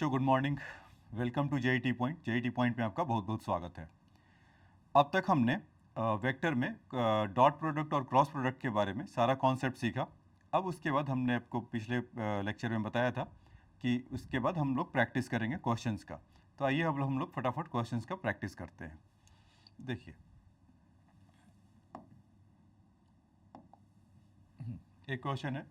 बच्चों, good morning. Welcome to JET point. JET point में आपका बहुत बहुत स्वागत है। अब तक हमने वेक्टर में डॉट प्रोडक्ट और क्रॉस प्रोडक्ट के बारे में सारा कॉन्सेप्ट सीखा। अब उसके बाद हमने आपको पिछले लेक्चर में बताया था कि उसके बाद हम लोग प्रैक्टिस करेंगे क्वेश्चंस का। तो आइए अब हम लोग फटाफट क्वेश्चंस का प्रैक्टिस करते हैं। देखिए, एक क्वेश्चन है।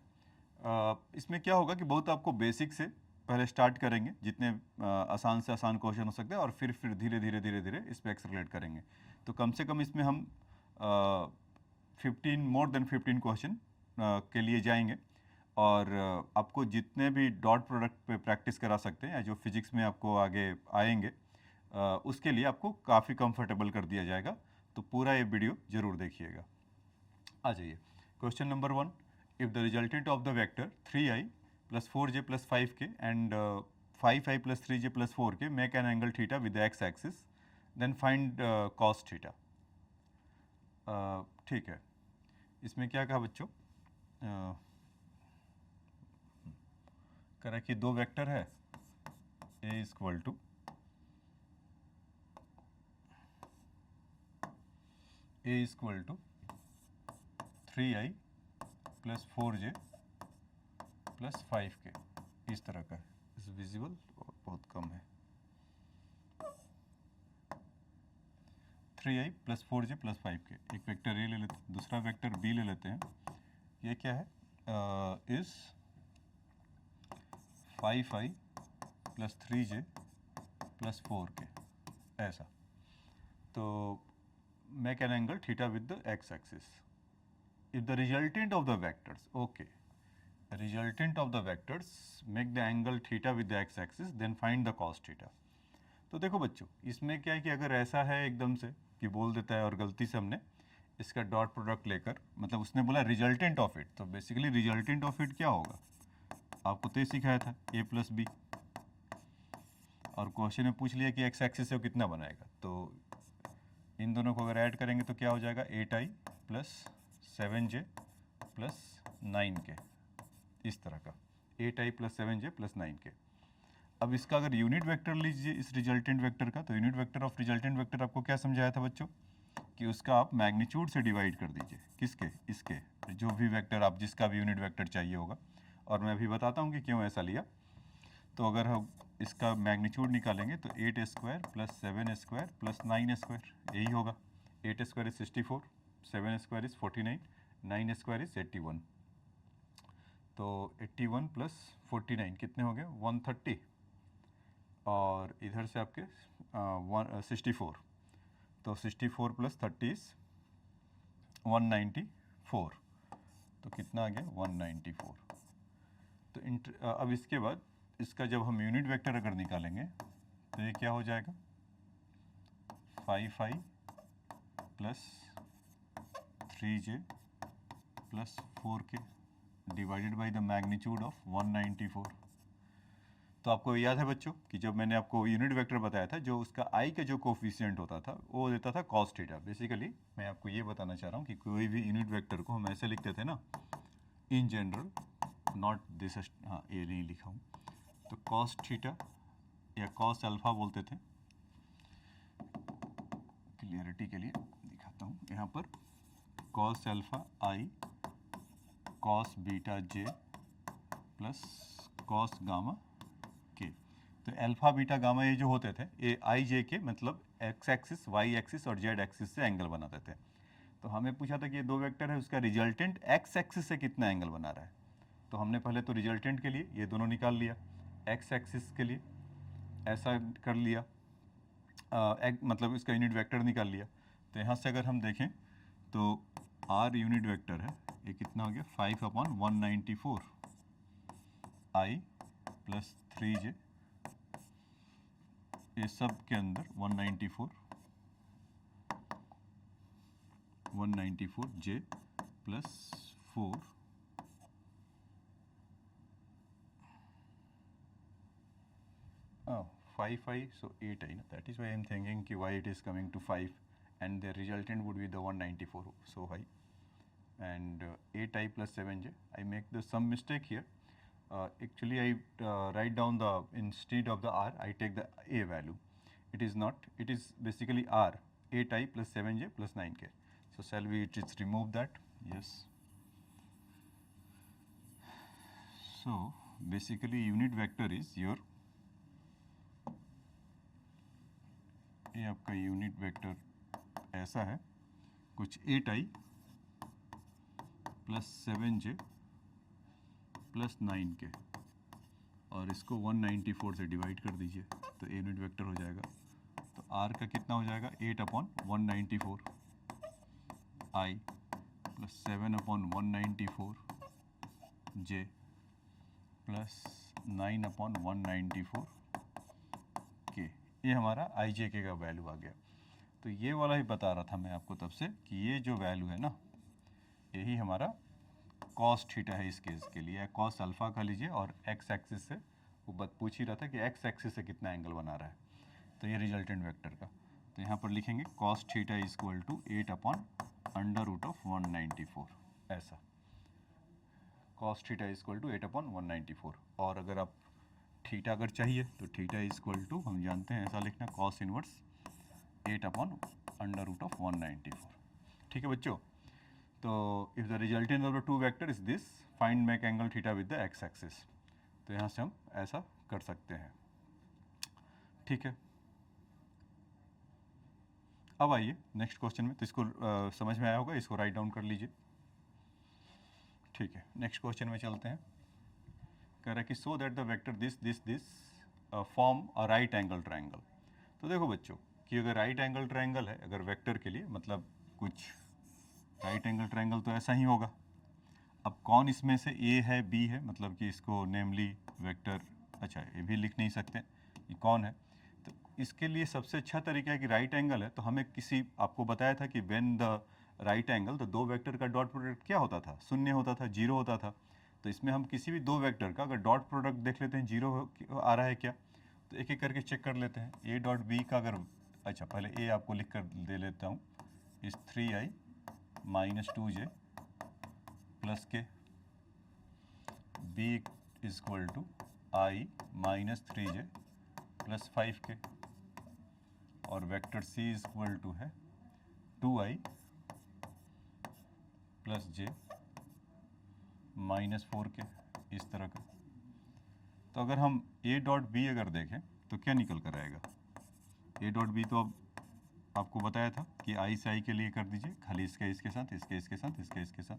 इसमें क्या होगा कि बहुत आपको बेसिक से पहले स्टार्ट करेंगे, जितने आसान से आसान क्वेश्चन हो सकते हैं, और फिर धीरे धीरे धीरे धीरे इस पर एक्सरलेट करेंगे। तो कम से कम इसमें हम 15 क्वेश्चन के लिए जाएंगे। और आपको जितने भी डॉट प्रोडक्ट पे प्रैक्टिस करा सकते हैं, या जो फिजिक्स में आपको आगे आएंगे, उसके लिए आपको काफ़ी कंफर्टेबल कर दिया जाएगा। तो पूरा ये वीडियो ज़रूर देखिएगा। आ जाइए, question number 1। If the resultant of the vector 3i plus 4j plus 5k and 5i plus 3j plus 4k make an angle theta with the x axis, then find cos theta। ठीक है, इसमें क्या कहा बच्चों? कह रहा कि दो वेक्टर है, a equal to a equal to 3i plus 4j plus 5k, इस तरह का है। इस विजिबल और बहुत कम है। 3i plus 4j plus 5k, एक वेक्टर ए ले लेते हैं, दूसरा वेक्टर बी ले लेते हैं। ये क्या है? इस 5i plus 3j plus 4k, ऐसा। तो make an angle theta with the x axis. If the resultant of the vectors, okay, resultant of the vectors make the angle theta with the x axis, then find the cos theta. तो देखो बच्चों, इसमें क्या है कि अगर ऐसा है एकदम से कि बोल देता है और गलती से हमने इसका डॉट प्रोडक्ट लेकर, मतलब उसने बोला रिजल्टेंट ऑफ इट, तो बेसिकली रिजल्टेंट ऑफ इट क्या होगा? आपको तो ये सिखाया था a प्लस बी, और क्वेश्चन में पूछ लिया कि एक्स एक्सिस से वो कितना बनाएगा। तो इन दोनों को अगर ऐड करेंगे तो क्या हो जाएगा? 8i plus 7j plus 9k, इस तरह का 8i plus 7j plus 9k। अब इसका अगर यूनिट वेक्टर लीजिए इस रिजल्टेंट वेक्टर का, तो unit vector of resultant vector आपको क्या समझाया था बच्चों? कि उसका आप मैग्नीट्यूड से डिवाइड कर दीजिए। किसके? इसके, जो भी वेक्टर आप, जिसका भी यूनिट वेक्टर चाहिए होगा। और मैं अभी बताता हूँ कि क्यों ऐसा लिया। तो अगर हम इसका मैग्नीट्यूड निकालेंगे तो 8 square plus 7 square plus 9 square, यही होगा। 8 square is 64, 7 square is 49, 9 square is 81। तो 81 प्लस 49 कितने हो गए? 130। और इधर से आपके 64, तो 64 प्लस 30 इज 194। तो कितना आ गया? 194। तो अब इसके बाद इसका जब हम यूनिट वेक्टर अगर निकालेंगे तो ये क्या हो जाएगा? 5i plus 3j plus 4k divided by the magnitude of 194। तो आपको याद है बच्चों कि जब मैंने आपको यूनिट वेक्टर बताया था, जो उसका i का जो कोफिशिएंट होता था वो देता था cos थीटा। बेसिकली मैं आपको ये बताना चाह रहा हूँ कि कोई भी यूनिट वेक्टर को हम ऐसे लिखते थे ना, इन जनरल, नॉट दिस, हाँ ये नहीं लिखा हूँ, तो cos थीटा या cos अल्फा बोलते थे। क्लियरिटी के लिए दिखाता हूँ यहाँ पर, cos alpha i cos beta j plus cos gamma k। तो अल्फा बीटा गामा ये जो होते थे, ये आई जे के मतलब एक्स एक्सिस, वाई एक्सिस और जेड एक्सिस से एंगल बनाते थे। तो हमें पूछा था कि ये दो वेक्टर है, उसका रिजल्टेंट एक्स एक्सिस से कितना एंगल बना रहा है। तो हमने पहले तो रिजल्टेंट के लिए ये दोनों निकाल लिया, एक्स एक्सिस के लिए ऐसा कर लिया, मतलब इसका यूनिट वेक्टर निकाल लिया। तो यहाँ से अगर हम देखें तो आर यूनिट वेक्टर है, ये कितना हो गया? 5/194 आई प्लस 3j, ये सब के अंदर 194 j plus 4 5i, so 8i, that is why I am thinking कि why it is coming to 5 and the resultant would be the 194 so high, and 8i plus 7j, I make the some mistake here. actually I write down the, instead of the r I take the a value. It is not, it is basically r, 8i plus 7j plus 9k. So shall we just remove that? Yes. So basically unit vector is your, ये आपका unit vector ऐसा है कुछ 8i plus 7j plus 9k, और इसको 194 से divide कर दीजिए तो यूनिट वेक्टर हो जाएगा. तो r का कितना हो जाएगा, 8/194 i plus 7/194 j plus 9/194 k. ये हमारा i j k का वैल्यू आ गया. तो ये वाला ही बता रहा था मैं आपको तब से कि ये जो वैल्यू है ना, यही हमारा कॉस थीटा है इस केस के लिए. कॉस अल्फा का लीजिए और एक्स एक्सिस से वो बात पूछ ही रहा था कि एक्स एक्सिस से कितना एंगल बना रहा है. तो ये रिजल्टेंट वेक्टर का, तो यहाँ पर लिखेंगे cos theta is equal to 8/√194 ऐसा. Cos theta is equal to 8/194. और अगर आप थीटा अगर चाहिए तो थीटा इज इक्वल टू, हम जानते हैं ऐसा लिखना, कॉस इनवर्स 8/√194. ठीक है बच्चों. तो if the resultant of the to vector is this, find make angle theta with the x axis. तो यहाँ से हम ऐसा कर सकते हैं. ठीक है. अब आइए नेक्स्ट क्वेश्चन में. तो इसको समझ में आया होगा, इसको राइट डाउन कर लीजिए. ठीक है, नेक्स्ट क्वेश्चन में चलते हैं. कह रहा है कि सो that the vector this form a right angle triangle. तो देखो बच्चों कि अगर राइट एंगल ट्रायंगल है अगर वेक्टर के लिए, मतलब कुछ राइट एंगल ट्रायंगल तो ऐसा ही होगा. अब कौन इसमें से ए है बी है, मतलब कि इसको नेमली वेक्टर, अच्छा ये भी लिख नहीं सकते ये कौन है. तो इसके लिए सबसे अच्छा तरीका है कि राइट एंगल है तो हमें किसी, आपको बताया था कि व्हेन द राइट एंगल, तो दो वेक्टर का डॉट प्रोडक्ट क्या होता था, शून्य होता था, जीरो होता था. तो इसमें हम किसी भी दो वेक्टर का अगर डॉट प्रोडक्ट देख लेते हैं जीरो आ रहा है क्या, तो एक एक करके चेक कर लेते हैं. ए डॉट बी का अगर, अच्छा पहले ए आपको लिख कर दे लेता हूँ, इस 3i minus 2j plus k, b is equal to i minus 3j plus 5k, और vector c is equal to है 2i plus j minus 4k, इस तरह का. तो अगर हम a डॉट बी अगर देखें तो क्या निकल कर आएगा. a डॉट बी तो अब आपको बताया था कि i से i के लिए कर दीजिए, खाली इसके इसके साथ, इसके इसके साथ, इसके इसके साथ.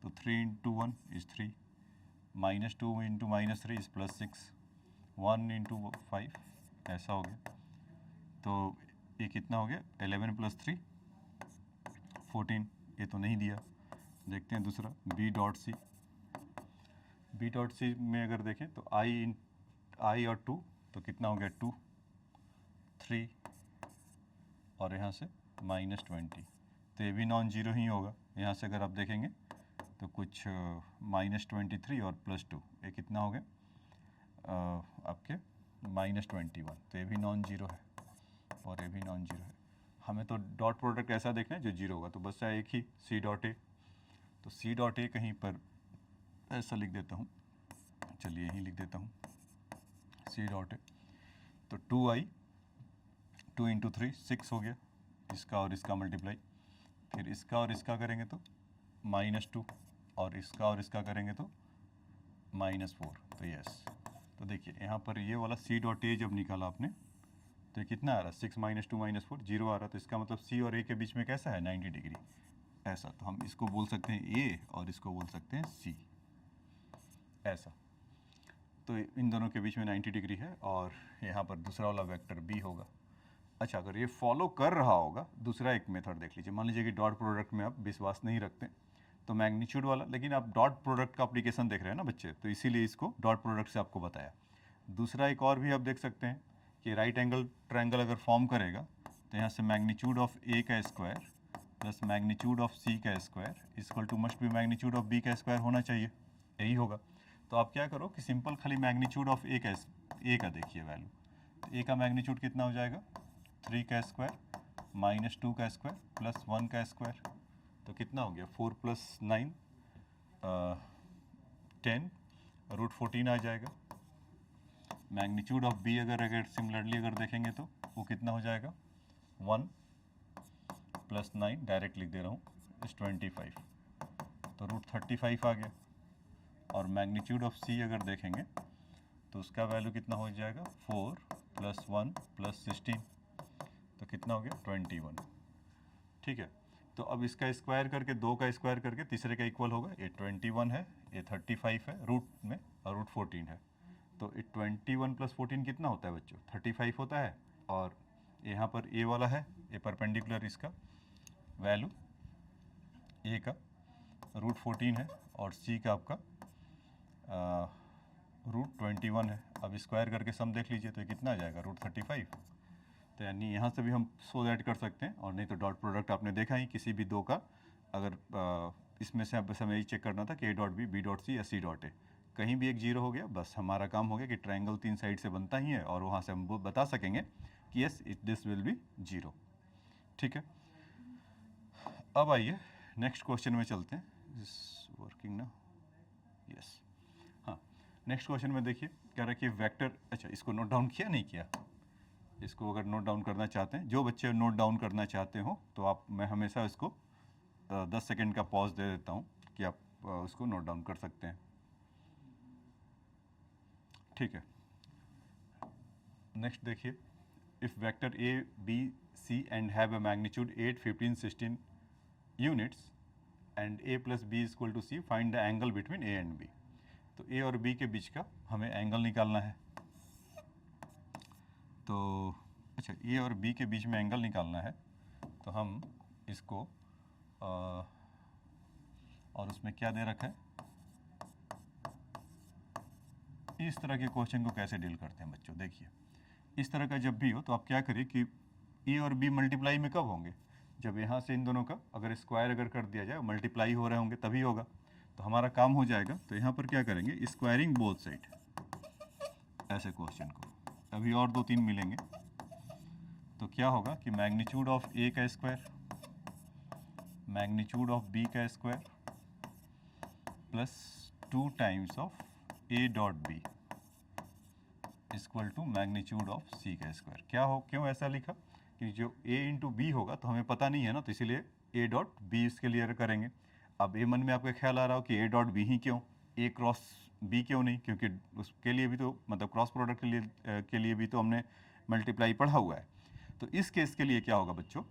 तो 3 into 1 is 3, minus 2 into minus 3 is plus 6, 1 into 5 ऐसा हो गया. तो ये कितना हो गया, 11 प्लस 3 14. ये तो नहीं दिया. देखते हैं दूसरा b dot c. b dot c में अगर देखें तो i और 2, तो कितना हो गया 2 3 और यहाँ से माइनस 20. तो ये भी नॉन जीरो ही होगा. यहाँ से अगर आप देखेंगे तो कुछ माइनस 23 और प्लस 2, ये कितना हो गया आपके माइनस 21. तो ये भी नॉन जीरो है और ये भी नॉन जीरो है. हमें तो डॉट प्रोडक्ट ऐसा देखना है जो जीरो होगा. तो बस एक ही सी डॉट ए. तो सी डॉट ए कहीं पर ऐसा लिख देता हूँ, चलिए यहीं लिख देता हूँ सी डॉट ए. तो 2i 2 इंटू 3 6 हो गया, इसका और इसका मल्टीप्लाई, फिर इसका और इसका करेंगे तो माइनस 2, और इसका और इसका करेंगे तो माइनस 4. तो यस, तो देखिए यहाँ पर ये वाला सी डॉट ए जब निकाला आपने तो ये कितना आ रहा है, 6 माइनस 2 माइनस 4 जीरो आ रहा. तो इसका मतलब सी और ए के बीच में कैसा है 90 डिग्री ऐसा. तो हम इसको बोल सकते हैं ए और इसको बोल सकते हैं सी ऐसा. तो इन दोनों के बीच में 90 डिग्री है और यहाँ पर दूसरा वाला वेक्टर बी होगा. अच्छा, अगर ये फॉलो कर रहा होगा, दूसरा एक मेथड देख लीजिए. मान लीजिए कि डॉट प्रोडक्ट में आप विश्वास नहीं रखते तो मैग्नीट्यूड वाला, लेकिन आप डॉट प्रोडक्ट का एप्लीकेशन देख रहे हैं ना बच्चे, तो इसीलिए इसको डॉट प्रोडक्ट से आपको बताया. दूसरा एक और भी आप देख सकते हैं कि राइट एंगल ट्रायंगल अगर फॉर्म करेगा तो यहाँ से मैग्नीट्यूड ऑफ ए का square plus magnitude of C का square equal to must be magnitude of B का स्क्वायर होना चाहिए. यही होगा. तो आप क्या करो कि सिंपल खाली मैग्नीट्यूड ऑफ ए का देखिए वैल्यू. तो ए का मैग्नीट्यूड कितना हो जाएगा, 3 का स्क्वायर माइनस 2 का स्क्वायर प्लस 1 का स्क्वायर. तो कितना हो गया 4 प्लस 9 10 √14 आ जाएगा। मैग्नीट्यूड ऑफ बी अगर सिमिलरली अगर देखेंगे तो वो कितना हो जाएगा, 1 + 9 डायरेक्ट लिख दे रहा हूँ इस 25, तो √35 आ गया। और मैग्नीट्यूड ऑफ सी अगर देखेंगे तो उसका वैल्यू कितना हो जाएगा, 4 + 1 + 16, तो कितना हो गया, 21। ठीक है, तो अब इसका स्क्वायर करके, 2 का स्क्वायर करके तीसरे का इक्वल होगा। ये 21 है, ये 35 है रूट में, और √14 है, तो 21 + 14 कितना होता है बच्चों, 35 होता है। और यहाँ पर ए वाला है, ये परपेंडिकुलर इसका वैल्यू ए का √14 है, और सी का आपका √21 है। अब स्क्वायर करके सम देख लीजिए तो ये कितना आ जाएगा, √35। तो यानी यहाँ से भी हम सो दैट कर सकते हैं, और नहीं तो डॉट प्रोडक्ट आपने देखा ही किसी भी दो का, अगर इसमें से अब हमें यही चेक करना था कि A.B, B.C या C.A, कहीं भी एक जीरो हो गया, बस हमारा काम हो गया कि ट्रायंगल 3 साइड से बनता ही है, और वहाँ से हम वो बता सकेंगे कि यस दिस विल बी 0। ठीक है, अब आइए नेक्स्ट क्वेश्चन में चलते हैं। इस वर्किंग ना, यस, हाँ, नेक्स्ट क्वेश्चन में देखिए कह रहा है कि वेक्टर, अच्छा इसको नोट डाउन किया नहीं किया, इसको अगर नोट डाउन करना चाहते हैं, जो बच्चे नोट डाउन करना चाहते हो तो आप, मैं हमेशा इसको 10 सेकेंड का पॉज दे देता हूँ कि आप उसको नोट डाउन कर सकते हैं। ठीक है, नेक्स्ट देखिए, if vector A, B, C and have a magnitude 8, 15, 16 units and A + B = C, find the angle between A and B। तो A और B के बीच का हमें एंगल निकालना है। तो अच्छा, A और B के बीच में एंगल निकालना है, तो हम इसको और उसमें क्या दे रखा है, इस तरह के क्वेश्चन को कैसे डील करते हैं बच्चों। देखिए, इस तरह का जब भी हो तो आप क्या करिए कि A और B मल्टीप्लाई में कब होंगे, जब यहाँ से इन दोनों का अगर स्क्वायर अगर कर दिया जाए, मल्टीप्लाई हो रहे होंगे तभी होगा। तो हमारा काम हो जाएगा, तो यहाँ पर क्या करेंगे, स्क्वायरिंग बोथ साइड, ऐसे क्वेश्चन को। अभी और 2-3 मिलेंगे, तो क्या होगा कि मैग्नीट्यूड ऑफ A का स्क्वायर, मैग्नीट्यूड ऑफ B का square plus 2 times of A.B equal to magnitude of C का स्क्वायर। क्या हो, क्यों ऐसा लिखा कि जो A इंटू बी होगा तो हमें पता नहीं है ना, तो इसीलिए A.B इसके लिए करेंगे। अब ये मन में आपका ख्याल आ रहा हो कि A.B ही क्यों, A क्रॉस B क्यों नहीं, क्योंकि उसके लिए भी तो, मतलब क्रॉस प्रोडक्ट के लिए भी तो हमने मल्टीप्लाई पढ़ा हुआ है। तो इस केस के लिए क्या होगा बच्चों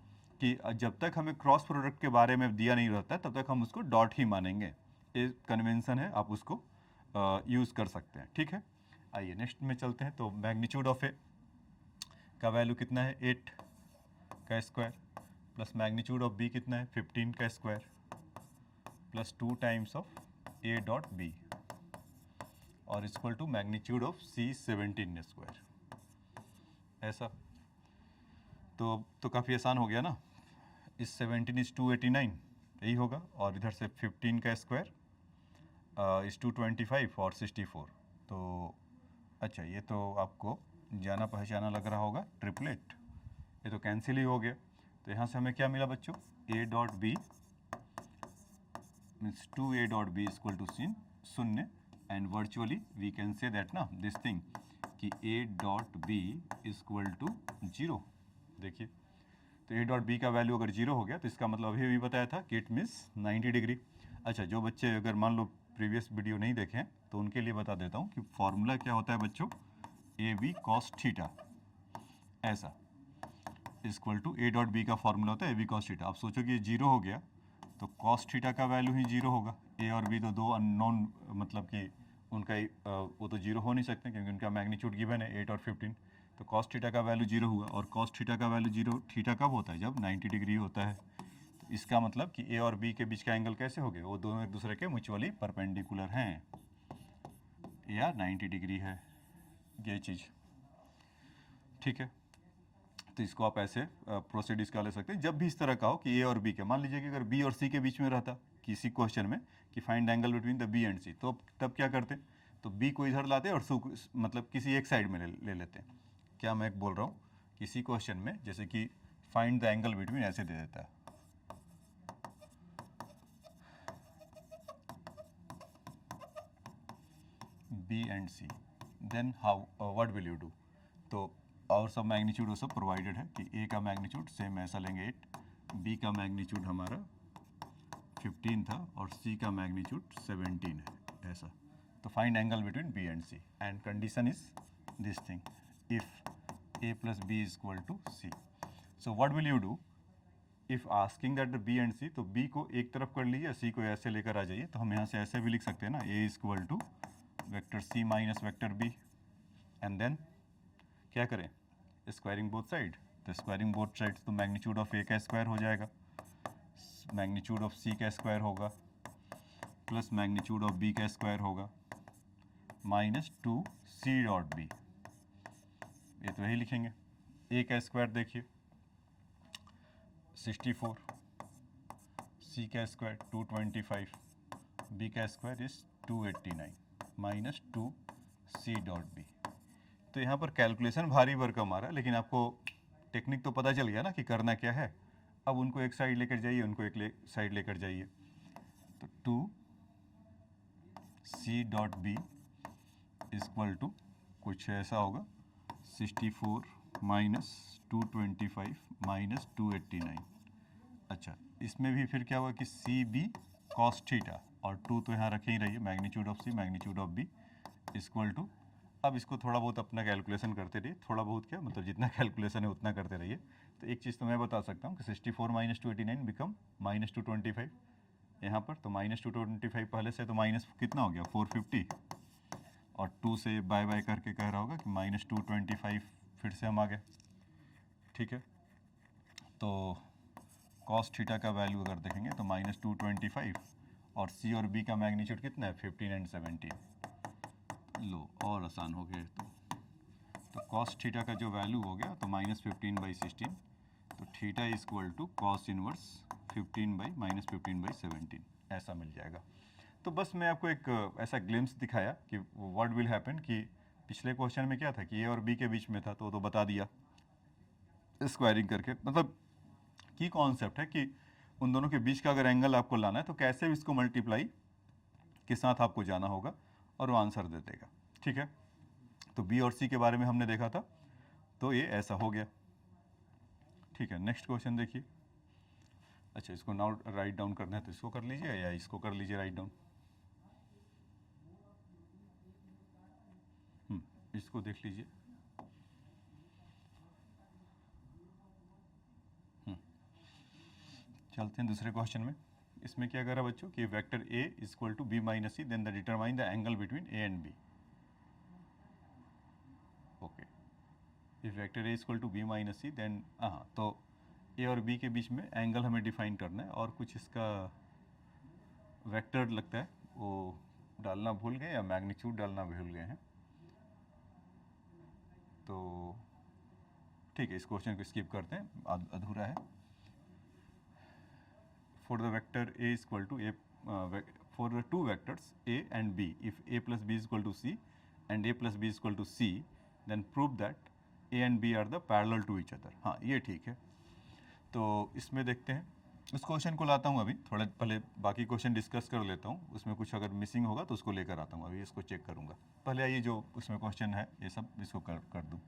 कि जब तक हमें क्रॉस प्रोडक्ट के बारे में दिया नहीं रहता है तब तक हम उसको डॉट ही मानेंगे। ये कन्वेंशन है, आप उसको यूज़ कर सकते हैं। ठीक है, आइए नेक्स्ट में चलते हैं। तो मैग्नीट्यूड ऑफ ए का वैल्यू कितना है, 8 का square, plus magnitude of B कितना है, 15 का square, plus 2 times of A.B और equal to magnitude of C 17 square. ऐसा तो काफ़ी आसान हो गया ना, इस 17 इज 289 यही होगा, और इधर से 15 का स्क्वायर इस 225 और 64। तो अच्छा, ये तो आपको जाना पहचाना लग रहा होगा, ट्रिपलेट, ये तो कैंसिल ही हो गया। तो यहाँ से हमें क्या मिला बच्चों, A.B means 2A.B equal to 0, and virtually we can say that ना दिस थिंग कि A.B इक्वल टू 0। देखिए, तो A.B का वैल्यू अगर 0 हो गया तो इसका मतलब अभी भी बताया था कि इट मीन्स 90 डिग्री। अच्छा, जो बच्चे अगर मान लो प्रीवियस वीडियो नहीं देखें तो उनके लिए बता देता हूँ कि फॉर्मूला क्या होता है बच्चों, AB cos थीटा ऐसा इक्वल टू A.B का फॉर्मूला होता है AB cos थीटा। आप सोचो कि ये 0 हो गया तो cos थीटा का वैल्यू ही 0 होगा। A और B तो दो अननोन, मतलब कि उनका वो तो 0 हो नहीं सकते क्योंकि उनका मैग्नीट्यूड गिवन है 8 और 15। तो cos थीटा का वैल्यू 0 हुआ, और cos थीटा का वैल्यू 0 थीटा कब होता है, जब 90 डिग्री होता है। तो इसका मतलब कि A और B के बीच का एंगल कैसे हो गए, वो दोनों एक दूसरे के म्यूचुअली परपेंडिकुलर हैं या 90 डिग्री है ये चीज़। ठीक है, तो इसको आप ऐसे प्रोसीड इसका ले सकते हैं जब भी इस तरह का हो कि A और B के, मान लीजिए कि अगर B और C के बीच में रहता किसी क्वेश्चन में कि find angle between the B and C, तो तब क्या करते, तो B को इधर लाते और C को मतलब किसी एक साइड में ले लेते हैं। क्या मैं बोल रहा हूँ, किसी क्वेश्चन में जैसे कि फाइंड द एंगल बिटवीन ऐसे दे देता है, B and C, then how what will you do? तो और सब मैग्नीट्यूड वो सब प्रोवाइडेड है कि A का मैग्नीट्यूड सेम ऐसा लेंगे 8, B का मैग्नीट्यूड हमारा 15 था और C का मैग्नीट्यूड 17 है ऐसा. तो find angle between B and C and condition is this thing, if A plus B is equal to C. So what will you do? If asking that the B and C, तो B को एक तरफ कर लीजिए, C को ऐसे लेकर आ जाइए. तो हम यहाँ से ऐसे भी लिख सकते हैं ना, A is equal to vector C minus vector B, and then क्या करें, स्क्वायरिंग बोथ साइड. तो स्क्वायरिंग बोथ साइड तो मैग्नीट्यूड ऑफ A का स्क्वायर हो जाएगा, मैग्नीट्यूड ऑफ C का स्क्वायर होगा, प्लस मैग्नीट्यूड ऑफ B का स्क्वायर होगा, माइनस 2C डॉट B. ये तो यही लिखेंगे. A का स्क्वायर देखिए 64, C का स्क्वायर 225, B का square is 289 minus 2C dot B. तो यहाँ पर कैलकुलेशन भारी भरकम आ रहा है, लेकिन आपको टेक्निक तो पता चल गया ना कि करना क्या है. अब उनको एक साइड लेकर जाइए, उनको एक साइड लेकर जाइए. तो 2C dot B is equal to कुछ ऐसा होगा 64 माइनस 225 माइनस 289. अच्छा, इसमें भी फिर क्या हुआ कि सी बी कॉस थीटा, और 2 तो यहाँ रखे ही रहिए, magnitude of C magnitude of B equal to. अब इसको थोड़ा बहुत अपना कैलकुलेशन करते रहिए, थोड़ा बहुत क्या मतलब जितना कैलकुलेशन है उतना करते रहिए. तो एक चीज़ तो मैं बता सकता हूँ कि 64 माइनस 289 बिकम माइनस 225 यहाँ पर. तो माइनस 225 पहले से तो माइनस कितना हो गया 450, और 2 से बाय बाय करके कह रहा होगा कि माइनस 225 फिर से हम आ गए. ठीक है, तो कॉस थीटा का वैल्यू अगर देखेंगे तो माइनस 225, और सी और बी का मैग्नीट्यूड कितना है 15 एंड 17. लो और आसान हो गया. तो कॉस थीटा का जो वैल्यू हो गया तो माइनस 15/16. तो theta is equal to cos inverse 15 minus 15/17 ऐसा मिल जाएगा. तो बस मैं आपको एक ऐसा ग्लिम्स दिखाया कि व्हाट विल हैपन, कि पिछले क्वेश्चन में क्या था कि ए और बी के बीच में था, तो बता दिया स्क्वायरिंग करके. मतलब की कॉन्सेप्ट है कि उन दोनों के बीच का अगर एंगल आपको लाना है तो कैसे भी इसको मल्टीप्लाई के साथ आपको जाना होगा और वो आंसर दे देगा. ठीक है, तो बी और सी के बारे में हमने देखा था, तो ये ऐसा हो गया. ठीक है, नेक्स्ट क्वेश्चन देखिए. अच्छा, इसको नाउ राइट डाउन करना है तो इसको कर लीजिए या इसको कर लीजिए राइट डाउन. इसको देख लीजिए. चलते हैं दूसरे क्वेश्चन में. इसमें क्या करा बच्चों कि vector A is equal to B minus C, then the determine the angle between A and B. Okay, if vector A is equal to B minus C then तो ए और बी के बीच में एंगल हमें define करना है, और कुछ इसका वेक्टर लगता है वो डालना भूल गए या मैग्नीट्यूड डालना भूल गए हैं. तो ठीक है, इस क्वेश्चन को स्किप करते हैं, अधूरा है. For the vector a is equal to a for the two vectors a and b, if a plus b is equal to c and a plus b is equal to c, then prove that a and b are the parallel to each other. हाँ, ये ठीक है. तो इसमें देखते हैं, उस question को लाता हूँ अभी, थोड़ा पहले बाकी क्वेश्चन डिस्कस कर लेता हूँ, उसमें कुछ अगर मिसिंग होगा तो उसको लेकर आता हूँ. अभी इसको चेक करूँगा. पहले आइए जो उसमें क्वेश्चन है ये सब इसको कर दूँ.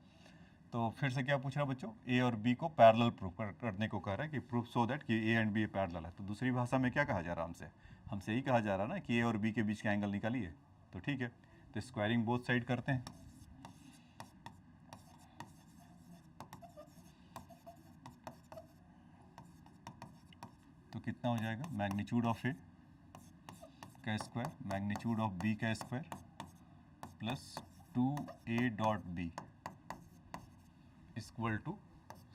तो फिर से क्या पूछ रहा है बच्चों, ए और बी को पैरेलल प्रूफ करने को कह रहा है कि प्रूफ सो दैट कि ए एंड बी पैरेलल है. तो दूसरी भाषा में क्या कहा जा रहा है हमसे यही कहा जा रहा है ना कि ए और बी के बीच का एंगल निकालिए. तो ठीक है, तो स्क्वायरिंग बोथ साइड करते हैं. तो कितना हो जाएगा, मैग्नीट्यूड ऑफ ए का स्क्वायर मैग्नीट्यूड ऑफ बी का square plus 2a dot B equal to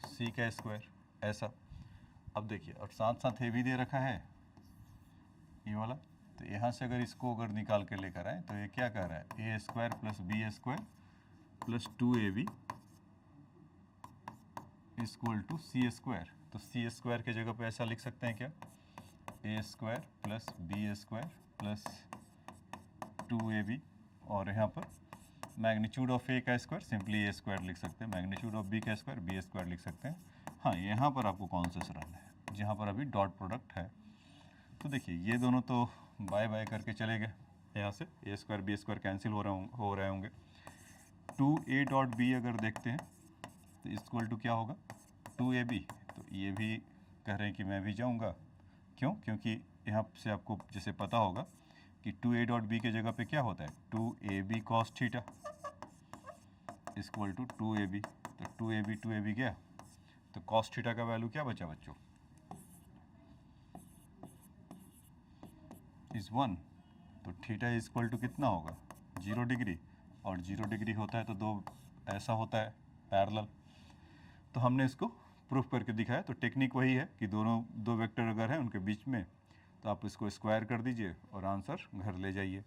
C का स्क्वायर ऐसा. अब देखिए, और साथ साथ ये भी दे रखा है ये वाला. तो यहाँ से अगर इसको अगर निकाल के लेकर आए तो ये क्या कह रहा है, A square plus B square plus 2ab equal to C square. तो सी स्क्वायर के जगह पे ऐसा लिख सकते हैं क्या, A square plus B square plus 2ab, और यहाँ पर मैग्नीट्यूड ऑफ ए का स्क्वायर सिंपली ए स्क्वायर लिख सकते हैं, मैग्नीट्यूड ऑफ बी का स्क्वायर बी स्क्वायर लिख सकते हैं. हाँ, यहाँ पर आपको कॉन्शियस रहना है जहाँ पर अभी डॉट प्रोडक्ट है. तो देखिए, ये दोनों तो बाय बाय करके चले गए, यहाँ से ए स्क्वायर बी स्क्वायर कैंसिल हो रहे होंगे। 2a डॉट बी अगर देखते हैं तो इक्वल टू क्या होगा 2ab। तो ये भी कह रहे हैं कि मैं भी जाऊँगा, क्यों? क्योंकि यहाँ से आपको जैसे पता होगा कि 2a डॉट बी के जगह पे क्या होता है 2ab cos theta equal to 2ab। तो 2ab गया, तो cos थीटा का वैल्यू क्या बचा बच्चों इज़ 1। तो थीटा इक्वल टू कितना होगा 0 डिग्री, और 0 डिग्री होता है तो दो ऐसा होता है पैरेलल। तो हमने इसको प्रूफ करके दिखाया। तो टेक्निक वही है कि दो वेक्टर अगर हैं उनके बीच में तो आप इसको स्क्वायर कर दीजिए और आंसर घर ले जाइए।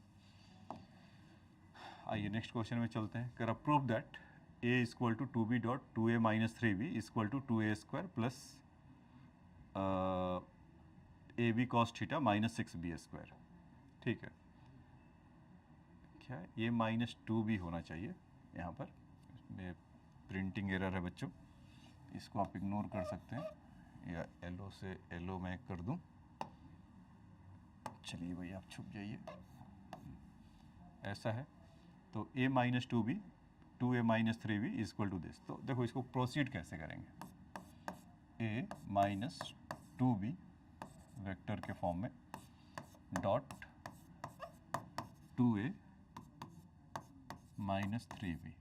आइए नेक्स्ट क्वेश्चन में चलते हैं। कर proof that a equal to 2b dot 2a minus 3b equal to 2a square plus ab cos theta minus 6b square. ठीक है, क्या है ये -2b होना चाहिए यहाँ पर, इसमें प्रिंटिंग एरर है बच्चों, इसको आप इग्नोर कर सकते हैं या एलो से एलो मैं कर दूं। चलिए भाई आप छुप जाइए, ऐसा है। तो a minus 2b 2a minus 3b equal to this. तो देखो इसको प्रोसीड कैसे करेंगे, a माइनस 2b वेक्टर के फॉर्म में डॉट 2a माइनस 3b।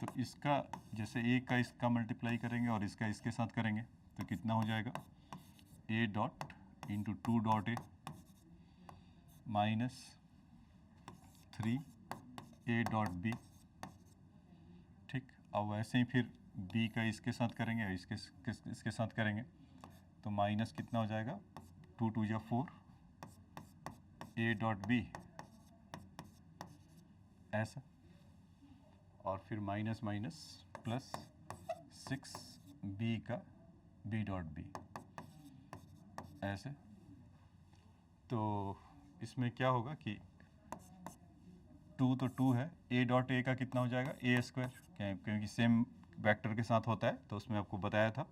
तो इसका जैसे a का इसका मल्टीप्लाई करेंगे और इसका इसके साथ करेंगे तो कितना हो जाएगा a dot into 2 dot a minus 3a dot b। ठीक, अब वैसे ही फिर b का इसके साथ करेंगे और इसके साथ करेंगे तो माइनस कितना हो जाएगा 2 2 या 4 a डॉट b ऐसा, और फिर माइनस माइनस प्लस 6b का b डॉट b ऐसे। तो इसमें क्या होगा कि 2 तो 2 है, a डॉट a का कितना हो जाएगा a स्क्वायर, क्योंकि सेम वेक्टर के साथ होता है। तो उसमें आपको बताया था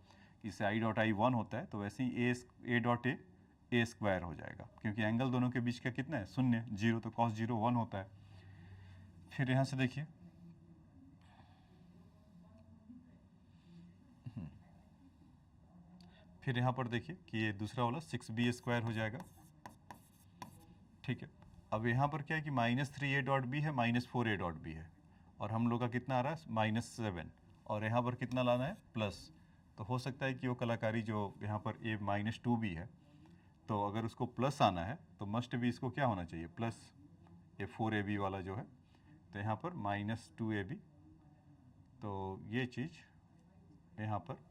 कि इसे i डॉट i 1 होता है, तो वैसे ही a डॉट a स्क्वायर हो जाएगा, क्योंकि एंगल दोनों के बीच का कितना है 0 0, तो cos 0 1 होता है। फिर यहाँ से देखिए फिर यहाँ पर देखिए कि ये दूसरा वाला 6b स्क्वायर हो जाएगा। ठीक है, अब यहाँ पर क्या है कि -3a डॉट बी है, -4a डॉट बी है, और हम लोग का कितना आ रहा है -7, और यहाँ पर कितना लाना है प्लस। तो हो सकता है कि वो कलाकारी जो यहाँ पर a -2b है, तो अगर उसको प्लस आना है तो मस्ट भी इसको क्या होना चाहिए प्लस, ये 4ab वाला जो है, तो यहाँ पर -2ab। तो ये चीज़ यहाँ पर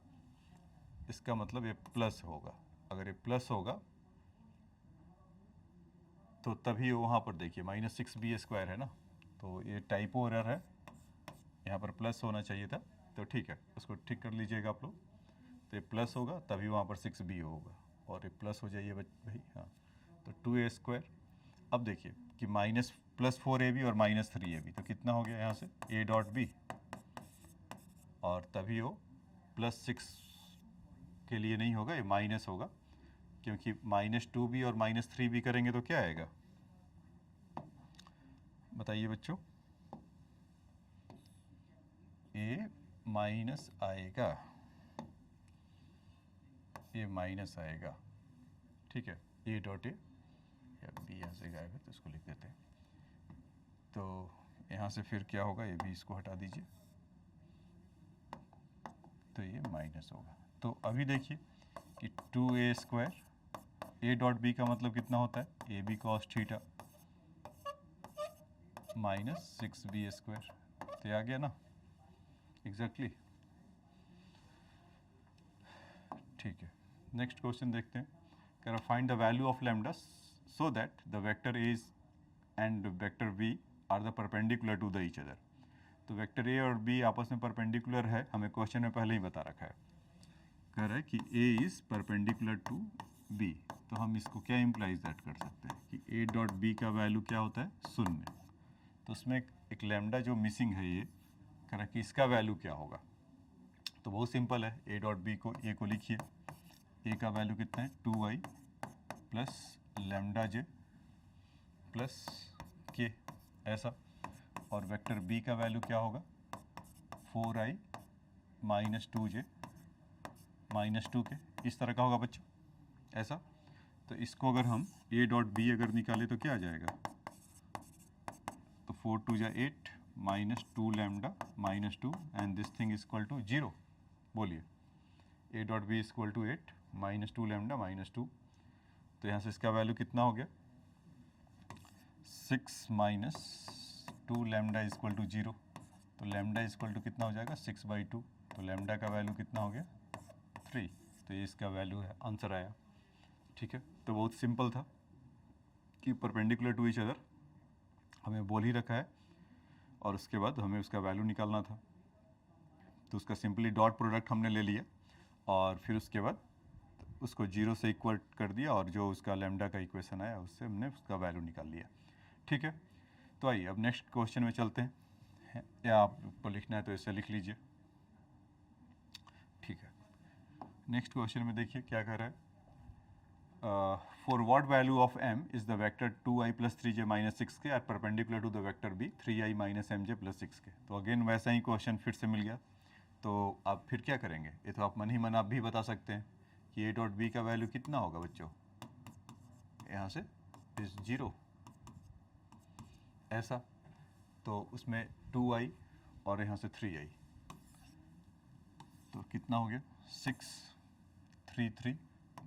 इसका मतलब ये प्लस होगा। अगर ये प्लस होगा तो तभी वहाँ पर देखिए -6b स्क्वायर है ना, तो ये टाइपो एरर है, यहाँ पर प्लस होना चाहिए था। तो ठीक है, उसको ठीक कर लीजिएगा आप लोग। तो ये प्लस होगा तभी वहाँ पर 6b होगा, और ये प्लस हो जाइए भाई। हाँ, तो 2a स्क्वायर। अब देखिए कि +4ab और -3ab, तो कितना हो गया यहाँ से a डॉट b, और तभी वो +6 के लिए नहीं होगा, ये माइनस होगा, क्योंकि -2b और -3b करेंगे तो क्या आएगा बताइए बच्चों, a माइनस आएगा, ये माइनस आएगा। ठीक है, a डॉट a या b यहाँ से गायब है तो इसको लिख देते हैं। तो यहाँ से फिर क्या होगा, ये भी इसको हटा दीजिए, तो ये माइनस होगा। तो अभी देखिए कि 2a square a dot b का मतलब कितना होता है ab cos theta minus 6b square. तो ये आ गया ना एग्जैक्टली। ठीक है, नेक्स्ट क्वेश्चन देखते हैं। कह रहा find the value of lambda so that the vector a and vector b are the perpendicular to the each other. तो वेक्टर a और b आपस में परपेंडिकुलर है, हमें क्वेश्चन में पहले ही बता रखा है। कह रहा है कि a is perpendicular to b, तो हम इसको क्या इम्प्लाइज दैट कर सकते हैं कि a डॉट b का वैल्यू क्या होता है 0। तो उसमें एक लैम्डा जो मिसिंग है, ये कह रहा है कि इसका वैल्यू क्या होगा। तो बहुत सिंपल है, a डॉट b को a को लिखिए, a का वैल्यू कितना है 2i plus lambda j plus के ऐसा, और वेक्टर बी का वैल्यू क्या होगा 4i minus 2j minus 2k, इस तरह का होगा बच्चों ऐसा। तो इसको अगर हम a डॉट बी अगर निकालें तो क्या आ जाएगा, तो 4 2 जा 8 minus 2 lambda minus 2 and this thing is equal to 0। बोलिए a dot B is equal to 8 minus 2 lambda minus 2, तो यहाँ से इसका वैल्यू कितना हो गया 6 minus 2 lambda is equal to 0, तो लैम्डा इज इक्वल टू कितना हो जाएगा 6/2, तो लैम्डा का वैल्यू कितना हो गया 3, तो ये इसका वैल्यू है, आंसर आया। ठीक है, तो बहुत सिंपल था कि परपेंडिकुलर टू ईच अदर हमें बोल ही रखा है और उसके बाद हमें उसका वैल्यू निकालना था, तो उसका सिंपली डॉट प्रोडक्ट हमने ले लिया और फिर उसके बाद उसको 0 से इक्वल कर दिया और जो उसका लैम्डा का इक्वेशन आया उससे हमने उसका वैल्यू निकाल लिया। ठीक है, तो आइए अब नेक्स्ट क्वेश्चन में चलते हैं, या आपको लिखना है तो इसे लिख लीजिए। ठीक है, नेक्स्ट क्वेश्चन में देखिए क्या कह रहा है, for what value of m is the vector 2i plus 3j minus 6k are perpendicular to the vector b 3i minus mj plus 6k। तो अगेन वैसा ही क्वेश्चन फिर से मिल गया, तो आप फिर क्या करेंगे, ये तो आप मन ही मन आप भी बता सकते हैं कि a डॉट बी का वैल्यू कितना होगा बच्चों, यहाँ से इज 0 ऐसा, तो उसमें 2i और यहाँ से 3i, तो कितना हो गया 6 3 3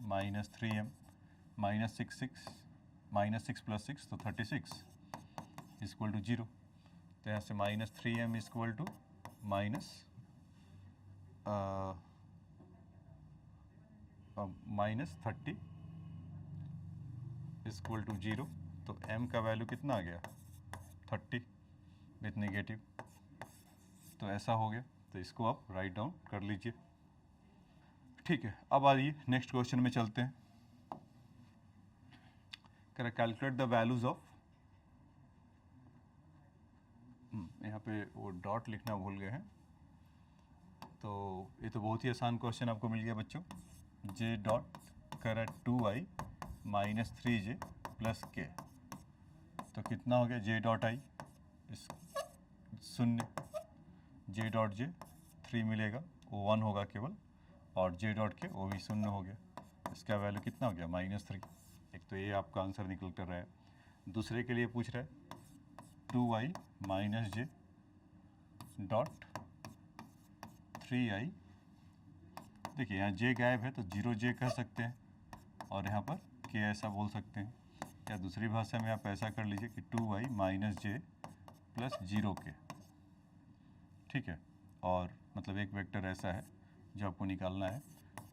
minus 3m minus 6 6 minus 6 plus 6 तो 36 इक्वल टू 0, तो यहाँ से minus 3m equal to minus minus 30 equal to 0, तो m का वैल्यू कितना आ गया 30 विथ नेगेटिव, तो ऐसा हो गया, तो इसको आप राइट डाउन कर लीजिए। ठीक है, अब आइए नेक्स्ट क्वेश्चन में चलते हैं। कैलकुलेट द वैल्यूज ऑफ, यहाँ पे वो डॉट लिखना भूल गए हैं, तो ये तो बहुत ही आसान क्वेश्चन आपको मिल गया बच्चों, j डॉट करा 2i minus 3j plus k, तो कितना हो गया j डॉट i शून्य, j डॉट j 3 मिलेगा वो 1 होगा केवल, और j डॉट k वो भी शून्य हो गया, इसका वैल्यू कितना हो गया -3। एक तो ये आपका आंसर निकल कर रहा है। दूसरे के लिए पूछ रहा है 2i minus j dot 3i, देखिए यहाँ j गायब है तो 0j कह सकते हैं और यहाँ पर k ऐसा बोल सकते हैं, या दूसरी भाषा में आप ऐसा कर लीजिए कि 2i minus j plus 0k। ठीक है, और मतलब एक वेक्टर ऐसा है जो आपको निकालना है,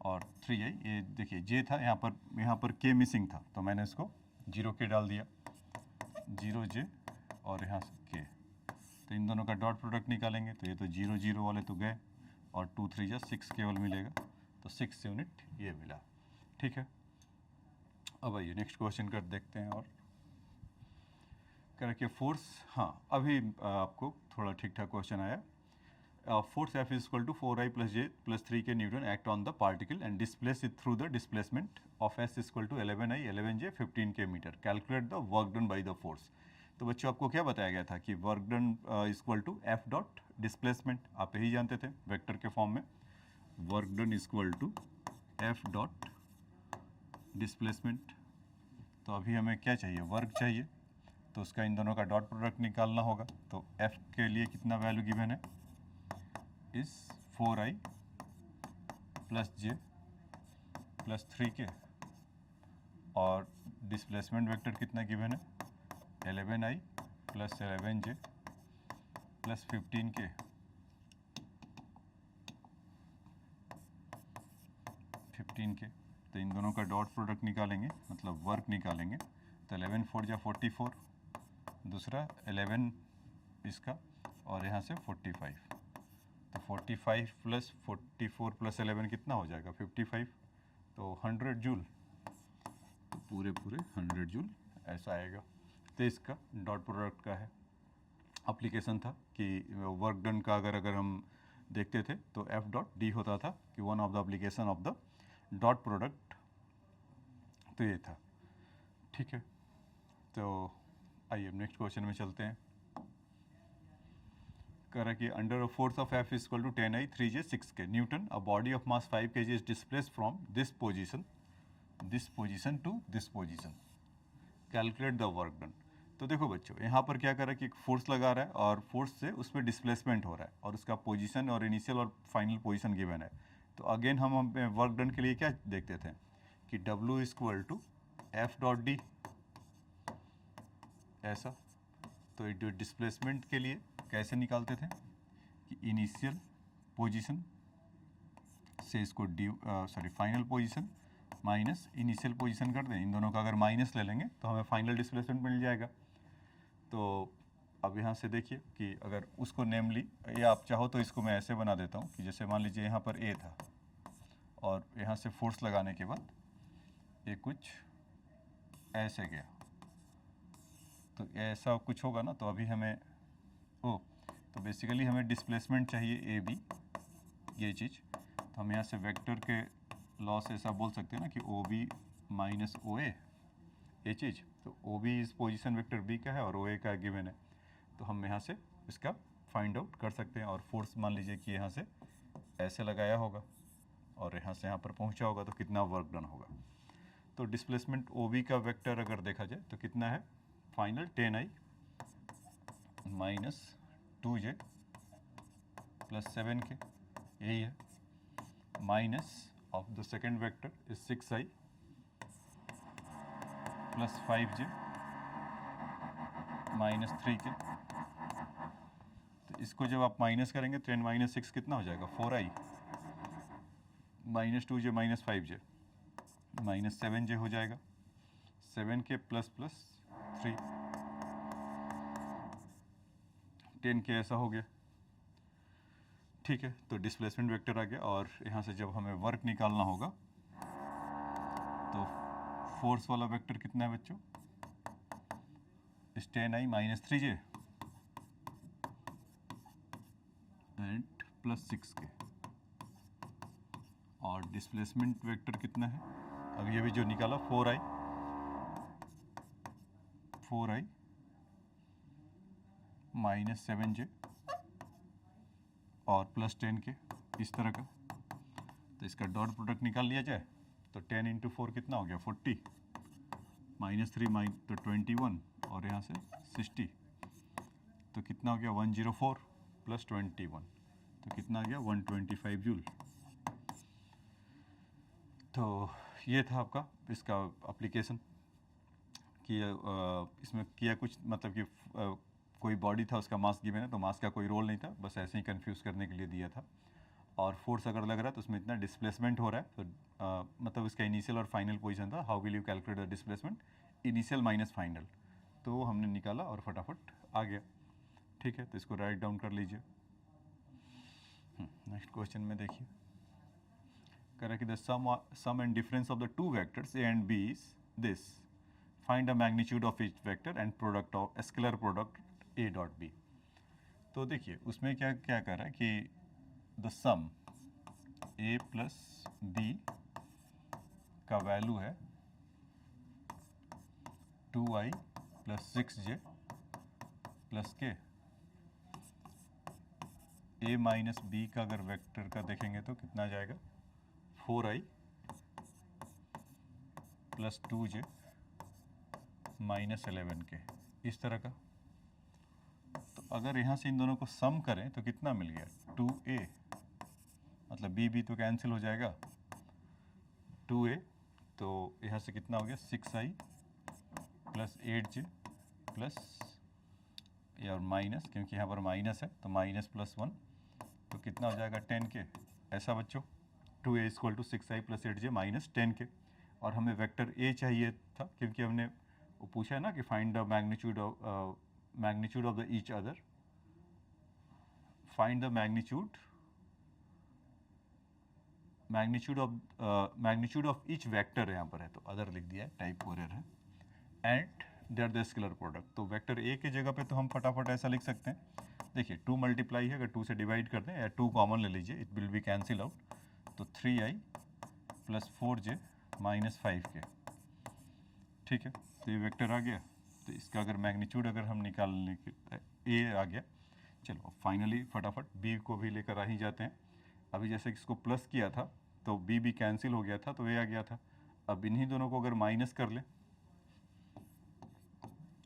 और 3i ये देखिए j था यहाँ पर k मिसिंग था तो मैंने इसको 0k डाल दिया, 0j और यहाँ से k, तो इन दोनों का डॉट प्रोडक्ट निकालेंगे तो ये तो 0 0 वाले तो गए और 2 3 जा 6 केवल मिलेगा, तो 6 यूनिट ये मिला। ठीक है, अब आइए नेक्स्ट क्वेश्चन कर देखते हैं, और कह रखिए फोर्स, हाँ अभी आपको थोड़ा ठीक ठाक क्वेश्चन आया, force F is equal to 4i plus j plus 3k Newton act on the particle and displace it through the displacement of S is equal to 11i 11j 15k meter. Calculate the work done by the force. तो बच्चों आपको क्या बताया गया था कि work done equal to F dot displacement, आप यही जानते थे वेक्टर के फॉर्म में, work done equal to F dot displacement. तो अभी हमें क्या चाहिए, वर्क चाहिए, तो उसका इन दोनों का डॉट प्रोडक्ट निकालना होगा। तो एफ के लिए कितना वैल्यू गिवन है इस 4i plus j plus 3k, और डिस्प्लेसमेंट वेक्टर कितना गिवन है 11i plus 11j plus 15k, तो इन दोनों का डॉट प्रोडक्ट निकालेंगे मतलब वर्क निकालेंगे, तो 11 4 जा 44, दूसरा 11 इसका, और यहाँ से 45, तो 45 प्लस 44 प्लस 11 कितना हो जाएगा 55, तो 100 जूल, तो पूरे 100 जूल ऐसा आएगा। तो इसका डॉट प्रोडक्ट का है एप्लीकेशन था कि वर्क डन का अगर हम देखते थे तो एफ डॉट डी होता था कि one of the application of the dot product, तो ये था। ठीक है, तो आइए नेक्स्ट क्वेश्चन में चलते हैं। कह रहा कि under a force of F is equal to 10I 3J 6K newton a body of mass 5 kg is displaced from this position to this position, calculate the work done. तो देखो बच्चों, यहाँ पर क्या कर रहा है कि एक फोर्स लगा रहा है और फोर्स से उसमें डिस्प्लेसमेंट हो रहा है और उसका पोजीशन और इनिशियल और फाइनल पोजीशन गिवन है। तो अगेन हम वर्क डन के लिए क्या देखते थे कि W is equal to F dot D, ऐसा। तो जो डिस्प्लेसमेंट के लिए कैसे निकालते थे कि इनिशियल पोजीशन से इसको final position minus initial position कर दें, इन दोनों का अगर माइनस ले लेंगे तो हमें फाइनल डिस्प्लेसमेंट मिल जाएगा। तो अब यहाँ से देखिए कि अगर उसको नेमली, या आप चाहो तो इसको मैं ऐसे बना देता हूँ कि जैसे मान लीजिए यहाँ पर A था और यहाँ से फोर्स लगाने के बाद ये कुछ ऐसे गया, तो ऐसा कुछ होगा ना। तो अभी हमें तो बेसिकली हमें डिस्प्लेसमेंट चाहिए AB, ये चीज़। तो हम यहाँ से वेक्टर के लॉ से ऐसा बोल सकते हैं ना कि OB माइनस OA, ये चीज़। तो OB इस पोजीशन वेक्टर B का है और OA का गिवन है, तो हम यहाँ से इसका फाइंड आउट कर सकते हैं। और फोर्स मान लीजिए कि यहाँ से ऐसे लगाया होगा और यहाँ से यहाँ पर पहुँचा होगा, तो कितना वर्क डन होगा। तो डिस्प्लेसमेंट OB का वेक्टर अगर देखा जाए तो कितना है final 10I minus 2J plus 7K, यही है। Minus of the second vector is 6I plus 5J minus 3K। तो इसको जब आप माइनस करेंगे 10 माइनस 6 कितना हो जाएगा 4I minus 2J minus 5J minus 7J हो जाएगा, 7K प्लस प्लस 3, 10K ऐसा हो गया। ठीक है, तो डिस्प्लेसमेंट वेक्टर आ गया। और यहाँ से जब हमें वर्क निकालना होगा तो फोर्स वाला वेक्टर कितना है बच्चों, इस 10I minus 3J and plus 6K। और डिस्प्लेसमेंट वेक्टर कितना है, अब ये भी जो निकाला 4I माइनस 7J और प्लस 10K, इस तरह का। तो इसका डॉट प्रोडक्ट निकाल लिया जाए तो 10 इंटू 4 कितना हो गया 40, माइनस 3 तो 21 और यहाँ से 60, तो कितना हो गया 104 प्लस 21, तो कितना आ गया 125 जूल। तो ये था आपका इसका एप्लीकेशन कि इसमें किया कुछ मतलब कि कोई बॉडी था, उसका मास गिवन है, तो मास का कोई रोल नहीं था, बस ऐसे ही कंफ्यूज करने के लिए दिया था। और फोर्स अगर लग रहा है तो उसमें इतना डिस्प्लेसमेंट हो रहा है, तो मतलब इसका इनिशियल और फाइनल पोजीशन था, how will you calculate the displacement, initial minus final. तो हमने निकाला और फटाफट आ गया। ठीक है, तो इसको राइट डाउन कर लीजिए। नेक्स्ट क्वेश्चन में देखिए, कह रहा है कि the sum and difference of the two vectors A and B is this, find the magnitude of each vector and product of scalar product A dot B. तो देखिए उसमें क्या क्या कर रहा है कि the sum A plus B का वैल्यू है 2I plus 6J plus K। A minus B का अगर वेक्टर का देखेंगे तो कितना जाएगा 4I plus 2J minus 11K, इस तरह का। तो अगर यहाँ से इन दोनों को सम करें तो कितना मिल गया 2A, मतलब B तो कैंसिल हो जाएगा, 2A, तो यहाँ से कितना हो गया 6I प्लस 8J प्लस या और माइनस, क्योंकि यहाँ पर माइनस है तो माइनस प्लस 1, तो कितना हो जाएगा 10K। ऐसा बच्चों 2A equal to 6I plus 8J minus 10K। और हमें वेक्टर A चाहिए था, क्योंकि हमने वो पूछा है ना कि find the magnitude of the each other, find the magnitude of each vector यहाँ पर है, तो अदर लिख दिया है, टाइप एरर है, and there the scalar product. तो वेक्टर ए के जगह पे तो हम फटाफट ऐसा लिख सकते हैं, देखिए 2 मल्टीप्लाई है, अगर 2 से डिवाइड कर दें या 2 कॉमन ले लीजिए, it will B cancel out, तो 3I plus 4J minus 5K। ठीक है, तो ये वेक्टर आ गया। तो तो इसका अगर मैग्नीट्यूड अगर हम निकालने के ए आ गया। चलो फाइनली फटाफट बी को भी लेकर आ ही जाते हैं। अभी जैसे इसको प्लस किया था तो बी भी कैंसिल हो गया था तो ए आ गया था। अब इन्हीं दोनों को अगर माइनस कर ले,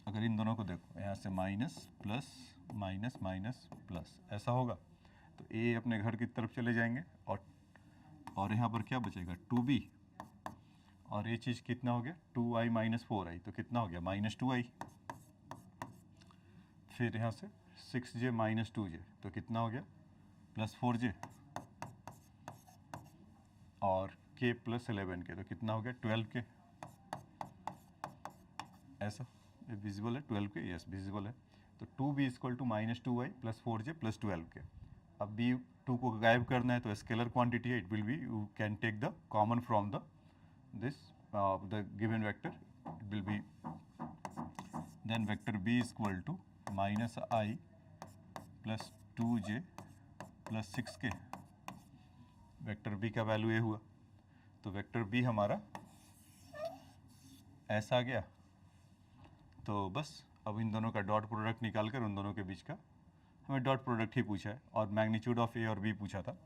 अगर इन दोनों को देखो यहाँ से minus plus minus minus plus ऐसा होगा तो ए अपने घर की तरफ चले जाएंगे और यहाँ पर क्या बचेगा 2b, और ये चीज़ कितना हो गया 2i माइनस 4i, तो कितना हो गया माइनस 2i। फिर यहाँ से 6j माइनस 2j तो कितना हो गया प्लस 4j, और k प्लस 11k तो कितना हो गया 12k। ऐसा ये विजिबल है 12k, यस विजिबल है। तो 2b equal to minus 2i plus 4j plus 12k। अब b 2 को गायब करना है तो स्केलर क्वांटिटी है, it will be you can take the common from the this the given vector, it will be then vector b is equal to minus I plus 2j plus 6k। Vector b का value ये हुआ, तो vector b हमारा ऐसा आ गया। तो बस अब इन दोनों का डॉट प्रोडक्ट निकाल कर उन दोनों के बीच का हमें डॉट प्रोडक्ट ही पूछा है और मैग्नीट्यूड ऑफ ए और बी पूछा था।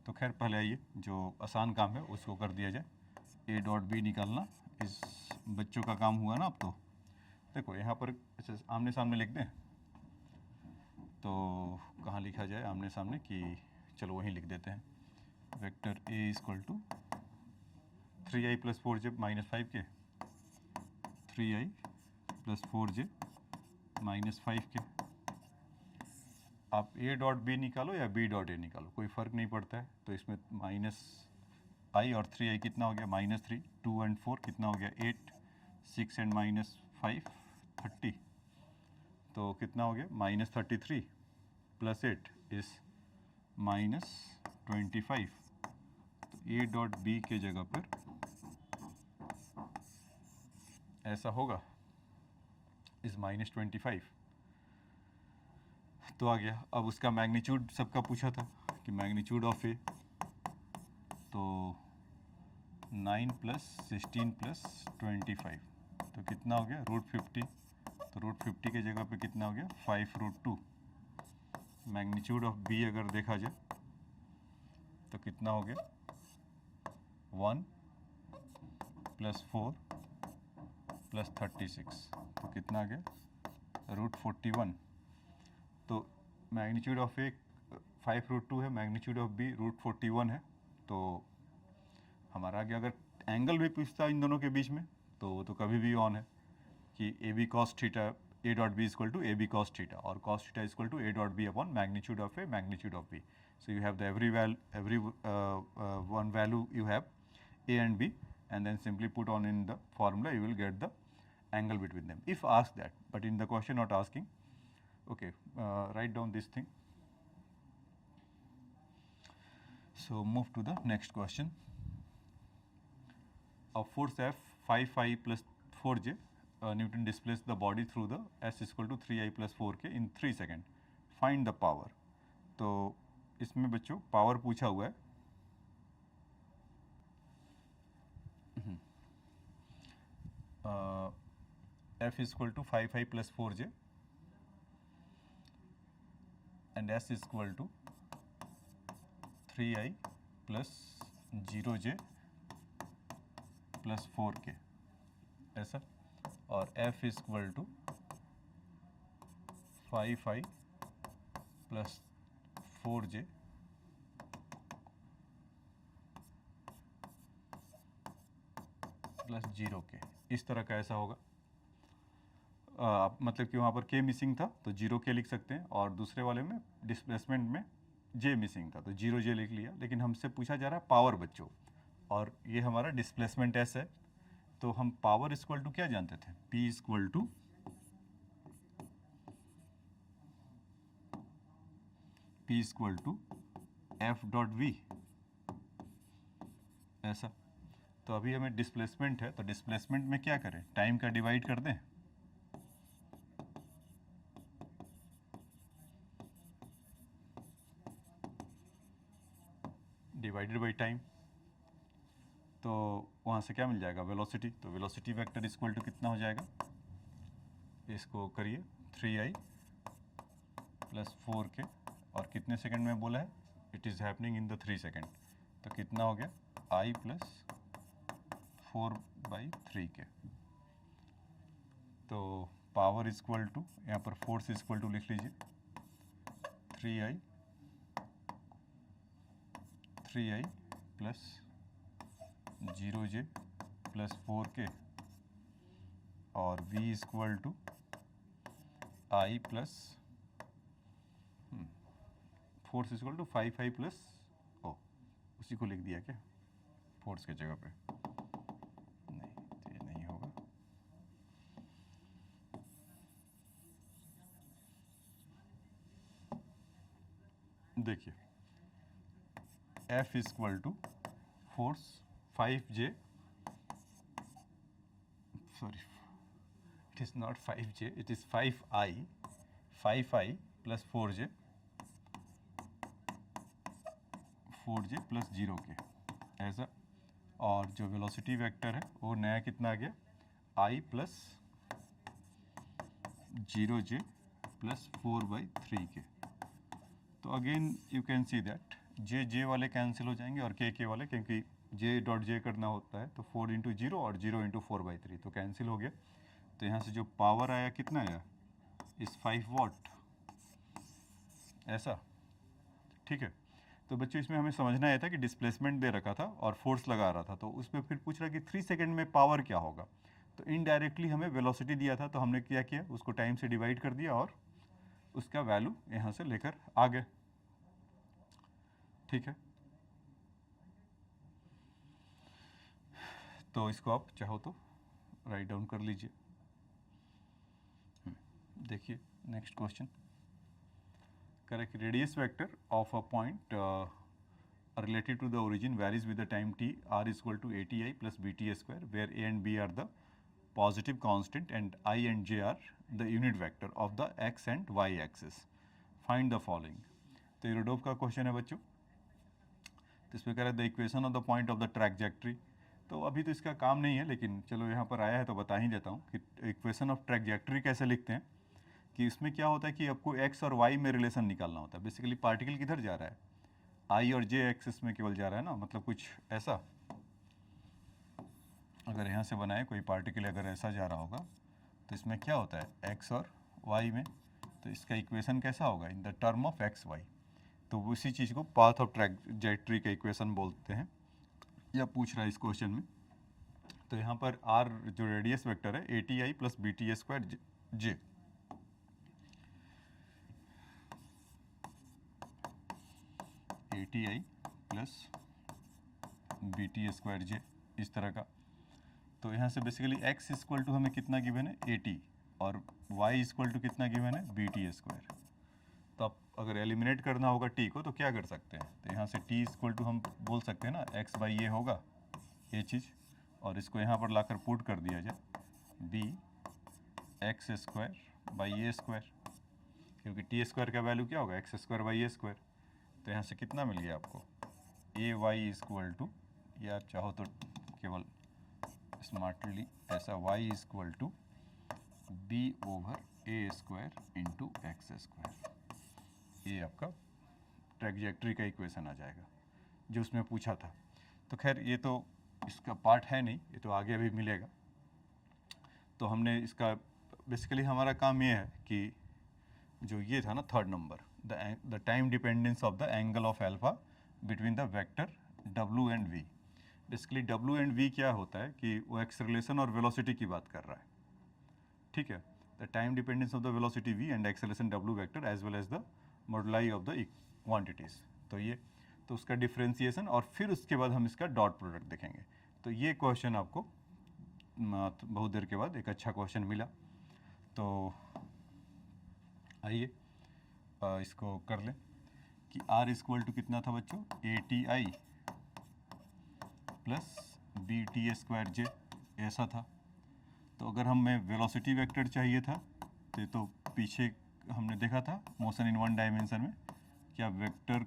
तो खैर पहले आइए जो आसान काम है उसको कर दिया जाए। ए डॉट बी निकालना इस बच्चों का काम हुआ ना। अब तो देखो यहाँ पर अच्छा आमने सामने लिख दें, तो कहाँ लिखा जाए आमने सामने कि चलो वहीं लिख देते हैं। Vector A equal to 3i plus 4j minus 5k, 3i plus 4j minus 5k। आप ए डॉट बी निकालो या बी डॉट ए निकालो कोई फ़र्क नहीं पड़ता है। तो इसमें माइनस आई और 3i कितना हो गया माइनस 3, 2 एंड 4 कितना हो गया 8, 6 एंड माइनस 5 30, तो कितना हो गया माइनस 33 प्लस 8 इस माइनस 25। तो ए डॉट बी के जगह पर ऐसा होगा इस माइनस 25 तो आ गया। अब उसका मैग्नीट्यूड सबका पूछा था कि मैग्नीट्यूड ऑफ ए, तो 9 प्लस 16 प्लस 25 तो कितना हो गया √50। तो √50 के जगह पे कितना हो गया 5√2। मैग्नीट्यूड ऑफ बी अगर देखा जाए तो कितना हो गया 1 प्लस 4 प्लस 36 तो कितना आ गया √41। तो मैग्नीट्यूड ऑफ ए 5√2 है, मैग्नीट्यूड ऑफ बी √41 है। तो हमारा आगे अगर एंगल भी पूछता है इन दोनों के बीच में तो कभी भी ऑन है कि A B cos theta A dot B equal to A B cos theta और cos theta equal to A dot B upon magnitude of A magnitude of B. So you have the every one value you have a and b and then simply put on in the formula you will get the angle between them if asked that, but in the question not asking. Okay, write down this thing. So move to the next question. A force F 5i plus 4j Newton displaced the body through the S is equal to 3i plus 4k in 3 seconds. Find the power. तो इसमें बच्चों power पूछा हुआ है। F is equal to 5i plus 4j and S is equal to 3i plus 0j plus 4k ऐसा, और F is equal to 5i plus 4j plus 0k। इस तरह का ऐसा होगा। मतलब कि वहाँ पर k मिसिंग था तो 0k लिख सकते हैं और दूसरे वाले में डिस्प्लेसमेंट में j मिसिंग था तो 0j लिख लिया। लेकिन हमसे पूछा जा रहा है पावर बच्चों, और ये हमारा डिस्प्लेसमेंट एस है। तो हम पावर इक्वल टू क्या जानते थे P equal to F dot V ऐसा। तो अभी हमें डिस्प्लेसमेंट है तो डिस्प्लेसमेंट में क्या करें टाइम का डिवाइड कर दें। डिवाइडेड बाई टाइम, तो वहाँ से क्या मिल जाएगा वेलोसिटी। तो वेलोसिटी वेक्टर इक्वल टू कितना हो जाएगा इसको करिए 3i प्लस 4k और कितने सेकंड में बोला है, it is happening in the 3 second, तो कितना हो गया i प्लस 4/3k। तो पावर इक्वल टू, यहाँ पर फोर्स इक्वल टू लिख लीजिए 3i plus 0j plus 4k और v equal to i plus force equal to 5i plus O, उसी को लिख दिया क्या फोर्स के जगह पे, नहीं तो ये नहीं होगा। देखिए F equal to force 5j, sorry it is not 5j, it is 5i plus 4j plus 0k ऐसा। और जो वेलोसिटी वेक्टर है वो नया कितना आ गया i plus 0j plus 4/3k। तो again you can see that J वाले कैंसिल हो जाएंगे और के वाले, क्योंकि j डॉट j करना होता है तो 4 इंटू 0 और 0 इंटू 4/3 तो कैंसिल हो गया। तो यहाँ से जो पावर आया कितना आया इस 5 वॉट ऐसा, ठीक है। तो बच्चों इसमें हमें समझना आया था कि डिस्प्लेसमेंट दे रखा था और फोर्स लगा रहा था, तो उसमें फिर पूछ रहा कि 3 सेकंड में पावर क्या होगा। तो इनडायरेक्टली हमें वेलोसिटी दिया था, तो हमने क्या किया उसको टाइम से डिवाइड कर दिया और उसका वैल्यू यहाँ से लेकर आ गए, ठीक है। तो इसको आप चाहो तो राइट डाउन कर लीजिए। देखिए next question, correct radius vector of a point related to the origin varies with the time t, r is equal to ATI plus BT square, where A and B are the positive constant and I and J are the unit vector of the x and y axis. Find the following. तो ये रोडोफ का question है बच्चों। तो इसमें कह रहा है the equation of the point of the trajectory. तो अभी तो इसका काम नहीं है, लेकिन चलो यहाँ पर आया है तो बता ही देता हूँ कि इक्वेशन ऑफ ट्रैजेक्टरी कैसे लिखते हैं। कि इसमें क्या होता है कि आपको x और y में रिलेशन निकालना होता है। बेसिकली पार्टिकल किधर जा रहा है, आई और जे एक्सिस में केवल जा रहा है ना, मतलब कुछ ऐसा। अगर यहाँ से बनाए कोई पार्टिकल अगर ऐसा जा रहा होगा तो इसमें क्या होता है एक्स और वाई में, तो इसका इक्वेशन कैसा होगा in the term of X Y. तो उसी चीज़ को पाथ ऑफ ट्रैजेक्टरी का इक्वेशन बोलते हैं, या पूछ रहा है इस क्वेश्चन में। तो यहाँ पर आर जो रेडियस वेक्टर है A T I plus B T square J, A T I plus B T square J इस तरह का। तो यहाँ से बेसिकली x इक्वल टू हमें कितना गिवन है 80 और y इक्वल टू कितना गिवन है बी टी स्क्वायर। तो आप अगर एलिमिनेट करना होगा t को तो क्या कर सकते हैं, तो यहाँ से t इक्वल टू हम बोल सकते हैं ना x बाई ये होगा ये चीज़, और इसको यहाँ पर लाकर पुट कर दिया जाए b x square by A square, क्योंकि टी स्क्वायर का वैल्यू क्या होगा x square by A square. तो यहाँ से कितना मिल गया आपको ए वाई इक्वल टू, या आप चाहो तो केवल स्मार्टली ऐसा y equal to B over A square into X square. ये आपका ट्रैजेक्टरी का इक्वेशन आ जाएगा जो उसमें पूछा था। तो खैर ये तो इसका पार्ट है नहीं, ये तो आगे अभी मिलेगा। तो हमने इसका बेसिकली हमारा काम ये है कि जो ये था ना third number, the time dependence of the angle of alpha between the vector w and v। Basically w and v क्या होता है कि वो एक्सेलरेशन और वेलोसिटी की बात कर रहा है, ठीक है। The time dependence of the velocity v and acceleration w vector as well as the moduli of the quantities. तो ये तो उसका डिफ्रेंसिएशन और फिर उसके बाद हम इसका डॉट प्रोडक्ट देखेंगे। तो ये क्वेश्चन आपको बहुत देर के बाद एक अच्छा क्वेश्चन मिला। तो आइए इसको कर लें कि r इक्वल टू कितना था बच्चों A T I plus B T square J ऐसा था। तो अगर हमें वेलोसिटी वेक्टर चाहिए था तो पीछे हमने देखा था मोशन इन वन डायमेंशन में क्या वेक्टर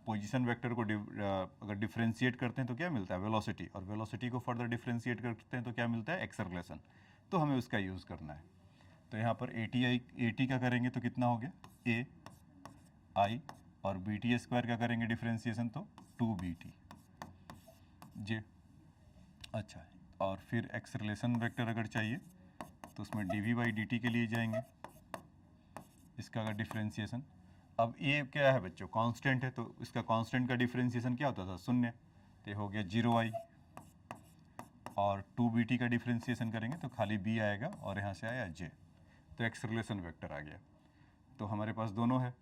पोजीशन वेक्टर को अगर डिफ्रेंशिएट करते हैं तो क्या मिलता है वेलोसिटी, और वेलोसिटी को फर्दर डिफ्रेंशिएट करते हैं तो क्या मिलता है एक्सेलरेशन। तो हमें उसका यूज़ करना है। तो यहाँ पर ए टी का करेंगे तो कितना हो गया ए आई, और बी टी स्क्वायर का करेंगे डिफ्रेंसिएशन तो 2bt जे। अच्छा, और फिर एक्सेलरेशन वेक्टर अगर चाहिए तो उसमें डी बाई डी टी के लिए जाएंगे, इसका अगर डिफ्रेंसिएशन। अब ये क्या है बच्चों, कांस्टेंट है, तो इसका कांस्टेंट का डिफ्रेंसिएशन क्या होता था, 0, तो ये हो गया 0i, और 2bt का डिफ्रेंसिएशन करेंगे तो खाली b आएगा और यहाँ से आया j, तो एक्सेलरेशन वेक्टर आ गया। तो हमारे पास दोनों है,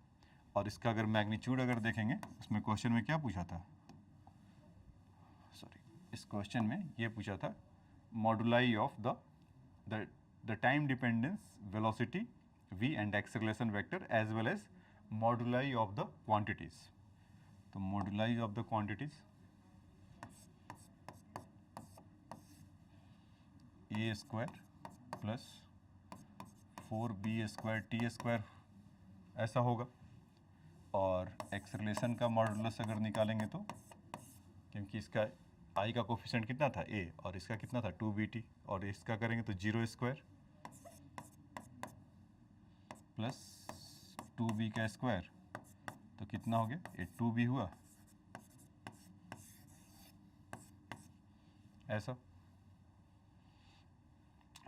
और इसका अगर मैग्नीट्यूड अगर देखेंगे, उसमें क्वेश्चन में क्या पूछा था, सॉरी, इस क्वेश्चन में ये पूछा था moduli of the time dependence velocity v and acceleration vector as well as moduli of the quantities. तो moduli of the quantities A square plus 4b square T square ऐसा होगा, और एक्सेलरेशन का मॉडुलस अगर निकालेंगे तो, क्योंकि इसका i का कोफिशिएंट कितना था a और इसका कितना था 2bt, और इसका करेंगे तो 0 स्क्वायर प्लस 2b का स्क्वायर, तो कितना हो गया, ये 2b हुआ ऐसा।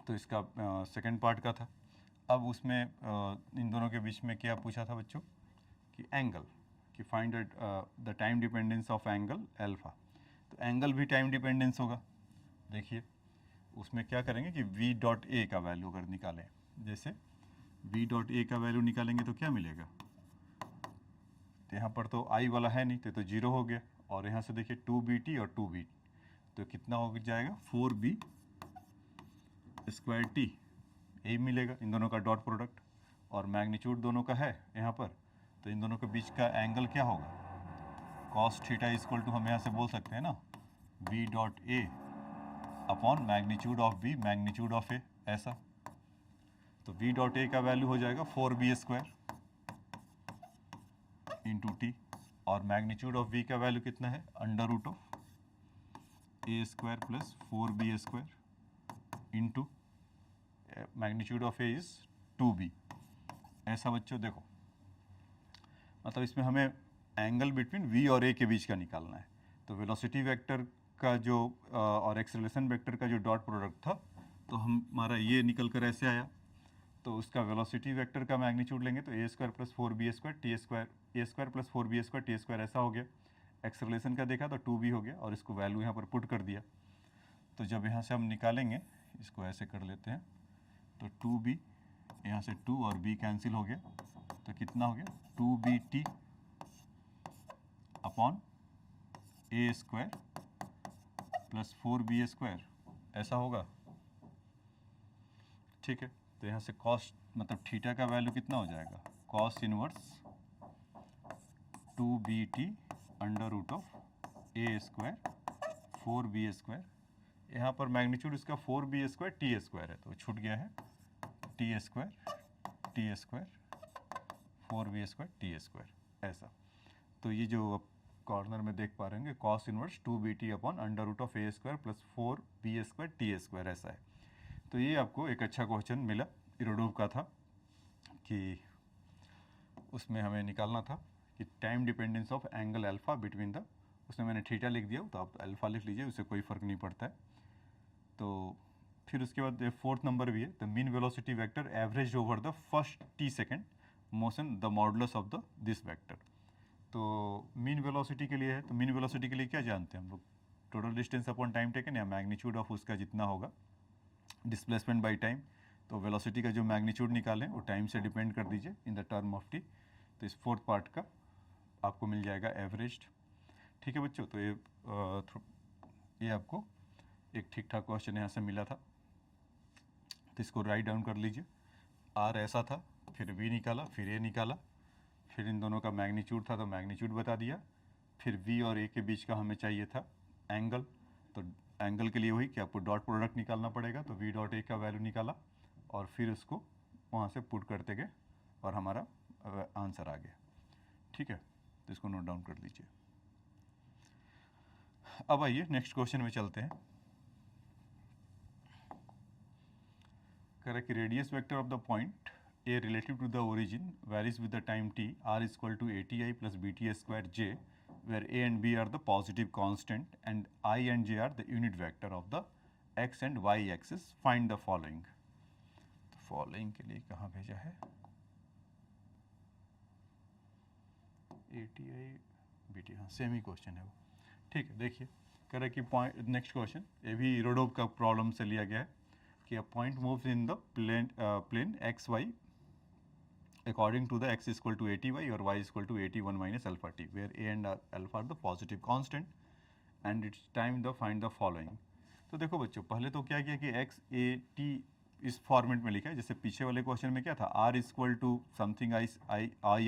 तो इसका सेकंड पार्ट का था। अब उसमें इन दोनों के बीच में क्या पूछा था बच्चों कि एंगल, कि find the time dependence of angle alpha. तो एंगल भी टाइम डिपेंडेंस होगा। देखिए उसमें क्या करेंगे कि v डॉट ए का वैल्यू अगर निकालें, जैसे v डॉट ए का वैल्यू निकालेंगे तो क्या मिलेगा, तो यहाँ पर तो i वाला है नहीं, तो 0 हो गया, और यहाँ से देखिए 2bt और 2b, तो कितना हो जाएगा 4b स्क्वायर टी, यही मिलेगा इन दोनों का डॉट प्रोडक्ट, और मैग्नीट्यूड दोनों का है यहाँ पर, तो इन दोनों के बीच का एंगल क्या होगा, कॉस थीटा इक्वल टू हम यहाँ से बोल सकते हैं ना v dot A upon magnitude of b magnitude of A, ऐसा। तो v डॉट ए का वैल्यू हो जाएगा 4b स्क्वायर इंटू टी, और मैग्नीट्यूड ऑफ v का वैल्यू कितना है under root of A square plus 4b square into magnitude of A is 2b, ऐसा बच्चों। देखो मतलब इसमें हमें एंगल बिटवीन v और a के बीच का निकालना है। तो वेलोसिटी वेक्टर का जो और एक्सेलरेशन वेक्टर का जो डॉट प्रोडक्ट था, तो हमारा ये निकल कर ऐसे आया, तो उसका वेलोसिटी वेक्टर का मैग्नीट्यूड लेंगे तो A square plus 4b square T square, A square plus 4b square T square ऐसा हो गया। एक्सेलरेशन का देखा तो 2b हो गया, और इसको वैल्यू यहाँ पर पुट कर दिया। तो जब यहाँ से हम निकालेंगे, इसको ऐसे कर लेते हैं, तो 2b यहाँ से 2 और b कैंसिल हो गया, तो कितना हो गया 2bt अपॉन ए स्क्वायर प्लस 4b स्क्वायर, ऐसा होगा। ठीक है, तो यहाँ से कॉस मतलब थीटा का वैल्यू कितना हो जाएगा, cos inverse 2bt under root of A square 4b square. यहाँ पर मैग्नीट्यूड इसका 4b स्क्वायर टी स्क्वायर है, तो छूट गया है T square 4b square T square, ऐसा। तो ये जो आप कॉर्नर में देख पा रहे होंगे cos inverse 2bt upon under root of A square plus 4b square T square, ऐसा है। तो ये आपको एक अच्छा क्वेश्चन मिला, इरोडोव का था, कि उसमें हमें निकालना था कि time dependence of angle alpha between the, उसमें मैंने थीटा लिख दिया, तो आप अल्फा लिख लीजिए, उससे कोई फ़र्क नहीं पड़ता है। तो फिर उसके बाद फोर्थ नंबर भी है, the mean velocity vector average over the first T second motion the modulus of the this vector. तो मीन वेलोसिटी के लिए है, तो मीन वेलोसिटी के लिए क्या जानते हैं हम लोग, total distance upon time taken, या मैग्नीट्यूड ऑफ उसका जितना होगा डिस्प्लेसमेंट बाई टाइम। तो वेलोसिटी का जो मैग्नीट्यूड निकालें वो टाइम से डिपेंड कर दीजिए इन द टर्म ऑफ टी। तो इस फोर्थ पार्ट का आपको मिल जाएगा एवरेज्ड। ठीक है बच्चों, तो ये आपको एक ठीक ठाक क्वेश्चन यहाँ से मिला था, तो इसको राइट डाउन कर लीजिए। आर ऐसा था, फिर वी निकाला, फिर ए निकाला, फिर इन दोनों का मैग्नीट्यूड था तो मैग्नीट्यूड बता दिया, फिर वी और ए के बीच का हमें चाहिए था एंगल। तो एंगल के लिए वही कि आपको डॉट प्रोडक्ट निकालना पड़ेगा, तो वी डॉट ए का वैल्यू निकाला और फिर उसको वहाँ से पुट करते गए और हमारा आंसर आ गया। ठीक है, तो इसको नोट डाउन कर लीजिए। अब आइए नेक्स्ट क्वेश्चन में चलते हैं। correct radius vector of the point A relative to the origin varies with the time t r is equal to ATI plus BTS square j, where A and B are the positive constant and I and j are the unit vector of the x and y axis. Find the following. तो following के लिए कहाँ भेजा है? ATI BT, हाँ same ही question है वो. ठीक है, देखिए करेक्ट कि पॉइंट नेक्स्ट क्वेश्चन ये भी इरोडोव का प्रॉब्लम से लिया गया है कि a point moves in the plane xy according to the x is equal to ATY or y is equal to AT1 minus alpha t, where a and alpha are the positive constant and it's time to find the following. तो देखो बच्चों, पहले तो क्या किया कि x a t इस format में लिखा है, जैसे पीछे वाले क्वेश्चन में क्या था, r is equal to something I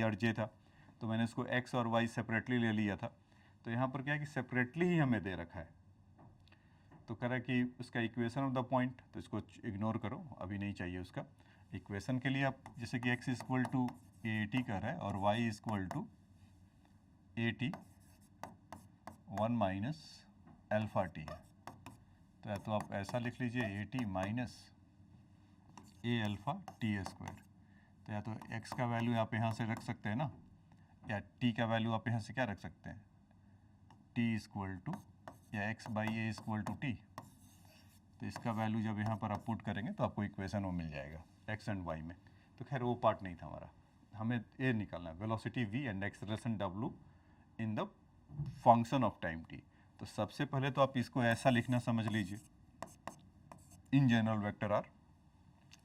और j था, तो मैंने इसको x और y सेपरेटली ले लिया था. तो यहाँ पर क्या है कि सेपरेटली ही हमें दे रखा है. तो कह रहा है कि उसका इक्वेशन ऑफ द पॉइंट, तो इसको इग्नोर करो, अभी नहीं चाहिए उसका. इक्वेशन के लिए आप जैसे कि x is equal to A T कर रहा है और y is equal to A T 1 minus alpha T है. तो या तो आप ऐसा लिख लीजिए A T minus A alpha T square. तो या तो x का वैल्यू आप यहाँ से रख सकते हैं ना, या t का वैल्यू आप यहाँ से क्या रख सकते हैं, t इज इक्वल टू या x by A is equal to T. तो इसका वैल्यू जब यहाँ पर आप पुट करेंगे तो आपको इक्वेशन वो मिल जाएगा x एंड y में. तो खैर वो पार्ट नहीं था हमारा, हमें ये निकालना है velocity v and acceleration w in the function of time t. तो सबसे पहले तो आप इसको ऐसा लिखना समझ लीजिए, इन जनरल वेक्टर आर,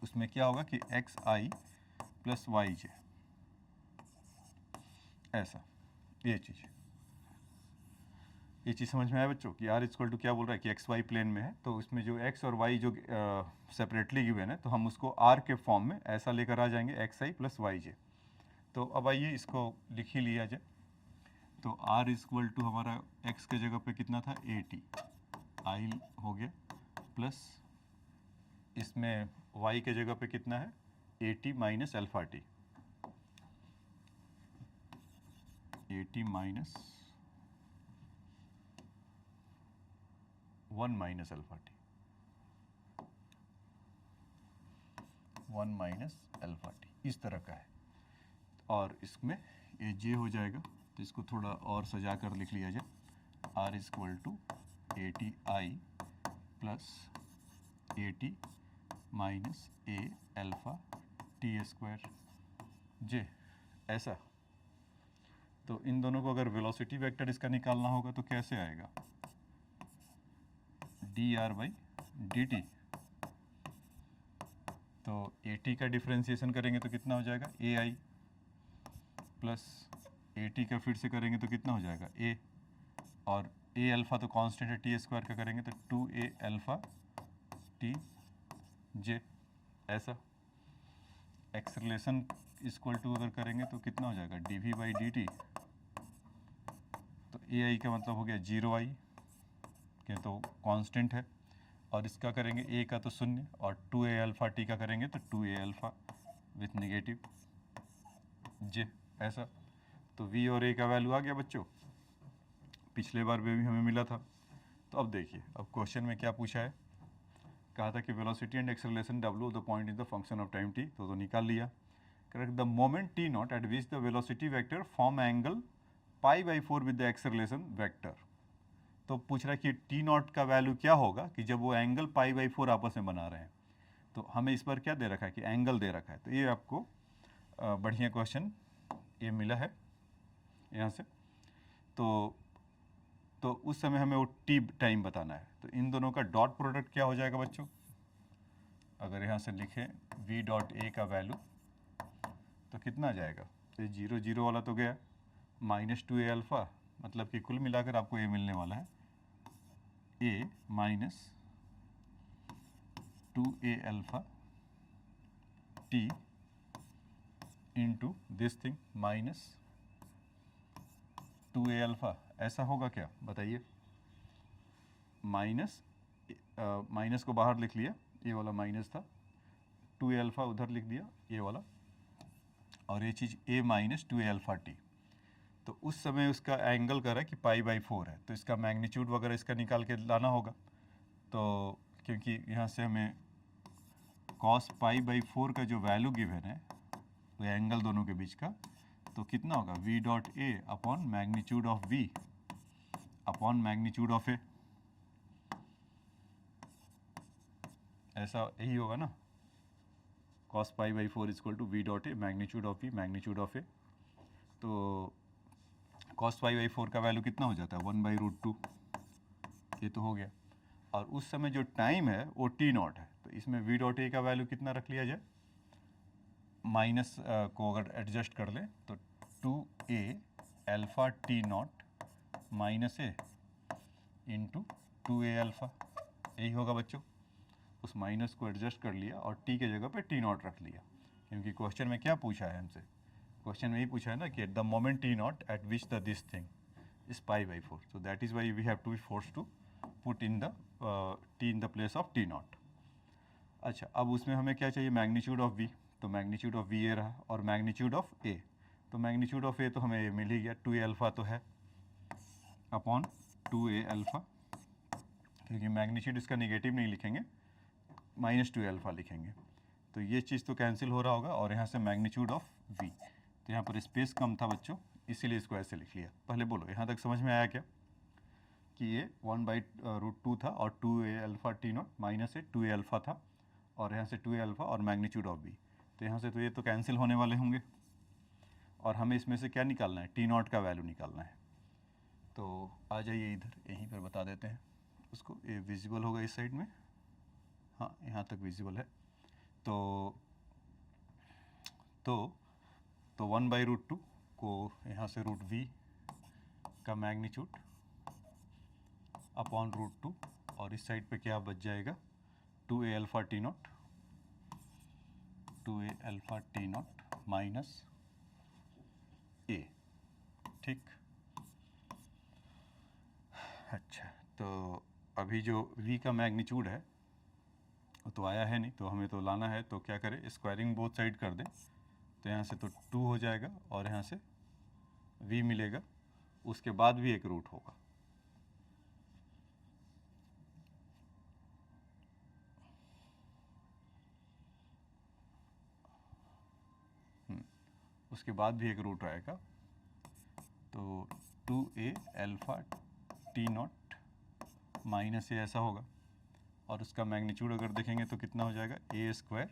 उसमें क्या होगा कि एक्स आई प्लस वाई जे, ऐसा ये चीज़ समझ में आया बच्चों कि आर इक्वल टू क्या बोल रहा है कि एक्स वाई प्लेन में है. तो उसमें जो एक्स और वाई जो सेपरेटली गिवन है, तो हम उसको आर के फॉर्म में ऐसा लेकर आ जाएंगे, एक्स आई प्लस वाई जे. तो अब आइए इसको लिख ही लिया जाए. तो आर इक्वल टू हमारा एक्स के जगह पे कितना था, ए टी आई हो गया, प्लस इसमें वाई के जगह पे कितना है, A T minus alpha T, A T minus 1 minus alpha T, 1 minus alpha T, इस तरह का है. और इसमें ये जे हो जाएगा, तो इसको थोड़ा और सजा कर लिख लिया जाए, R is equal to A T I plus A T minus A alpha T square J, ऐसा. तो इन दोनों को अगर वेलोसिटी वेक्टर इसका निकालना होगा तो कैसे आएगा, D R by D T. तो ए टी का डिफ्रेंसिएशन करेंगे तो कितना हो जाएगा, ए आई प्लस ए टी का फिर से करेंगे तो कितना हो जाएगा, ए, और ए अल्फ़ा तो कांस्टेंट है, टी स्क्वायर का करेंगे तो 2a अल्फ़ा टी जे, ऐसा. एक्सेलरेशन इक्वल टू अगर करेंगे तो कितना हो जाएगा, D V by D T. तो ए आई का मतलब हो गया 0 आई, के तो कांस्टेंट है, और इसका करेंगे ए का तो 0, और 2a अल्फ़ा टी का करेंगे तो 2a अल्फ़ा विथ नेगेटिव जे, ऐसा. तो v और a का वैल्यू आ गया बच्चों, पिछले बार में भी हमें मिला था. तो अब देखिए, अब क्वेश्चन में क्या पूछा है, कहा था कि velocity and acceleration w the point is the function of time t. तो निकाल लिया. Correct, the moment t not at which the velocity vector form angle pi by 4 with the acceleration vector. तो पूछ रहा है कि t नॉट का value क्या होगा कि जब वो एंगल पाई बाई 4 आपस में बना रहे हैं. तो हमें इस पर क्या दे रखा है कि एंगल दे रखा है. तो ये आपको बढ़िया क्वेश्चन ये मिला है यहाँ से. तो उस समय हमें वो टी टाइम बताना है. तो इन दोनों का डॉट प्रोडक्ट क्या हो जाएगा बच्चों, अगर यहाँ से लिखें v डॉट ए का वैल्यू तो कितना आ जाएगा, तो 0 0 वाला तो गया, माइनस 2a अल्फ़ा, मतलब कि कुल मिलाकर आपको ये मिलने वाला है a minus 2a alpha t into this thing minus 2a alpha. ऐसा होगा क्या बताइए, माइनस को बाहर लिख लिया, ये वाला माइनस था, 2a अल्फ़ा उधर लिख दिया ये वाला, और ये चीज़ a minus 2a alpha T. तो उस समय उसका एंगल कर रहा है कि पाई बाई 4 है, तो इसका मैग्नीट्यूड वगैरह इसका निकाल के लाना होगा. तो क्योंकि यहाँ से हमें cos पाई बाई 4 का जो वैल्यू गिवन है वो एंगल दोनों के बीच का, तो कितना होगा v dot A upon magnitude of v upon magnitude of A, ऐसा यही होगा ना, cos pi by 4 equal to v dot A magnitude of v magnitude of A. तो cos पाई बाई 4 का वैल्यू कितना हो जाता है 1/√2, ये तो हो गया। और उस समय जो टाइम है वो t नॉट है, तो इसमें v डॉट ए का वैल्यू कितना रख लिया जाए, माइनस को अगर एडजस्ट कर लें तो 2a alpha t naught minus ए इंटू 2a अल्फा, यही होगा बच्चों। उस माइनस को एडजस्ट कर लिया और t के जगह पे t नॉट रख लिया, क्योंकि क्वेश्चन में क्या पूछा है हमसे, क्वेश्चन में यही पूछा है ना कि at the moment t not at which the this thing is pi by 4, so that is why we have to be force to put in the t in the place of t not. अच्छा, अब उसमें हमें क्या चाहिए, magnitude of v, तो magnitude of v ये रहा, और मैग्नीट्यूड ऑफ a, तो मैग्नीट्यूड ऑफ a तो हमें मिल ही गया, 2a अल्फा तो है अपॉन 2a अल्फा, क्योंकि मैग्नीट्यूड इसका निगेटिव नहीं लिखेंगे, -2a अल्फा लिखेंगे, तो ये चीज़ तो कैंसिल हो रहा होगा, और यहाँ से मैग्नीट्यूड ऑफ v, तो यहाँ पर स्पेस कम था बच्चों, इसीलिए इसको ऐसे लिख लिया। पहले बोलो यहाँ तक समझ में आया क्या, कि ये 1/√2 था और 2a alpha t naught minus ए 2a अल्फा था, और यहाँ से 2a अल्फा और मैग्नीट्यूड ऑफ v, तो यहाँ से तो ये तो कैंसिल होने वाले होंगे, और हमें इसमें से क्या निकालना है, t नॉट का वैल्यू निकालना है। तो आ जाइए इधर, यहीं पर बता देते हैं उसको, ये विजिबल होगा इस साइड में, हाँ यहाँ तक विजिबल है। तो 1/√2 को यहाँ से √v का मैग्नीट्यूड अपॉन √2, और इस साइड पे क्या बच जाएगा 2a alpha t not, 2a alpha t naught minus a, ठीक। अच्छा, तो अभी जो v का मैग्नीट्यूड है वो तो आया है नहीं, तो हमें तो लाना है, तो क्या करें, स्क्वायरिंग बोथ साइड कर दें, तो यहाँ से तो 2 हो जाएगा और यहाँ से v मिलेगा, उसके बाद भी एक रूट होगा, उसके बाद भी एक रूट आएगा, तो 2a alpha t naught minus A ऐसा होगा, और उसका मैग्नीट्यूड अगर देखेंगे तो कितना हो जाएगा, a square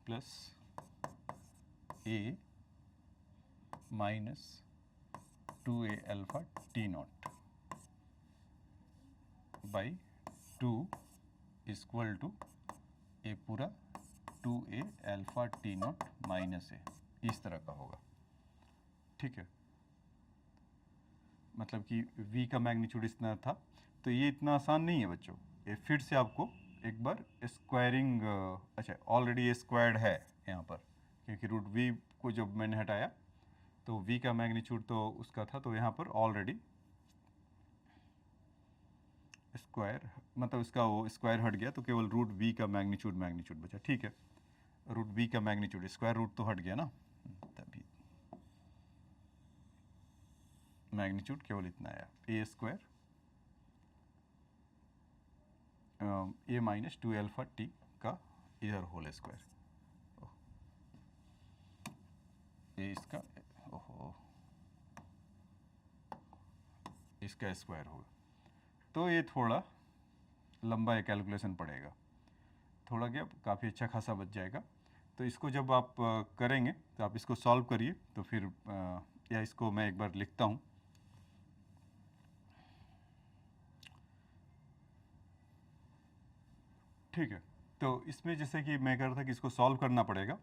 plus a minus 2a alpha t naught by 2 equal to a पूरा 2a alpha t naught minus A, इस तरह का होगा, ठीक है। मतलब कि v का मैग्नीट्यूड इतना था, तो ये इतना आसान नहीं है बच्चों, ये फिर से आपको एक बार स्क्वायरिंग, अच्छा ऑलरेडी ये स्क्वायर्ड है यहाँ पर, क्योंकि √v को जब मैंने हटाया तो v का मैग्नीट्यूड तो उसका था, तो यहाँ पर ऑलरेडी स्क्वायर, मतलब इसका वो स्क्वायर हट गया, तो केवल √v का मैग्नीट्यूड बचा, ठीक है। √v का मैग्नीट्यूड, स्क्वायर रूट तो हट गया ना, तभी मैग्नीट्यूड केवल इतना आया, a square a minus 2 alpha t का इधर होल स्क्वायर, ये इसका, ओहो इसका स्क्वायर होगा, तो ये थोड़ा लंबा एक कैलकुलेशन पड़ेगा, थोड़ा क्या काफ़ी अच्छा खासा बच जाएगा। तो इसको जब आप करेंगे तो आप इसको सॉल्व करिए, तो फिर या इसको मैं एक बार लिखता हूँ, ठीक है। तो इसमें जैसे कि मैं कह रहा था कि इसको सॉल्व करना पड़ेगा,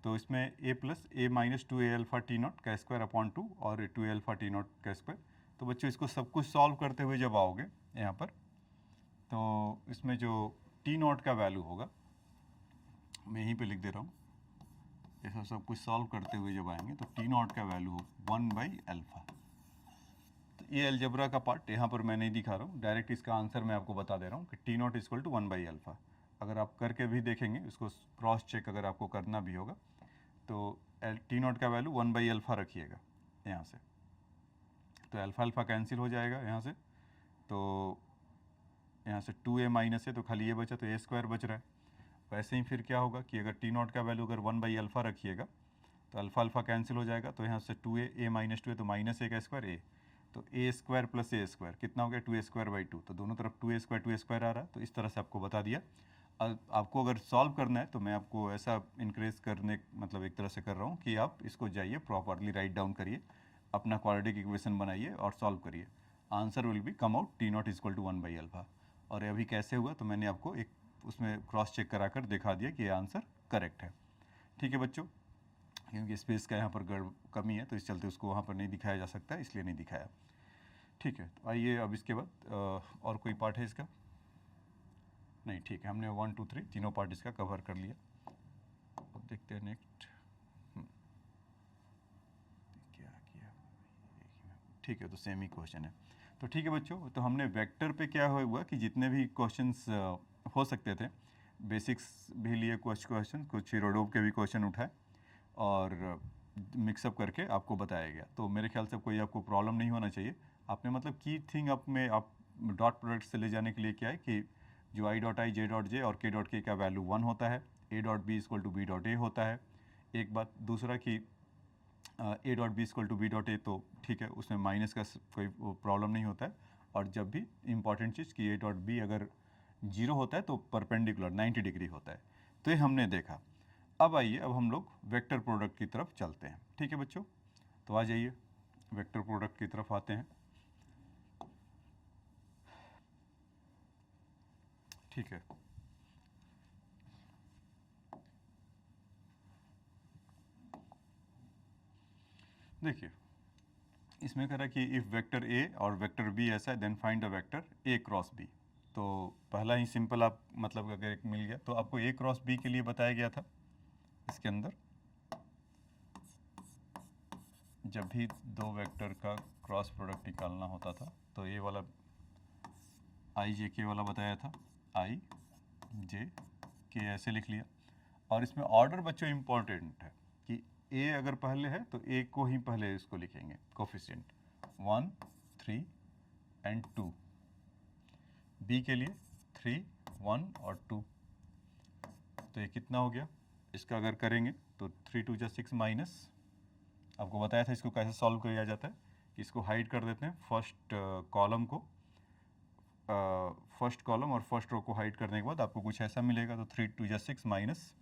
तो इसमें a plus a minus 2a alpha t not का स्क्वायर अपॉन 2 और 2a अल्फा t नॉट का स्क्वायर, तो बच्चों इसको सब कुछ सॉल्व करते हुए जब आओगे यहाँ पर, तो इसमें जो t नॉट का वैल्यू होगा, मैं यहीं पे लिख दे रहा हूँ, ऐसा सब कुछ सॉल्व करते हुए जब आएंगे तो t नॉट का वैल्यू हो 1/अल्फा। तो ये अलजबरा का पार्ट यहाँ पर मैं नहीं दिखा रहा हूँ, डायरेक्ट इसका आंसर मैं आपको बता दे रहा हूँ कि t नॉट इक्वल टू 1/अल्फा। अगर आप करके भी देखेंगे, इसको क्रॉस चेक अगर आपको करना भी होगा, तो t नॉट का वैल्यू 1/अल्फा रखिएगा यहाँ से, तो अल्फा अल्फा कैंसिल हो जाएगा यहाँ से, तो यहाँ से 2a माइनस है तो खाली ये बचा, तो a स्क्वायर बच रहा है, वैसे ही फिर क्या होगा कि अगर टी नॉट का वैल्यू अगर 1/α रखिएगा तो अल्फा अल्फा कैंसिल हो जाएगा, तो यहाँ से 2a, a माइनस 2 तो माइनस a का स्क्वायर a, तो a square plus a square कितना हो गया 2a²/2, तो दोनों तरफ 2a² आ रहा है। तो इस तरह से आपको बता दिया। आपको अगर सॉल्व करना है तो मैं आपको ऐसा इंक्रेज करने मतलब एक तरह से कर रहा हूँ कि आप इसको जाइए प्रॉपरली राइट डाउन करिए, अपना क्वाड्रेटिक इक्वेशन बनाइए और सॉल्व करिए। Answer will be come out T naught equal to 1/α। और अभी कैसे हुआ तो मैंने आपको एक उसमें क्रॉस चेक कराकर दिखा दिया कि ये आंसर करेक्ट है। ठीक है बच्चों, क्योंकि स्पेस का यहाँ पर कमी है तो इस चलते उसको वहाँ पर नहीं दिखाया जा सकता, इसलिए नहीं दिखाया। ठीक है, तो आइए अब इसके बाद और कोई पार्ट है इसका? नहीं, ठीक है, हमने 1 2 3 तीनों पार्ट इसका कवर कर लिया। अब देखते हैं नेक्स्ट क्या किया। ठीक है, तो सेम ही क्वेश्चन है। तो ठीक है बच्चों, तो हमने वेक्टर पे क्या हुआ कि जितने भी क्वेश्चंस हो सकते थे, बेसिक्स भी लिए कुछ क्वेश्चन, कुछ हीरोडोव के भी क्वेश्चन उठाए और मिक्सअप करके आपको बताया गया। तो मेरे ख्याल से कोई आपको प्रॉब्लम नहीं होना चाहिए। आपने मतलब की थिंग आप डॉट प्रोडक्ट से ले जाने के लिए क्या है कि जो I dot I, J dot J और के डॉट के का वैल्यू 1 होता है, A dot B equal to B dot A होता है। एक बात, दूसरा कि ए dot B equal to B dot A, तो ठीक है, उसमें माइनस का कोई प्रॉब्लम नहीं होता है। और जब भी इंपॉर्टेंट चीज़ कि ए डॉट बी अगर 0 होता है तो परपेंडिकुलर 90 डिग्री होता है। तो ये हमने देखा। अब आइए, अब हम लोग वेक्टर प्रोडक्ट की तरफ चलते हैं। ठीक है बच्चों, तो आ जाइए वेक्टर प्रोडक्ट की तरफ आते हैं। ठीक है, देखिए इसमें कह रहा है कि इफ़ वेक्टर ए और वेक्टर बी ऐसा है then find the vector A cross B. तो पहला ही सिंपल आप मतलब अगर एक मिल गया तो आपको ए क्रॉस बी के लिए बताया गया था। इसके अंदर जब भी दो वेक्टर का क्रॉस प्रोडक्ट निकालना होता था तो ये वाला आई जे के वाला बताया था, आई जे के ऐसे लिख लिया। और इसमें ऑर्डर बच्चों इम्पॉर्टेंट है कि ए अगर पहले है तो ए को ही पहले इसको लिखेंगे कोफिशिएंट 1 3 एंड 2, बी के लिए 3 1 और 2। तो ये कितना हो गया, इसका अगर करेंगे तो 3 2 6 माइनस, आपको बताया था इसको कैसे सॉल्व किया जाता है कि इसको हाइड कर देते हैं फर्स्ट कॉलम को, फर्स्ट कॉलम और फर्स्ट रो को हाइड करने के बाद आपको कुछ ऐसा मिलेगा। तो 3 2 6 माइनस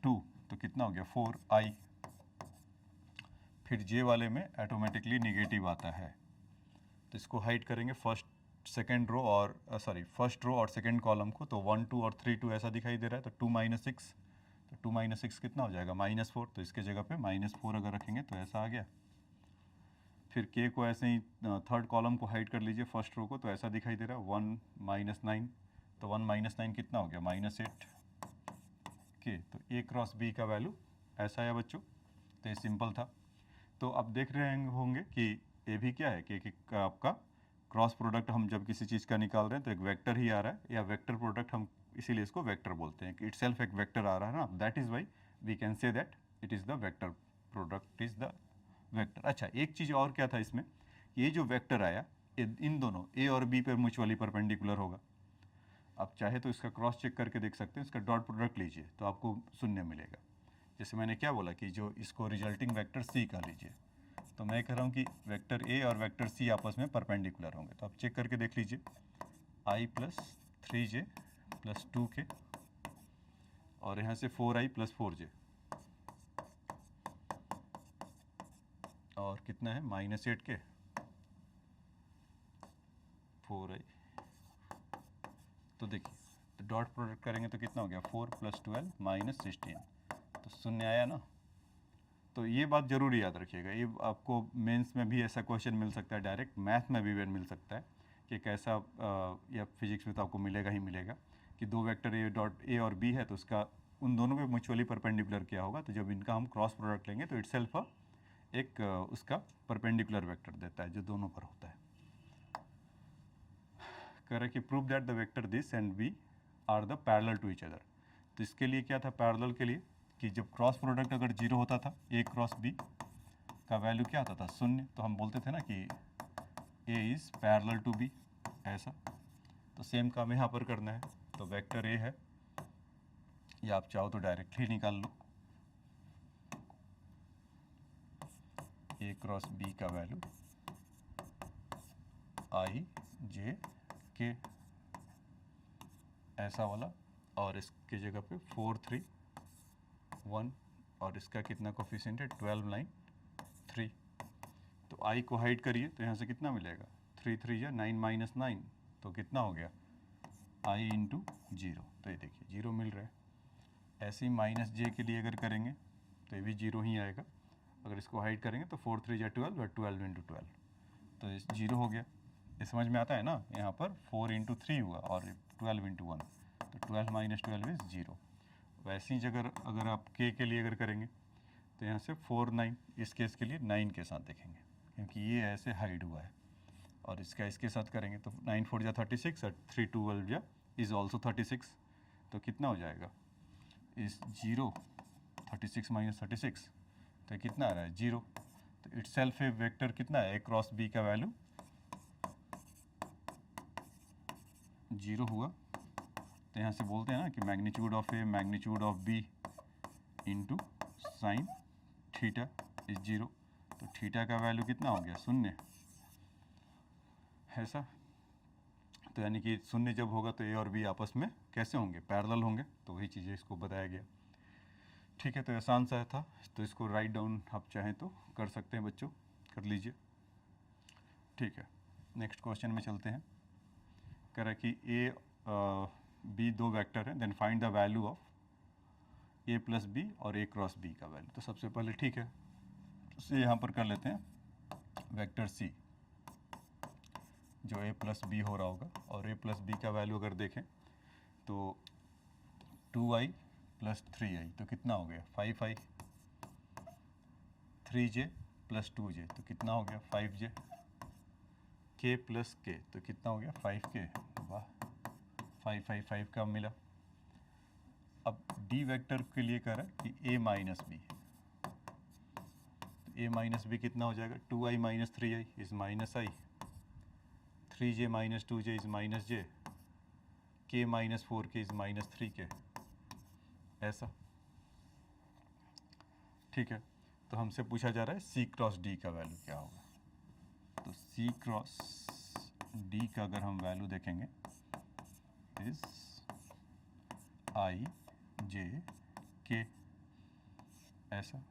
2, तो कितना हो गया 4i। फिर जे वाले में ऑटोमेटिकली निगेटिव आता है, तो इसको हाइड करेंगे फर्स्ट सेकेंड रो और फर्स्ट रो और सेकेंड कॉलम को। तो 1 2 और 3 2 ऐसा दिखाई दे रहा है। तो 2 - 6, तो 2 - 6 कितना हो जाएगा -4। तो इसके जगह पे -4 अगर रखेंगे तो ऐसा आ गया। फिर के को ऐसे ही थर्ड कॉलम को हाइड कर लीजिए फर्स्ट रो को, तो ऐसा दिखाई दे रहा है 1 - 9। तो 1 - 9 कितना हो गया -8 के। तो ए क्रॉस बी का वैल्यू ऐसा है बच्चों। तो ये सिंपल था। तो अब देख रहे होंगे कि ये भी क्या है कि आपका क्रॉस प्रोडक्ट हम जब किसी चीज़ का निकाल रहे हैं तो एक वेक्टर ही आ रहा है, या वेक्टर प्रोडक्ट हम इसीलिए इसको वेक्टर बोलते हैं कि इटसेल्फ एक वेक्टर आ रहा है ना, that is why we can say that it is the vector product is the vector. अच्छा, एक चीज़ और क्या था इसमें, ये जो वेक्टर आया इन दोनों ए और बी पर म्यूचुअली परपेंडिकुलर होगा। आप चाहे तो इसका क्रॉस चेक करके देख सकते हैं, इसका डॉट प्रोडक्ट लीजिए तो आपको शून्य मिलेगा। जैसे मैंने क्या बोला कि जो इसको रिजल्टिंग वेक्टर सी का लीजिए, तो मैं कह रहा हूँ कि वेक्टर ए और वेक्टर सी आपस में परपेंडिकुलर होंगे। तो आप चेक करके देख लीजिए, i + 3j + 2k और यहाँ से 4i + 4j और कितना है -8k 4i। तो देखिए, तो डॉट प्रोडक्ट करेंगे तो कितना हो गया 4 + 12 - 16, तो शून्य आया ना। तो ये बात जरूर याद रखिएगा, ये आपको मेंस में भी ऐसा क्वेश्चन मिल सकता है, डायरेक्ट मैथ में भी मिल सकता है कि कैसा, या फिजिक्स में तो आपको मिलेगा ही मिलेगा कि दो वेक्टर ए और बी है तो उसका उन दोनों पे म्यूचुअली परपेंडिकुलर क्या होगा। तो जब इनका हम क्रॉस प्रोडक्ट लेंगे तो इटसेल्फ एक उसका परपेंडिकुलर वेक्टर देता है जो दोनों पर होता है। कह रहा कि prove that the vector this and B are the parallel to each other. तो इसके लिए क्या था पैरेलल के लिए कि जब क्रॉस प्रोडक्ट अगर 0 होता था, ए क्रॉस बी का वैल्यू क्या आता था 0, तो हम बोलते थे ना कि A is parallel to B, ऐसा। तो सेम काम यहाँ पर करना है। तो वेक्टर ए है या आप चाहो तो डायरेक्टली निकाल लो। ए क्रॉस बी का वैल्यू आई जे के, ऐसा वाला, और इसकी जगह पे 4 3 1, और इसका कितना कोफिशिएंट है 12 9 3। तो आई को हाइड करिए तो यहाँ से कितना मिलेगा 3 3 या 9 माइनस 9, तो कितना हो गया आई इंटू 0। तो ये देखिए 0 मिल रहा है। ऐसे ही माइनस जे के लिए अगर करेंगे तो ये भी 0 ही आएगा। अगर इसको हाइड करेंगे तो 4 3 या 12 और 12 इंटू 12, तो ये 0 हो गया। ये समझ में आता है ना। यहाँ पर 4 इंटू 3 हुआ और 12 इंटू 1, तो 12 माइनस 12 इज 0। वैसे ही अगर आप के लिए अगर करेंगे तो यहाँ से 4 9, इस केस के लिए 9 के साथ देखेंगे क्योंकि ये ऐसे हाइड हुआ है। और इसका इसके साथ करेंगे तो 9 4 जा 36 और 3 12 जा इज़ ऑल्सो 36। तो कितना हो जाएगा इस 0 36 माइनस 36, तो कितना आ रहा है 0। तो इट्स सेल्फ ए वेक्टर कितना है ए क्रॉस बी का वैल्यू 0 हुआ। तो यहाँ से बोलते हैं ना कि magnitude of A magnitude of B into sine theta is 0। तो थीटा का वैल्यू कितना हो गया 0, ऐसा। तो यानी कि 0 जब होगा तो ए और बी आपस में कैसे होंगे पैरेलल होंगे। तो वही चीज़ें इसको बताया गया। ठीक है, तो आसान सा था, तो इसको राइट डाउन आप चाहें तो कर सकते हैं बच्चों, कर लीजिए। ठीक है, नेक्स्ट क्वेश्चन में चलते हैं। कह रहा है कि ए बी दो वेक्टर हैं, then find the value of A plus B और ए क्रॉस बी का वैल्यू। तो सबसे पहले ठीक है, उसे यहाँ पर कर लेते हैं वेक्टर सी जो ए प्लस बी हो रहा होगा, और ए प्लस बी का वैल्यू अगर देखें तो 2i प्लस 3i, तो कितना हो गया 5i, 3j प्लस 2j, तो कितना हो गया 5j, k प्लस k, तो कितना हो गया 5k। वाह, 5 5 5 का मिला। अब डी वेक्टर के लिए कह रहा है कि a minus B, a minus B कितना हो जाएगा 2i minus 3i is minus i, 3j minus 2j is minus j, k minus 4k is minus 3k, ऐसा। ठीक है, तो हमसे पूछा जा रहा है सी क्रॉस डी का वैल्यू क्या होगा। तो सी क्रॉस डी का अगर हम वैल्यू देखेंगे इज आई जे के, ऐसा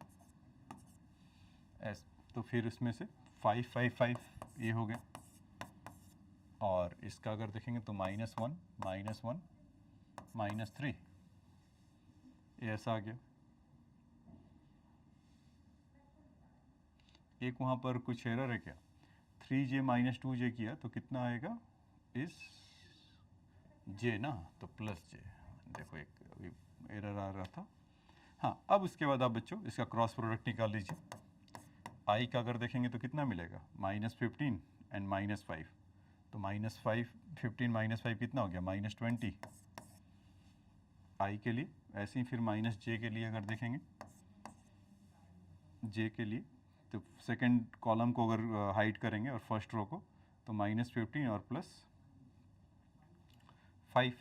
तो फिर उसमें से 5 5 5 ये हो गया, और इसका अगर देखेंगे तो -1 -1 -3, ये ऐसा आ गया। एक वहाँ पर कुछ एरर है क्या, 3j माइनस 2j किया तो कितना आएगा इस j ना, तो प्लस j। देखो एक अभी एरर आ रहा था। हाँ, अब उसके बाद आप बच्चों इसका क्रॉस प्रोडक्ट निकाल लीजिए। i का अगर देखेंगे तो कितना मिलेगा -15 एंड -5, तो -5 15 -5 कितना हो गया -20 i के लिए। ऐसे ही फिर -j के लिए अगर देखेंगे, j के लिए तो सेकंड कॉलम को अगर हाइड करेंगे और फर्स्ट रो को, तो -15 और +5,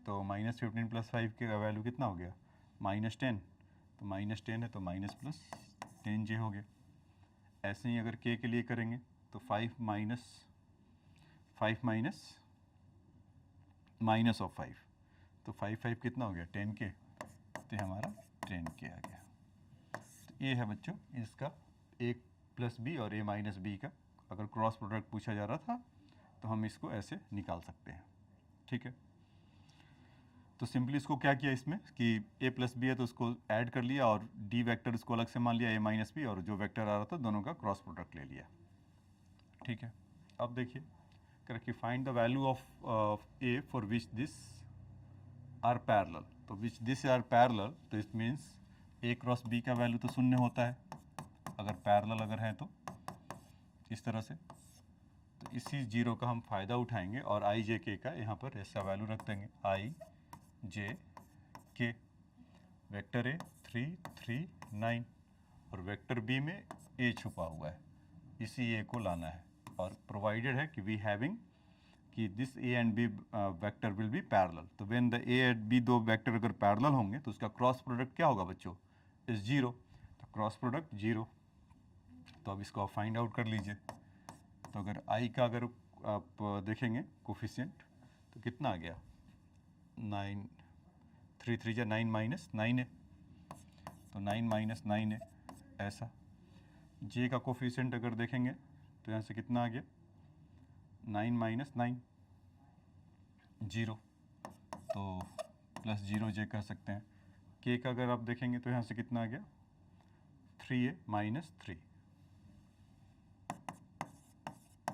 तो -15 + 5 का वैल्यू कितना हो गया -10, तो -10 है तो माइनस प्लस 10j हो गया। ऐसे ही अगर k के लिए करेंगे तो 5 माइनस ऑफ 5, तो 5 5 कितना हो गया 10k, तो हमारा 10k आ गया। तो ये है बच्चों इसका a प्लस बी और a माइनस बी का अगर क्रॉस प्रोडक्ट पूछा जा रहा था तो हम इसको ऐसे निकाल सकते हैं। ठीक है, तो सिंपली इसको क्या किया इसमें कि a प्लस बी है तो उसको ऐड कर लिया, और d वेक्टर इसको अलग से मान लिया a माइनस बी, और जो वेक्टर आ रहा था दोनों का क्रॉस प्रोडक्ट ले लिया। ठीक है, अब देखिए करेक्ट कि find the value of a for which this are parallel. तो विच दिस आर पैरेलल, तो it means a cross b का वैल्यू तो 0 होता है अगर पैरेलल अगर है तो, इस तरह से। तो इसी 0 का हम फ़ायदा उठाएंगे और आई जे के का यहाँ पर ऐसा वैल्यू रख देंगे आई जे के। वेक्टर ए 3 3 9 और वेक्टर बी में ए छुपा हुआ है, इसी ए को लाना है। और प्रोवाइडेड है कि वी हैविंग कि this A and B vector will be parallel. तो when the A and B दो वेक्टर अगर पैरेलल होंगे तो उसका क्रॉस प्रोडक्ट क्या होगा बच्चों, इज जीरो। तो क्रॉस प्रोडक्ट जीरो। तो अब इसको आप फाइंड आउट कर लीजिए। तो अगर आई का अगर आप देखेंगे कोफिशिएंट तो कितना आ गया, 9, 3 3 9 माइनस 9 है, तो 9 माइनस 9 है ऐसा। जे का कोफिशिएंट अगर देखेंगे तो यहाँ से कितना आ गया, 9 माइनस 9, 0, तो प्लस 0 जे कह सकते हैं। के का अगर आप देखेंगे तो यहाँ से कितना आ गया, 3a माइनस 3,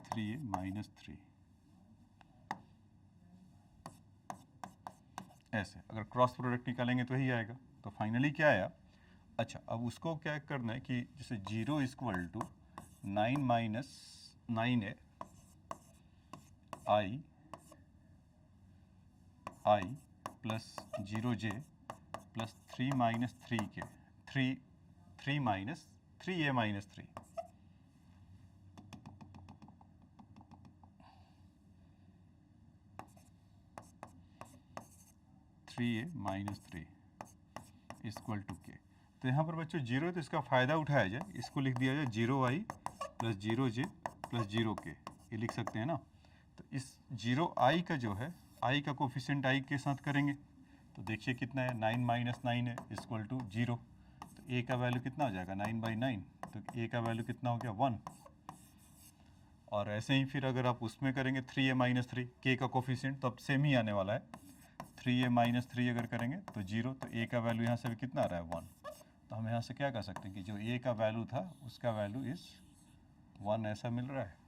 3a माइनस 3 ऐसे। अगर क्रॉस प्रोडक्ट निकालेंगे तो यही आएगा। तो फाइनली क्या आया, अच्छा अब उसको क्या करना है कि जैसे 0 इक्वल टू 9 माइनस 9 है आई प्लस 0j प्लस 3 माइनस 3 के 3 minus 3a minus 3, minus 3 equal to के। तो यहाँ पर बच्चों जीरो है तो इसका फ़ायदा उठाया जाए, इसको लिख दिया जाए 0i plus 0j plus 0k, ये लिख सकते हैं ना। तो इस 0i का जो है, i का कोफिशिएंट i के साथ करेंगे तो देखिए कितना है, 9 माइनस 9 है इक्वल टू 0। तो a का वैल्यू कितना हो जाएगा, 9/9, तो a का वैल्यू कितना हो गया, 1। और ऐसे ही फिर अगर आप उसमें करेंगे 3a माइनस 3, k का कोफिशिएंट तो अब सेम ही आने वाला है, 3a माइनस 3 अगर करेंगे तो 0, तो a का वैल्यू यहाँ से भी कितना आ रहा है, 1। तो हम यहाँ से क्या कर सकते हैं कि जो a का वैल्यू था उसका वैल्यू इस 1 ऐसा मिल रहा है।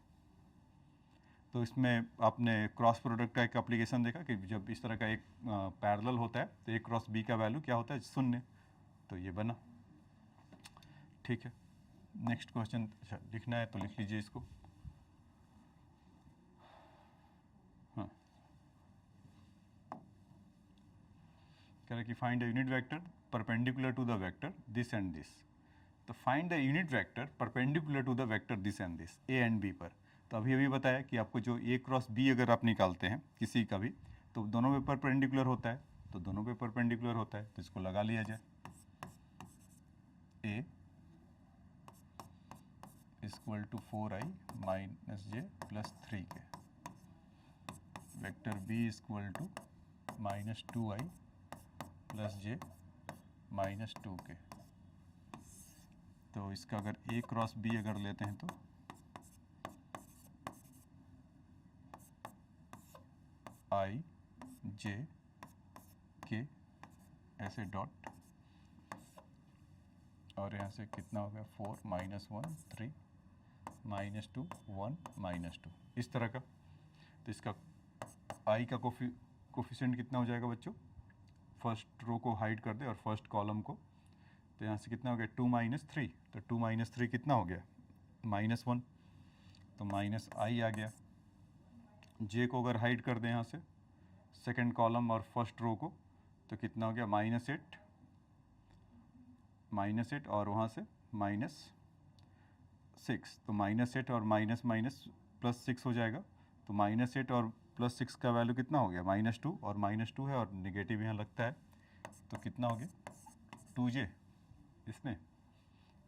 तो इसमें आपने क्रॉस प्रोडक्ट का एक एप्लीकेशन देखा कि जब इस तरह का एक पैरेलल होता है तो a क्रॉस b का वैल्यू क्या होता है, 0। तो ये बना, ठीक है। नेक्स्ट क्वेश्चन, अच्छा लिखना है तो लिख लीजिए इसको। हाँ, कह रहा है कि find the unit vector perpendicular to the vector this and this. तो find the unit vector perpendicular to the vector this and this, A and B पर। तो अभी बताया कि आपको जो ए क्रॉस बी अगर आप निकालते हैं किसी का भी तो दोनों पे परपेंडिकुलर होता है, तो दोनों पे परपेंडिकुलर होता है तो इसको लगा लिया जाए, A equal to 4i minus J plus 3k, vector B equal to minus 2i plus J minus 2k। तो इसका अगर a क्रॉस b अगर लेते हैं तो i j k ऐसे डॉट, और यहाँ से कितना हो गया, 4 माइनस 1 3 माइनस 2 1 माइनस 2 इस तरह का। तो इसका i का कोफिशिएंट कितना हो जाएगा बच्चों, फर्स्ट रो को हाइड कर दे और फर्स्ट कॉलम को, तो यहाँ से कितना हो गया, 2 माइनस 3, तो 2 माइनस 3 कितना हो गया, माइनस 1, तो माइनस आई आ गया। जे को अगर हाइड कर दें यहाँ से सेकंड कॉलम और फर्स्ट रो को तो कितना हो गया, -8 और वहाँ से -6, तो -8 और माइनस माइनस प्लस 6 हो जाएगा। तो -8 और प्लस 6 का वैल्यू कितना हो गया, -2, और -2 है और निगेटिव यहाँ लगता है तो कितना हो गया, 2j। इसमें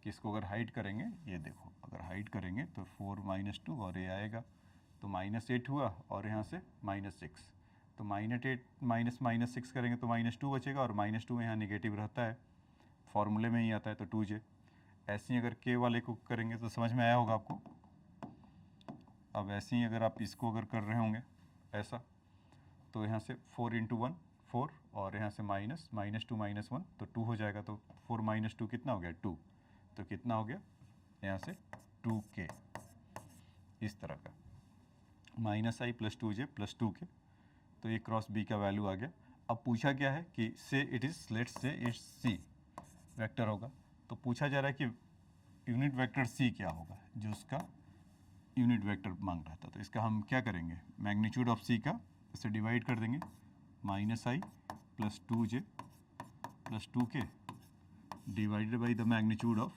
कि इसको अगर हाइड करेंगे, ये देखो अगर हाइड करेंगे तो 4 माइनस 2 और ये आएगा तो -8 हुआ और यहाँ से -6, तो -8 माइनस माइनस 6 करेंगे तो -2 बचेगा और -2 यहाँ निगेटिव रहता है, फॉर्मूले में ही आता है तो 2j। ऐसे ही अगर k वाले को करेंगे तो समझ में आया होगा आपको। अब ऐसे ही अगर आप इसको अगर कर रहे होंगे ऐसा तो यहाँ से 4 × 1 4 और यहाँ से -2 -1 तो 2 हो जाएगा, तो 4 माइनस 2 कितना हो गया, 2, तो कितना हो गया यहाँ से 2k इस तरह का, -i plus 2j plus 2k। तो ए क्रॉस बी का वैल्यू आ गया। अब पूछा क्या है कि say it is, let's say it's c vector होगा, तो पूछा जा रहा है कि यूनिट वेक्टर सी क्या होगा, जो उसका यूनिट वेक्टर मांग रहा था। तो इसका हम क्या करेंगे, मैग्नीट्यूड ऑफ सी का इसे डिवाइड कर देंगे, -i plus 2j plus 2k divided by the magnitude of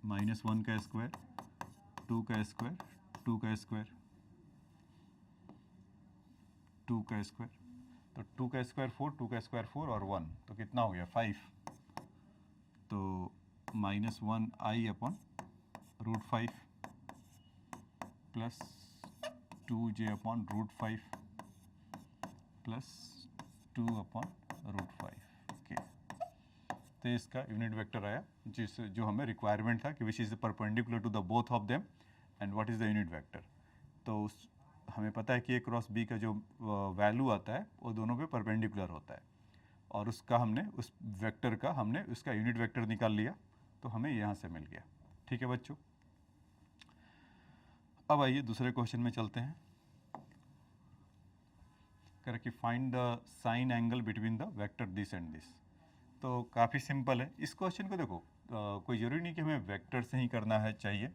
-1 का स्क्वायर 2 का स्क्वायर 2 का स्क्वायर। 2 का स्क्वायर, तो 2 का स्क्वायर 4, 2 का स्क्वायर 4 और 1, तो कितना हो गया 5, तो -1i upon √5 plus 2j upon √5 plus 2 upon √5 के। तो इसका यूनिट वेक्टर आया जो हमें रिक्वायरमेंट था कि which is perpendicular to the both of them and what is the unit vector. तो हमें पता है कि ए क्रॉस बी का जो वैल्यू आता है वो दोनों पे परपेंडिकुलर होता है, और उसका हमने उस वेक्टर का हमने उसका यूनिट वेक्टर निकाल लिया, तो हमें यहाँ से मिल गया। ठीक है बच्चों, अब आइए दूसरे क्वेश्चन में चलते हैं। कह कि find the sign angle between the vector this and this. तो काफ़ी सिंपल है। इस क्वेश्चन को देखो कोई ज़रूरी नहीं कि हमें वेक्टर से ही करना है चाहिए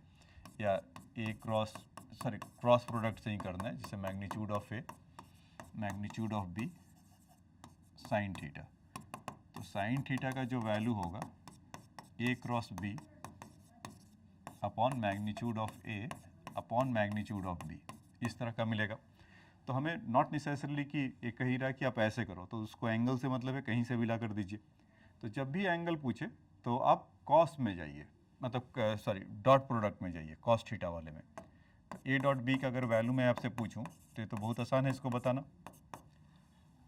या क्रॉस प्रोडक्ट से ही करना है, जैसे magnitude of A magnitude of B sine theta. तो साइन थीटा का जो वैल्यू होगा A cross B upon magnitude of A upon magnitude of B, इस तरह का मिलेगा। तो हमें नॉट नेसेसरली कि ये कह ही रहा है कि आप ऐसे करो, तो उसको एंगल से मतलब है कहीं से भी ला कर दीजिए। तो जब भी एंगल पूछे तो आप कॉस में जाइए, मतलब डॉट प्रोडक्ट में जाइए, कॉस थीटा वाले में। तो ए डॉट बी का अगर वैल्यू मैं आपसे पूछूं तो ये तो बहुत आसान है इसको बताना।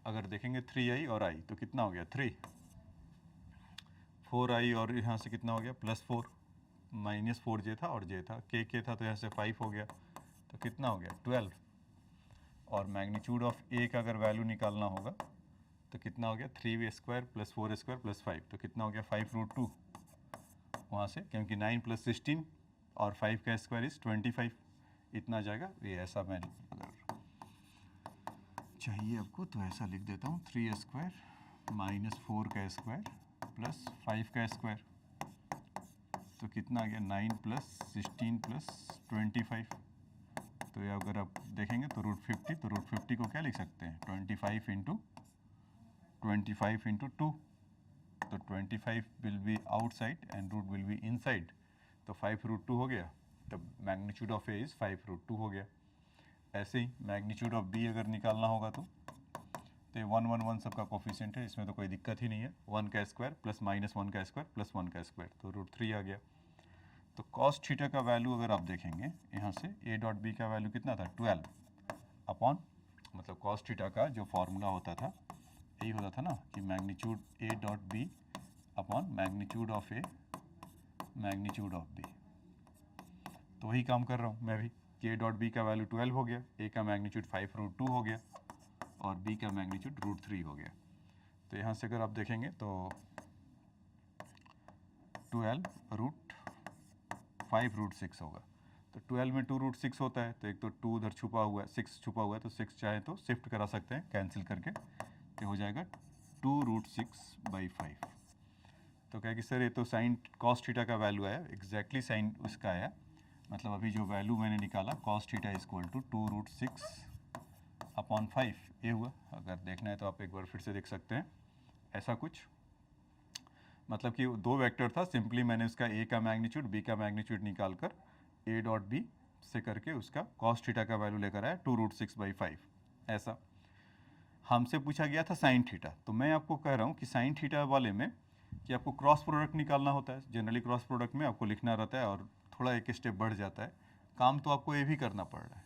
अगर देखेंगे 3i और i तो कितना हो गया 3, 4i और यहाँ से कितना हो गया +4, -4j था और j था, k था तो यहाँ से 5 हो गया, तो कितना हो गया 12। और मैग्नीट्यूड ऑफ ए का अगर वैल्यू निकालना होगा तो कितना हो गया 3v² + 4² + 5, तो कितना हो गया 5√2 वहाँ से, क्योंकि 9 + 16 और 5 का स्क्वायर इज़ 25, इतना जाएगा। ये ऐसा मैं अगर चाहिए आपको तो ऐसा लिख देता हूँ 3² - 4 का स्क्वायर प्लस 5 का स्क्वायर, तो कितना आ गया 9 + 16 + 25। तो ये अगर आप देखेंगे तो √50, तो √50 को क्या लिख सकते हैं 25 × 2, तो 25 will be outside and root will be inside, तो 5√2 हो गया। तब मैग्नीट्यूड ऑफ ए इज़ 5√2 हो गया। ऐसे ही मैग्नीट्यूड ऑफ बी अगर निकालना होगा तो 1 1 1 सबका कोफिशिएंट है, इसमें तो कोई दिक्कत ही नहीं है। 1 का स्क्वायर प्लस -1 का स्क्वायर प्लस 1 का स्क्वायर, तो √3 आ गया। तो कॉस थीटा का वैल्यू अगर आप देखेंगे यहाँ से ए डॉट बी का वैल्यू कितना था 12 अपॉन, मतलब कॉस थीटा का जो फॉर्मूला होता था यही होता था ना कि magnitude a dot B upon magnitude of A magnitude of b. तो वही काम कर रहा हूँ मैं भी कि ए डॉट बी का वैल्यू 12 हो गया, ए का मैग्नीट्यूड 5√2 हो गया और बी का मैग्नीट्यूड √3 हो गया। तो यहाँ से अगर आप देखेंगे तो 12√5√6 होगा। तो 12 में 2√6 होता है, तो एक तो 2 उधर छुपा हुआ है, 6 छुपा हुआ है, तो 6 चाहे तो शिफ्ट करा सकते हैं कैंसिल करके, तो हो जाएगा 2√6/5। तो क्या कि सर ये तो साइन कॉस थीटा का वैल्यू आया, एग्जैक्टली साइन उसका आया, मतलब अभी जो वैल्यू मैंने निकाला कॉस थीटा = 2√6/5 ये हुआ। अगर देखना है तो आप एक बार फिर से देख सकते हैं, ऐसा कुछ मतलब कि दो वेक्टर था, सिंपली मैंने उसका ए का मैग्नीट्यूड बी का मैग्नीट्यूड निकाल कर ए डॉट बी से करके उसका कॉस थीटा का वैल्यू लेकर आया 2√6/5। ऐसा हमसे पूछा गया था साइन थीटा, तो मैं आपको कह रहा हूँ कि साइन थीटा वाले में कि आपको क्रॉस प्रोडक्ट निकालना होता है। जनरली क्रॉस प्रोडक्ट में आपको लिखना रहता है और थोड़ा एक स्टेप बढ़ जाता है काम, तो आपको ये भी करना पड़ रहा है।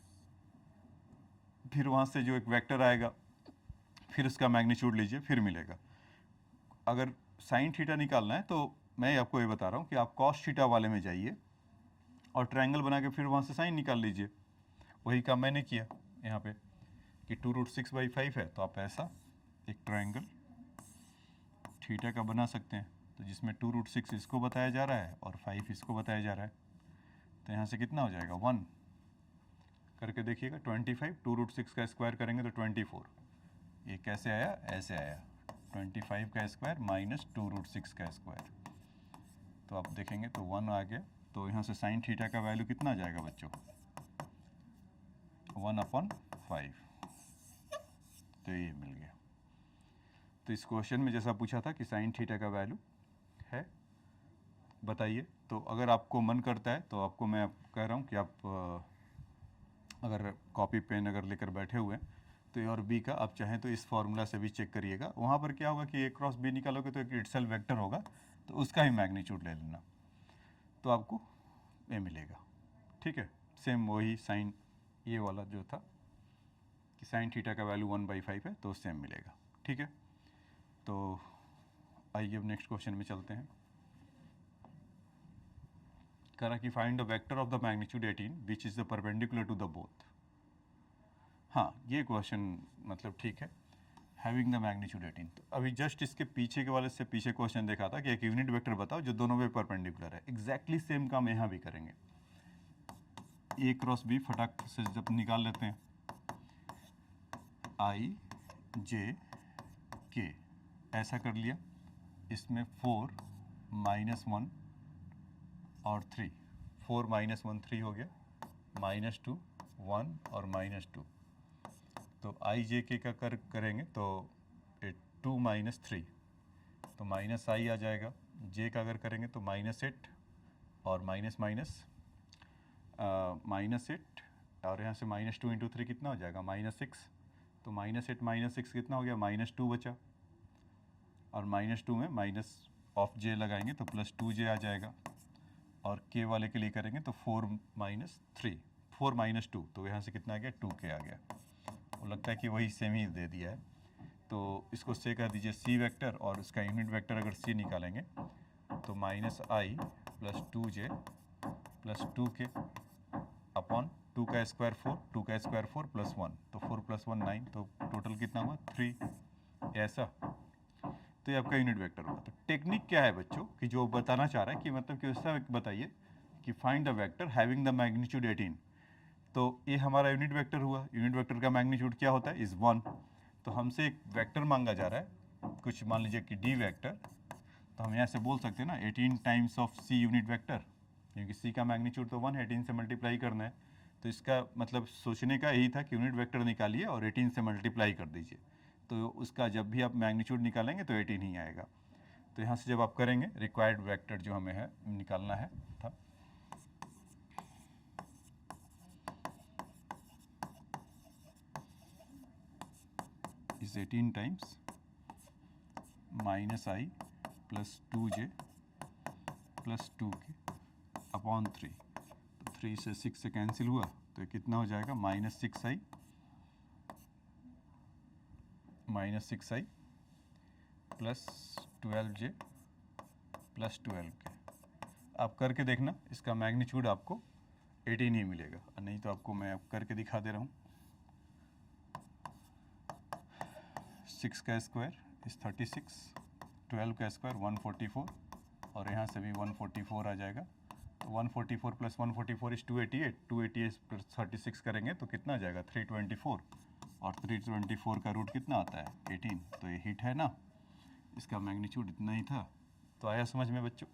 फिर वहाँ से जो एक वेक्टर आएगा फिर उसका मैग्नीट्यूड लीजिए फिर मिलेगा। अगर साइन थीटा निकालना है तो मैं आपको ये बता रहा हूँ कि आप कॉस थीटा वाले में जाइए और ट्रायंगल बना के फिर वहाँ से साइन निकाल लीजिए। वही काम मैंने किया यहाँ पे कि 2√6/5 है, तो आप ऐसा एक ट्रायंगल थीटा का बना सकते हैं, तो जिसमें 2√6 इसको बताया जा रहा है और 5 इसको बताया जा रहा है। तो यहाँ से कितना हो जाएगा 1 करके देखिएगा 25, 2√6 का स्क्वायर करेंगे तो 24। ये कैसे आया, ऐसे आया 25 का स्क्वायर माइनस 2√6 का स्क्वायर, तो आप देखेंगे तो 1 आ गया। तो यहाँ से साइन थीटा का वैल्यू कितना आ जाएगा बच्चों 1/5, तो ये मिल गया। तो इस क्वेश्चन में जैसा पूछा था कि साइन थीटा का वैल्यू है बताइए, तो अगर आपको मन करता है तो आपको मैं कह रहा हूँ कि आप अगर कॉपी पेन अगर लेकर बैठे हुए हैं तो ए और बी का आप चाहें तो इस फॉर्मूला से भी चेक करिएगा। वहाँ पर क्या होगा कि ए क्रॉस बी निकालोगे तो एक इटसेल्फ वेक्टर होगा, तो उसका ही मैग्नीट्यूड ले लेना, तो आपको ए मिलेगा। ठीक है, सेम वही साइन ये वाला जो था कि साइन थीटा का वैल्यू 1/5 है, तो सेम मिलेगा। ठीक है, तो आइए अब नेक्स्ट क्वेश्चन में चलते हैं। करा कि find the vector of the magnitude 18 which is the perpendicular to the both. हाँ, ये क्वेश्चन मतलब ठीक है, हैविंग द मैग्नीट्यूड 18। तो अभी जस्ट इसके पीछे के वाले से पीछे क्वेश्चन देखा था कि एक यूनिट वेक्टर बताओ जो दोनों पे परपेंडिकुलर है। एग्जैक्टली सेम काम यहाँ भी करेंगे। ए क्रॉस बी फटाक से जब निकाल लेते हैं, आई जे के ऐसा कर लिया, इसमें 4 -1 और 3, 4 - 1 3 हो गया, -2 1 और -2, तो आई जे के का करेंगे तो 2 - 3, तो माइनस आई आ जाएगा। जे का अगर करेंगे तो -8 और -8 और यहाँ से -2 × 3 कितना हो जाएगा, -6, तो -8 -6 कितना हो गया, -2 बचा, और -2 में माइनस ऑफ जे लगाएंगे तो +2j आ जाएगा, और के वाले के लिए करेंगे तो 4 - 3 4 - 2, तो यहाँ से कितना आ गया, 2k आ गया। वो लगता है कि वही सेम ही दे दिया है, तो इसको से कर दीजिए सी वेक्टर, और उसका यूनिट वेक्टर अगर सी निकालेंगे तो -i + 2j + 2k अपॉन 2 का स्क्वायर 4, 2 का स्क्वायर 4 + 1, तो 4 + 1 9, तो टोटल कितना हुआ 3, ऐसा। तो ये आपका यूनिट वेक्टर हुआ। तो टेक्निक क्या है बच्चों कि जो बताना चाह रहा है कि मतलब कि उसका बताइए कि find the vector having the magnitude 18, तो ये हमारा यूनिट वेक्टर हुआ। यूनिट वेक्टर का मैग्नीट्यूड क्या होता है, इज़ 1। तो हमसे एक वेक्टर मांगा जा रहा है, कुछ मान लीजिए कि डी वेक्टर, तो हम यहाँ से बोल सकते हैं ना 18 times of C unit vector, क्योंकि सी का मैग्नीट्यूड तो 1 है, 18 से मल्टीप्लाई करना है। तो इसका मतलब सोचने का यही था कि यूनिट वेक्टर निकालिए और 18 से मल्टीप्लाई कर दीजिए, तो उसका जब भी आप मैग्नीट्यूड निकालेंगे तो 18 ही आएगा। तो यहाँ से जब आप करेंगे, रिक्वायर्ड वेक्टर जो हमें है निकालना है था, is 18 times -i + 2j + 2k upon 3, तो 3 से 6 से कैंसिल हुआ, तो ये कितना हो जाएगा, -6i + 12j + 12k। आप करके देखना, इसका मैग्नीट्यूड आपको 18 ही मिलेगा, नहीं तो आपको मैं करके दिखा दे रहा हूँ। 6 का स्क्वायर इस 36, 12 का स्क्वायर 144, और यहाँ से भी 144 आ जाएगा, तो 144 + 144 इज 288, 288 + 36 करेंगे तो कितना आ जाएगा, 324, और 324 का रूट कितना आता है, 18, तो ये हिट है ना, इसका मैग्नीट्यूड इतना ही था। तो आया समझ में बच्चों,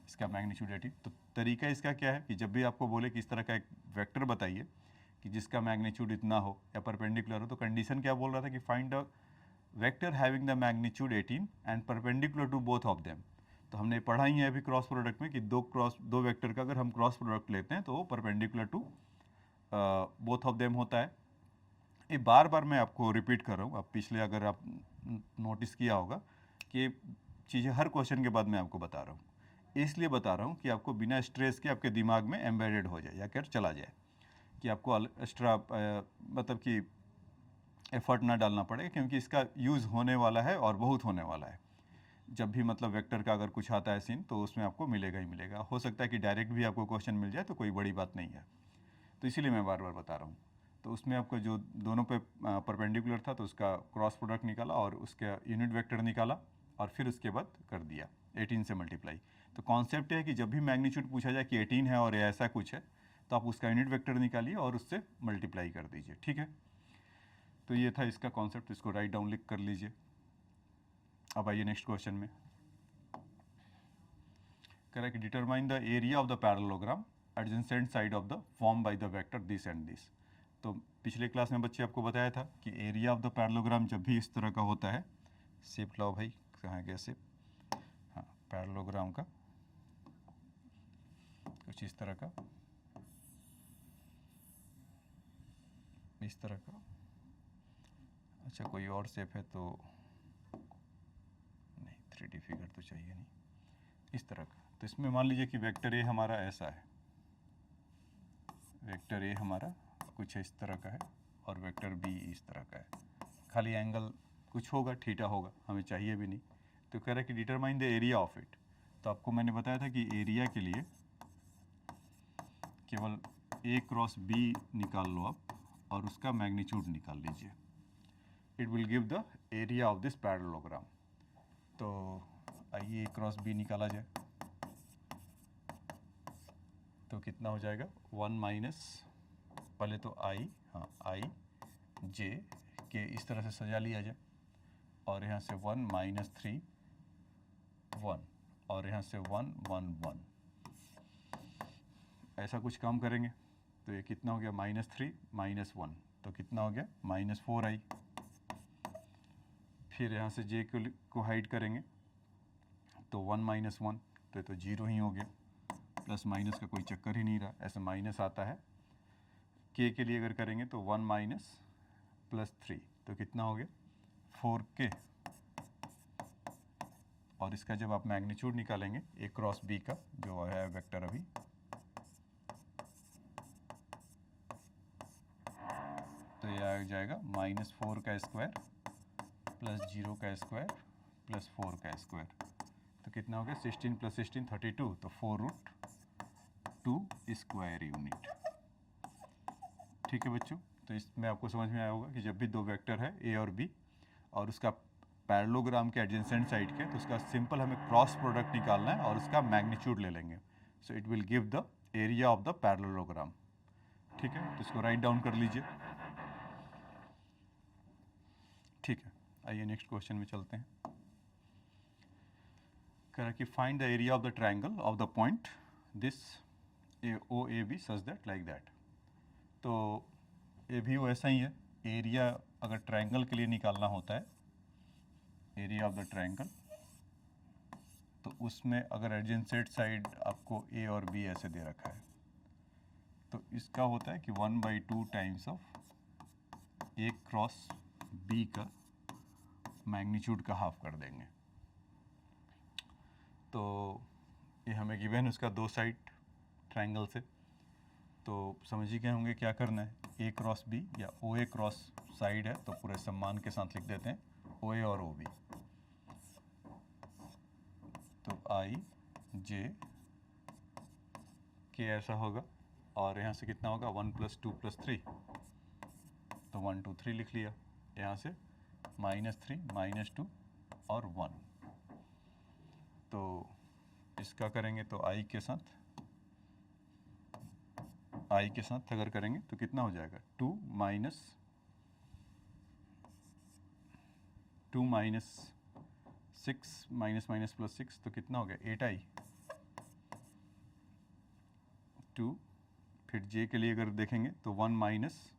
इसका मैग्नीट्यूड 18। तो तरीका इसका क्या है कि जब भी आपको बोले कि इस तरह का एक वेक्टर बताइए कि जिसका मैग्नीट्यूड इतना हो या परपेंडिकुलर हो, तो कंडीशन क्या बोल रहा था कि find the vector having the magnitude 18 and perpendicular to both of them. तो हमने पढ़ा ही है अभी क्रॉस प्रोडक्ट में कि दो वेक्टर का अगर हम क्रॉस प्रोडक्ट लेते हैं तो वो perpendicular to both of them होता है। ये बार बार मैं आपको रिपीट कर रहा हूँ, अब पिछले अगर आप नोटिस किया होगा कि चीज़ें हर क्वेश्चन के बाद मैं आपको बता रहा हूँ, इसलिए बता रहा हूँ कि आपको बिना स्ट्रेस के आपके दिमाग में एम्बेडेड हो जाए या कर चला जाए, कि आपको एक्स्ट्रा मतलब कि एफर्ट ना डालना पड़े, क्योंकि इसका यूज़ होने वाला है और बहुत होने वाला है। जब भी मतलब वेक्टर का अगर कुछ आता है सीन, तो उसमें आपको मिलेगा ही मिलेगा। हो सकता है कि डायरेक्ट भी आपको क्वेश्चन मिल जाए, तो कोई बड़ी बात नहीं है, तो इसीलिए मैं बार बार बता रहा हूँ। तो उसमें आपको जो दोनों पे परपेंडिकुलर था तो उसका क्रॉस प्रोडक्ट निकाला और उसका यूनिट वेक्टर निकाला, और फिर उसके बाद कर दिया 18 से मल्टीप्लाई। तो कॉन्सेप्ट है कि जब भी मैग्नीट्यूड पूछा जाए कि 18 है और ऐसा कुछ है, तो आप उसका यूनिट वेक्टर निकालिए और उससे मल्टीप्लाई कर दीजिए। ठीक है, तो ये था इसका कॉन्सेप्ट, इसको राइट डाउन लिख कर लीजिए। अब आइए नेक्स्ट क्वेश्चन में। Correct, determine the area of the parallelogram adjacent side of the form by the vector this and this. तो पिछले क्लास में बच्चे आपको बताया था कि एरिया ऑफ द पैरेललोग्राम जब भी इस तरह का होता है, शेप लाओ भाई, कहाँ गया शेप, हाँ, पैरेललोग्राम का कुछ इस तरह का, इस तरह का, अच्छा कोई और शेप है तो नहीं, 3D फिगर तो चाहिए नहीं, इस तरह का। तो इसमें मान लीजिए कि वेक्टर ए हमारा ऐसा है, वेक्टर ए हमारा कुछ इस तरह का है और वेक्टर बी इस तरह का है, खाली एंगल कुछ होगा, थीटा होगा, हमें चाहिए भी नहीं। तो कह रहा है कि determine the area of it. तो आपको मैंने बताया था कि एरिया के लिए केवल ए क्रॉस बी निकाल लो आप और उसका मैग्नीट्यूड निकाल लीजिए, it will give the area of this parallelogram. तो आइए ए क्रॉस बी निकाला जाए, तो कितना हो जाएगा 1 माइनस, पहले तो आई, हाँ आई जे के इस तरह से सजा लिया जाए और यहाँ से 1 माइनस 3 1 और यहाँ से 1 1 1, ऐसा कुछ काम करेंगे। तो ये कितना हो गया -3 -1, तो कितना हो गया -4 आई। फिर यहाँ से जे को हाइड करेंगे तो 1 माइनस 1, तो ये तो 0 ही हो गया, प्लस माइनस का कोई चक्कर ही नहीं रहा, ऐसे माइनस आता है। के के लिए अगर करेंगे तो 1 माइनस प्लस 3, तो कितना हो गया 4k। और इसका जब आप मैग्नीट्यूड निकालेंगे ए क्रॉस बी का जो है वेक्टर अभी, तो ये आ जाएगा -4 का स्क्वायर प्लस 0 का स्क्वायर प्लस 4 का स्क्वायर, तो कितना हो गया 16 प्लस 16 32, तो 4√2 स्क्वायर यूनिट। ठीक है बच्चों, तो इसमें आपको समझ में आया होगा कि जब भी दो वेक्टर है ए और बी और उसका पैरेललोग्राम के एडजेसेंट साइड के, तो उसका सिंपल हमें क्रॉस प्रोडक्ट निकालना है और उसका मैग्नीट्यूड ले लेंगे। So it will give the area of the parallelogram. ठीक है, तो इसको राइट डाउन कर लीजिए। ठीक है, आइए नेक्स्ट क्वेश्चन में चलते हैं। कह रहा है कि find the area of the triangle of the point this o a b such that like that. तो ए भी वैसा ही है, एरिया अगर ट्राइंगल के लिए निकालना होता है, एरिया ऑफ द ट्राइंगल, तो उसमें अगर एडजेसेंट साइड आपको ए और बी ऐसे दे रखा है, तो इसका होता है कि 1/2 times of a cross B का मैग्नीट्यूड का हाफ कर देंगे। तो ये हमें गिवन उसका दो साइड ट्राइंगल से, तो समझ ही गए होंगे क्या करना है। ए क्रॉस बी या ओ ए क्रॉस साइड है तो पूरे सम्मान के साथ लिख देते हैं ओ ए और ओ बी। तो आई जे के ऐसा होगा और यहाँ से कितना होगा 1 + 2 + 3, तो 1 2 3 लिख लिया। यहाँ से -3 -2 और 1, तो इसका करेंगे तो आई के साथ अगर करेंगे तो कितना हो जाएगा 2 माइनस 6 माइनस माइनस प्लस 6, तो कितना हो गया 8 आई 2। फिर जे के लिए अगर देखेंगे तो 1 माइनस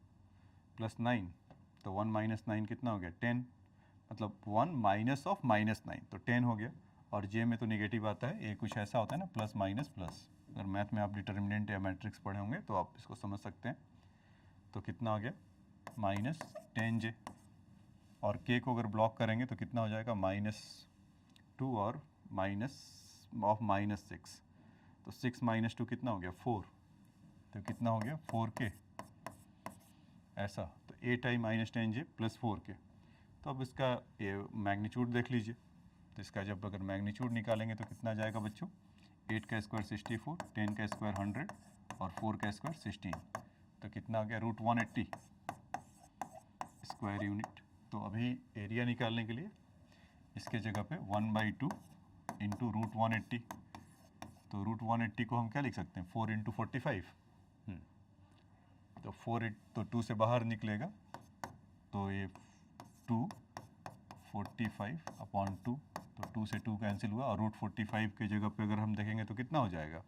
प्लस 9, तो 1 माइनस 9 कितना हो गया 10, मतलब 1 माइनस ऑफ -9, तो 10 हो गया। और जे में तो नेगेटिव आता है, ये कुछ ऐसा होता है ना प्लस माइनस प्लस, अगर मैथ में आप डिटर्मिनेंट या मैट्रिक्स पढ़े होंगे तो आप इसको समझ सकते हैं। तो कितना हो गया -10j, और के को अगर ब्लॉक करेंगे तो कितना हो जाएगा -2 और -6, तो 6 - 2 कितना हो गया 4, तो कितना हो गया 4k ऐसा। तो 8i -10j + 4k। तो अब इसका ये मैग्नीट्यूड देख लीजिए, तो इसका जब अगर मैग्नीट्यूड निकालेंगे तो कितना जाएगा बच्चों 8 का स्क्वायर 64, 10 का स्क्वायर 100 और 4 का स्क्वायर 16, तो कितना आ गया √180 स्क्वायर यूनिट। तो अभी एरिया निकालने के लिए इसके जगह पे 1/2 इंटू √180, तो √180 को हम क्या लिख सकते हैं 4 × 45, तो 2 से बाहर निकलेगा तो ये 2 45/2, तो 2 से 2 कैंसिल हुआ और √45 के जगह पे अगर हम देखेंगे तो कितना हो जाएगा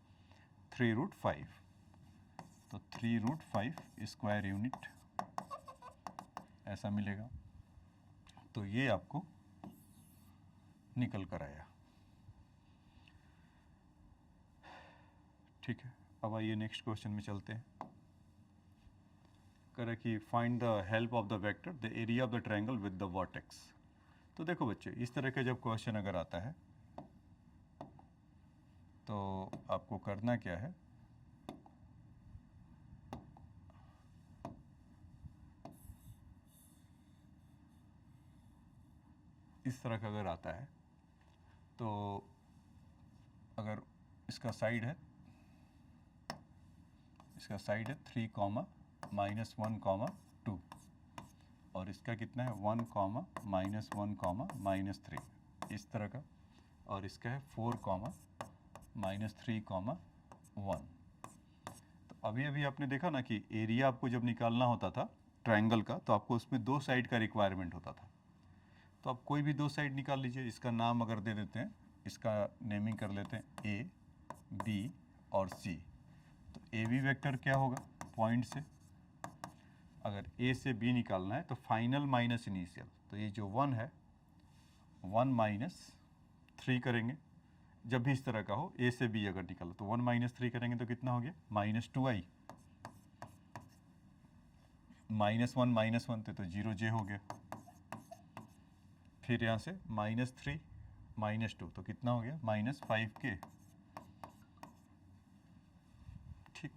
3√5, तो 3√5 स्क्वायर यूनिट ऐसा मिलेगा। तो ये आपको निकल कर आया। ठीक है, अब आइए नेक्स्ट क्वेश्चन में चलते हैं। करें कि find the help of the vector the area of the triangle with the vertex. तो देखो बच्चे, इस तरह के जब क्वेश्चन अगर आता है तो आपको करना क्या है, इस तरह का अगर आता है तो अगर इसका साइड है 3, -1, और इसका कितना है 1, -1, -3, इस तरह का, और इसका है 4, -3, 1। तो अभी अभी आपने देखा ना कि एरिया आपको जब निकालना होता था ट्रायंगल का तो आपको उसमें 2 साइड का रिक्वायरमेंट होता था। तो आप कोई भी 2 साइड निकाल लीजिए। इसका नाम अगर दे देते हैं, इसका नेमिंग कर लेते हैं A, B और C। तो ए बी वेक्टर क्या होगा, पॉइंट से अगर A से B निकालना है तो फाइनल माइनस इनिशियल, तो ये जो 1 है 1 - 3 करेंगे। जब भी इस तरह का हो A से B अगर निकालो तो 1 - 3 करेंगे तो कितना हो गया -2i, -1 थे तो 0j हो गया। फिर यहाँ से -3 -2 तो कितना हो गया -5k। ठीक,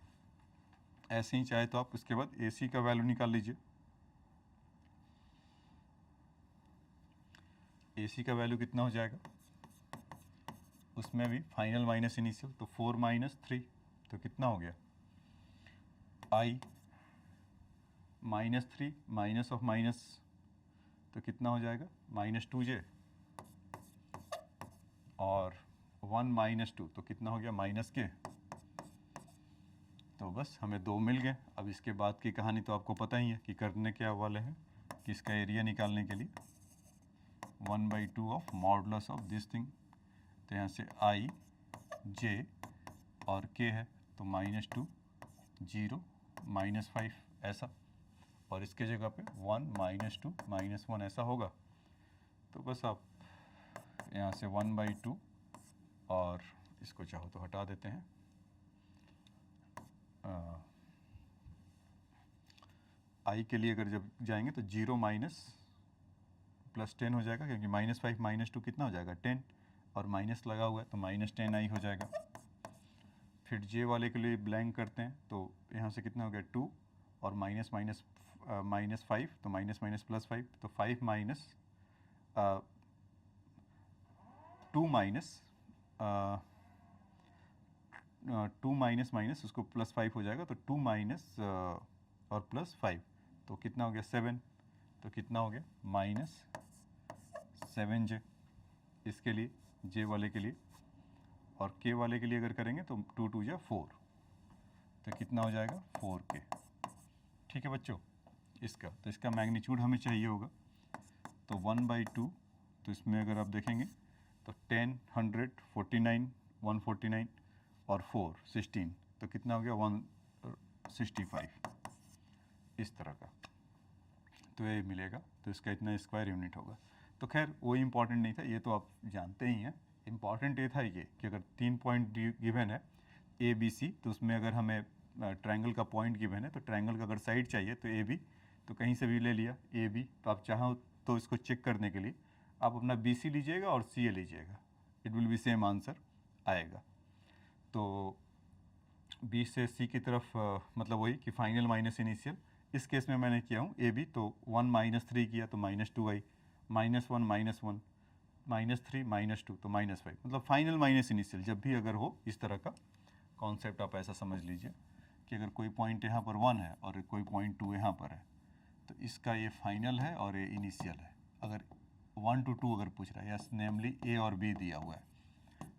ऐसे ही चाहे तो आप उसके बाद AC का वैल्यू निकाल लीजिए। AC का वैल्यू कितना हो जाएगा, उसमें भी फाइनल माइनस इनिशियल, तो 4 - 3 तो कितना हो गया i, -3 माइनस ऑफ माइनस तो कितना हो जाएगा -2j, और 1 - 2 तो कितना हो गया -k। तो बस हमें 2 मिल गए। अब इसके बाद की कहानी तो आपको पता ही है कि करने क्या वाले हैं कि इसका एरिया निकालने के लिए 1/2 of modulus of this thing, तो यहाँ से i, j और k है तो -2, 0, -5 ऐसा, और इसके जगह पे 1 -2 -1 ऐसा होगा। तो बस आप यहाँ से 1/2 और इसको चाहो तो हटा देते हैं, i के लिए अगर जब जाएंगे तो 0 +10 हो जाएगा, क्योंकि -5 -2 कितना हो जाएगा 10, और माइनस लगा हुआ है तो -10i हो जाएगा। फिर j वाले के लिए ब्लैंक करते हैं तो यहाँ से कितना हो गया 2, और -5 तो -+5 तो 5 2 माइनस उसको +5 हो जाएगा, तो 2 माइनस और +5 तो कितना हो गया 7, तो कितना हो गया -7j इसके लिए, j वाले के लिए। और k वाले के लिए अगर करेंगे तो 2 2 जा 4, तो कितना हो जाएगा 4k। ठीक है बच्चों, तो इसका मैग्नीट्यूड हमें चाहिए होगा, तो 1/2, तो इसमें अगर आप देखेंगे तो 10, 100, 49, 149 और 4, 16, तो कितना हो गया 165 इस तरह का, तो ये मिलेगा। तो इसका इतना स्क्वायर यूनिट होगा। तो खैर वो इम्पॉर्टेंट नहीं था, ये तो आप जानते ही हैं। इम्पॉर्टेंट ये था ये कि अगर 3 पॉइंट गिवन है ABC, तो उसमें अगर हमें ट्रायंगल का पॉइंट गिवन है तो ट्रायंगल का अगर साइड चाहिए तो AB, तो कहीं से भी ले लिया AB, तो आप चाहो तो इसको चेक करने के लिए आप अपना BC लीजिएगा और CA लीजिएगा, it will B same answer आएगा। तो B से C की तरफ मतलब वही कि फाइनल माइनस इनिशियल, इस केस में मैंने किया हूँ AB, तो 1 - 3 किया तो -2i, -1 -1 -3 -2 तो -5, मतलब फाइनल माइनस इनिशियल जब भी अगर हो, इस तरह का कॉन्सेप्ट आप ऐसा समझ लीजिए कि अगर कोई पॉइंट यहाँ पर 1 है और कोई पॉइंट 2 यहाँ पर है, तो इसका ये फाइनल है और ये इनिशियल है। अगर 1 to 2 अगर पूछ रहा है, यस नेमली A और B दिया हुआ है,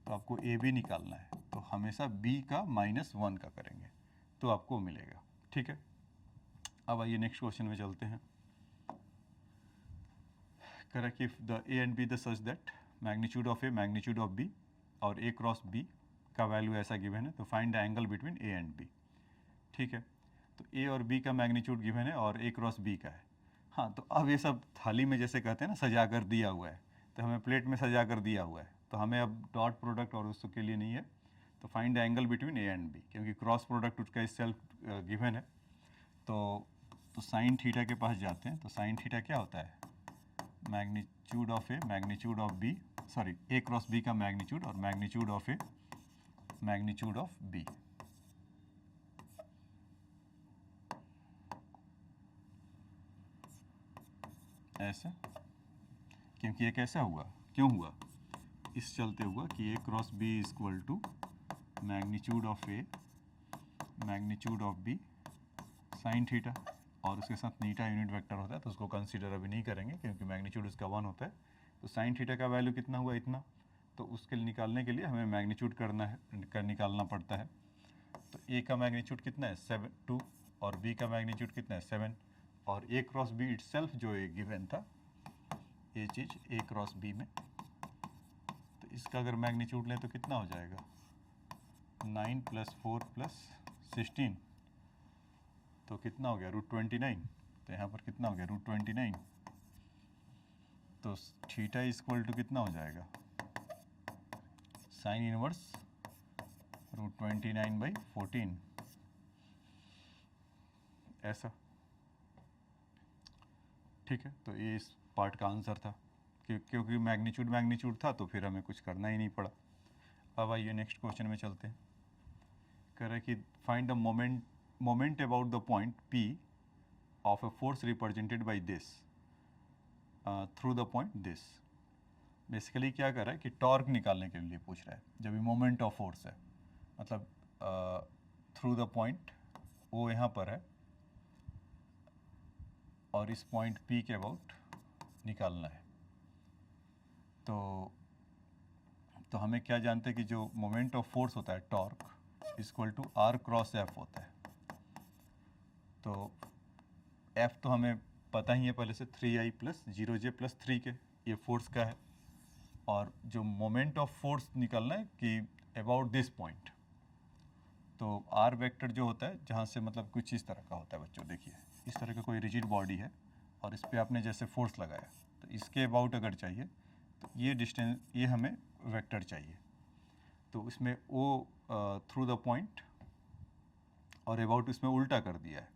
तो आपको AB निकालना है, तो हमेशा B का -1 का करेंगे तो आपको मिलेगा। ठीक है, अब आइए नेक्स्ट क्वेश्चन में चलते हैं। Correct if the A and B the such that magnitude of A magnitude of B और A क्रॉस B का वैल्यू ऐसा गिवन है, तो find the angle between A and B। ठीक है, तो A और B का मैग्नीट्यूड गिवन है और A क्रॉस B का है। हाँ, तो अब ये सब थाली में जैसे कहते हैं ना सजा कर दिया हुआ है, तो हमें प्लेट में सजा कर दिया हुआ है, तो हमें अब डॉट प्रोडक्ट और उसके लिए नहीं है। तो find the angle between A and B, क्योंकि क्रॉस प्रोडक्ट उसका सेल्फ गिवन है। तो तो साइन थीटा के पास जाते हैं, तो साइन थीटा क्या होता है, magnitude of A, magnitude of b, sorry a cross B का मैग्नीट्यूड और magnitude of A, magnitude of b. ऐसा, क्योंकि ये कैसा हुआ, क्यों हुआ, इस चलते हुआ कि A cross B is equal to magnitude of A, magnitude of B sine theta, और उसके साथ नीटा यूनिट वेक्टर होता है, तो उसको कंसीडर अभी नहीं करेंगे क्योंकि मैग्नीट्यूड उसका 1 होता है। तो साइन थीटा का वैल्यू कितना हुआ, इतना, तो उसके निकालने के लिए हमें मैग्नीट्यूड करना है, निकालना पड़ता है। तो ए का मैग्नीट्यूड कितना है 7 2, और बी का मैग्नीट्यूड कितना है 7, और ए क्रॉस बी इटसेल्फ जो एक गिवन था, ये चीज़ ए क्रॉस बी में, तो इसका अगर मैग्नीट्यूड लें तो कितना हो जाएगा 9 + 4 + 16, तो कितना हो गया √29, तो यहाँ पर कितना हो गया √29, तो थीटा इक्वल टू कितना हो जाएगा साइन इनवर्स √29/14, ऐसा। ठीक है, तो ये इस पार्ट का आंसर था, क्योंकि मैग्नीट्यूड था तो फिर हमें कुछ करना ही नहीं पड़ा। अब आइए नेक्स्ट क्वेश्चन में चलते हैं। कह रहा है कि find the moment about the point P of a force represented by this through the point this. Basically क्या कर रहा है कि टॉर्क निकालने के लिए पूछ रहा है, जब भी मोमेंट ऑफ फोर्स है, मतलब थ्रू द पॉइंट वो यहाँ पर है और इस पॉइंट P के अबाउट निकालना है। तो हमें क्या जानते हैं कि जो मोमेंट ऑफ फोर्स होता है torque equal to R cross F होता है। तो F तो हमें पता ही है पहले से 3I + 0J + 3 के, ये फोर्स का है, और जो मोमेंट ऑफ फोर्स निकालना है कि अबाउट दिस पॉइंट, तो R वेक्टर जो होता है जहाँ से, मतलब कुछ इस तरह का होता है बच्चों, देखिए इस तरह का कोई रिजिड बॉडी है और इस पर आपने जैसे फोर्स लगाया, तो इसके अबाउट अगर चाहिए तो ये डिस्टेंस, ये हमें वेक्टर चाहिए। तो इसमें वो थ्रू द पॉइंट और अबाउट इसमें उल्टा कर दिया है,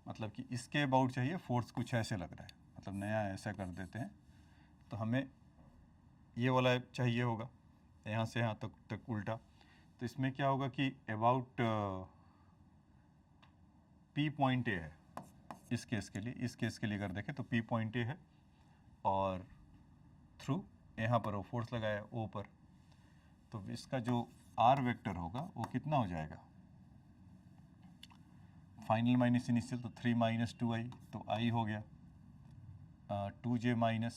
मतलब कि इसके अबाउट चाहिए फोर्स कुछ ऐसे लग रहा है, मतलब नया ऐसा कर देते हैं, तो हमें ये वाला चाहिए होगा यहाँ से यहाँ तक उल्टा। तो इसमें क्या होगा कि अबाउट P पॉइंट ए है इस केस के लिए अगर देखें तो P पॉइंट ए है, और थ्रू यहाँ पर वो फोर्स लगाया है O पर, तो इसका जो R वेक्टर होगा वो कितना हो जाएगा, फाइनल माइनस इनिशियल, तो 3 - 2I, तो I हो गया 2J माइनस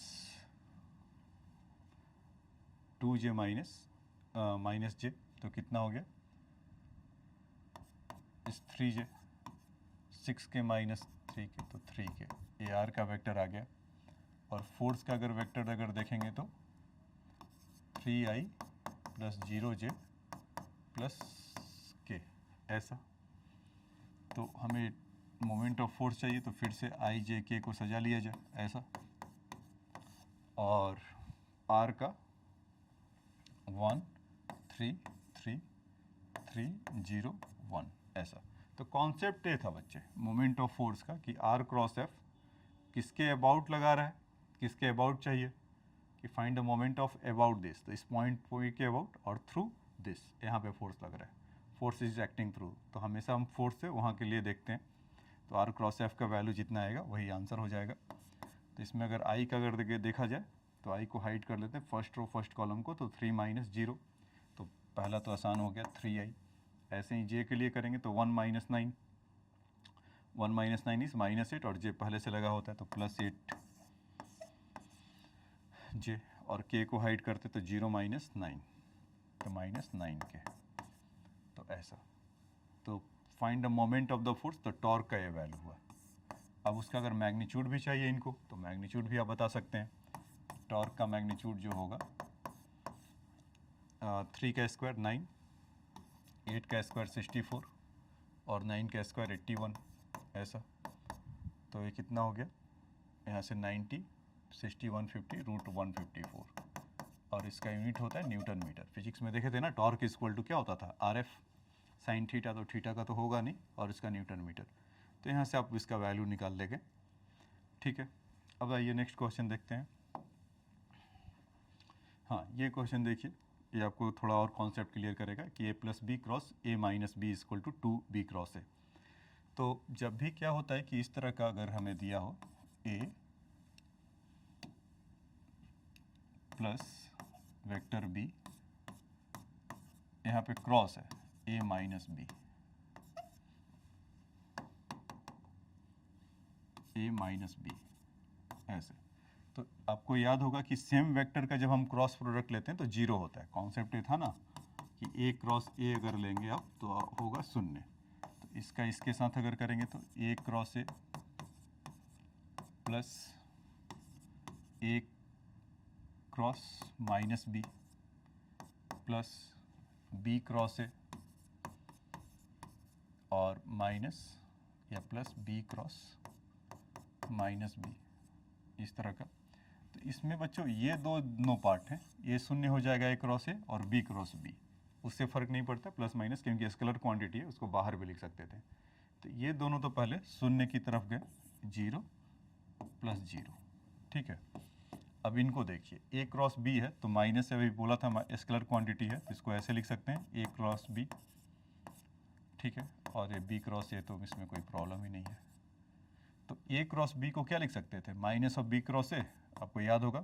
J, तो कितना हो गया इस 3J, 6 के -3 के, तो 3 के, ये R का वेक्टर आ गया। और फोर्स का अगर वेक्टर अगर देखेंगे तो 3I + 0J + K, ऐसा। तो हमें मोमेंट ऑफ फोर्स चाहिए, तो फिर से I J K को सजा लिया जाए ऐसा, और R का 1 3 3 3 0 1, ऐसा। तो कॉन्सेप्ट ये था बच्चे मोमेंट ऑफ फोर्स का कि R क्रॉस F किसके अबाउट लगा रहा है, किसके अबाउट चाहिए, कि find the moment of about this, तो इस पॉइंट के अबाउट और थ्रू दिस, यहाँ पे फोर्स लग रहा है, फोर्स इज एक्टिंग थ्रू, तो हमेशा हम फोर्स से वहाँ के लिए देखते हैं। तो R क्रॉस F का वैल्यू जितना आएगा वही आंसर हो जाएगा। तो इसमें अगर I का अगर देखा जाए तो I को हाइड कर लेते हैं फर्स्ट रो फर्स्ट कॉलम को, तो 3 - 0, तो पहला तो आसान हो गया 3I। ऐसे ही J के लिए करेंगे तो 1 - 9, 1 - 9 इज -8, और J पहले से लगा होता है तो +8 J, और K को हाइड करते तो 0 - 9, तो -9 K, तो ऐसा। तो find the moment of the force, तो टॉर्क का ये वैल्यू हुआ। अब उसका अगर मैग्नीट्यूड भी चाहिए इनको, तो मैग्नीट्यूड भी आप बता सकते हैं। टॉर्क का मैग्नीट्यूड जो होगा 3 का स्क्वायर 9, 8 का स्क्वायर 64, और 9 का स्क्वायर 81, ऐसा। तो ये कितना हो गया, यहाँ से 90 60 150 √154, और इसका यूनिट होता है न्यूटन मीटर। फिजिक्स में देखे थे ना, टॉर्क इक्वल टू क्या होता था RF साइन थीटा, तो थीटा का तो होगा नहीं, और इसका न्यूटन मीटर। तो यहाँ से आप इसका वैल्यू निकाल लेंगे। ठीक है, अब आइए नेक्स्ट क्वेश्चन देखते हैं। हाँ, ये क्वेश्चन देखिए, ये आपको थोड़ा और कॉन्सेप्ट क्लियर करेगा कि a plus b cross a minus b equal to 2b cross a। तो जब भी क्या होता है कि इस तरह का अगर हमें दिया हो a प्लस वेक्टर b, यहाँ पे क्रॉस है a minus B, a minus b, ऐसे। तो आपको याद होगा कि सेम वेक्टर का जब हम क्रॉस प्रोडक्ट लेते हैं तो जीरो होता है। कॉन्सेप्ट ये था ना कि a क्रॉस a अगर लेंगे आप तो होगा शून्य। तो इसका इसके साथ अगर करेंगे तो a cross a plus a cross minus b plus b cross a और माइनस या plus b cross minus b, इस तरह का। तो इसमें बच्चों ये दो पार्ट हैं, ये शून्य हो जाएगा a क्रॉस a और b क्रॉस b, उससे फ़र्क नहीं पड़ता प्लस माइनस, क्योंकि स्केलर क्वांटिटी है, उसको बाहर भी लिख सकते थे। तो ये दोनों तो पहले शून्य की तरफ गए, 0 प्लस 0। ठीक है, अब इनको देखिए, a क्रॉस b है तो माइनस से अभी बोला था स्केलर क्वांटिटी है, तो इसको ऐसे लिख सकते हैं a क्रॉस b। ठीक है, और ये b क्रॉस a तो इसमें कोई प्रॉब्लम ही नहीं है। तो a क्रॉस b को क्या लिख सकते थे, minus of b cross a। आपको याद होगा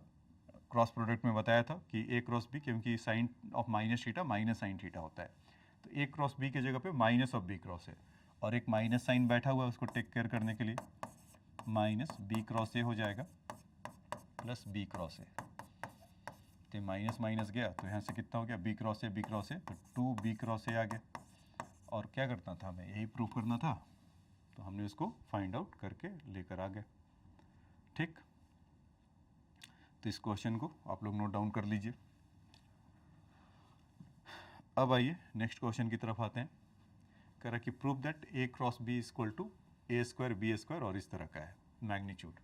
क्रॉस प्रोडक्ट में बताया था कि a क्रॉस b, क्योंकि sine of minus theta minus sine theta होता है, तो a क्रॉस b की जगह पे minus of b cross a, और एक माइनस साइन बैठा हुआ है उसको टेक केयर करने के लिए माइनस b क्रॉस a हो जाएगा प्लस b क्रॉस a। तो माइनस माइनस गया तो यहाँ से कितना हो गया, b क्रॉस a, तो 2b क्रॉस a आ गया। और क्या करना था हमें, यही प्रूव करना था, तो हमने उसको फाइंड आउट करके लेकर आ गए। ठीक, तो इस क्वेश्चन को आप लोग नोट डाउन कर लीजिए। अब आइए नेक्स्ट क्वेश्चन की तरफ आते हैं। कह रहा कि prove that a cross b equal to a square b square, और इस तरह का है मैग्नीट्यूड।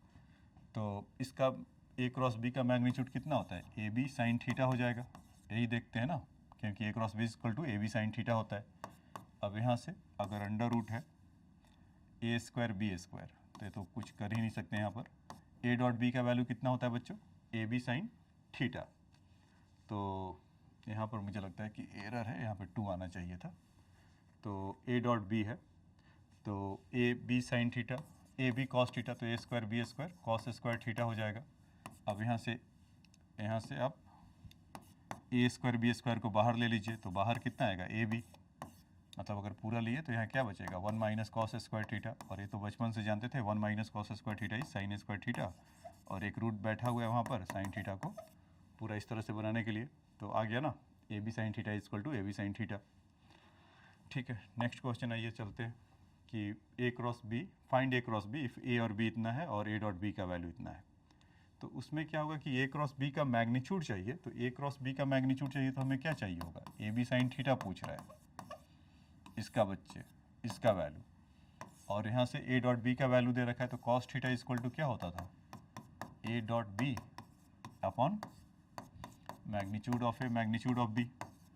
तो इसका a क्रॉस b का मैग्नीट्यूड कितना होता है, ए बी साइन थीटा हो जाएगा। यही देखते हैं ना, क्योंकि a cross b equal to A B sine theta होता है। अब यहाँ से अगर अंडर रूट है a स्क्वायर b स्क्वायर, तो ये तो कुछ कर ही नहीं सकते यहाँ पर। a डॉट b का वैल्यू कितना होता है बच्चों, ए बी साइन थीटा। तो यहाँ पर मुझे लगता है कि एरर है, यहाँ पर 2 आना चाहिए था। तो a डॉट b है तो A B sine theta, A B cos theta, तो A square B square cos square theta हो जाएगा। अब यहाँ से आप ए स्क्वायर बी स्क्वायर को बाहर ले लीजिए, तो बाहर कितना आएगा ए बी, मतलब अगर पूरा लिए तो यहाँ क्या बचेगा 1 माइनस कॉस स्क्वायर थीटा, और ये तो बचपन से जानते थे 1 minus cos square theta is sine square theta, और एक रूट बैठा हुआ है वहाँ पर साइन थीटा को पूरा इस तरह से बनाने के लिए। तो आ गया ना a B sine theta equal to A B sine theta. ठीक है, नेक्स्ट क्वेश्चन आइए चलते हैं कि a cross b, find a cross b if a और b इतना है और a डॉट b का वैल्यू इतना है। तो उसमें क्या होगा कि a क्रॉस b का मैग्नीट्यूड चाहिए, तो a क्रॉस b का मैग्नीट्यूड चाहिए तो हमें क्या चाहिए होगा, ए बी साइन थीटा पूछ रहा है इसका बच्चे, इसका वैल्यू, और यहाँ से a डॉट b का वैल्यू दे रखा है, तो कॉस थीटा इक्वल टू क्या होता था, a dot b upon magnitude of a magnitude of b,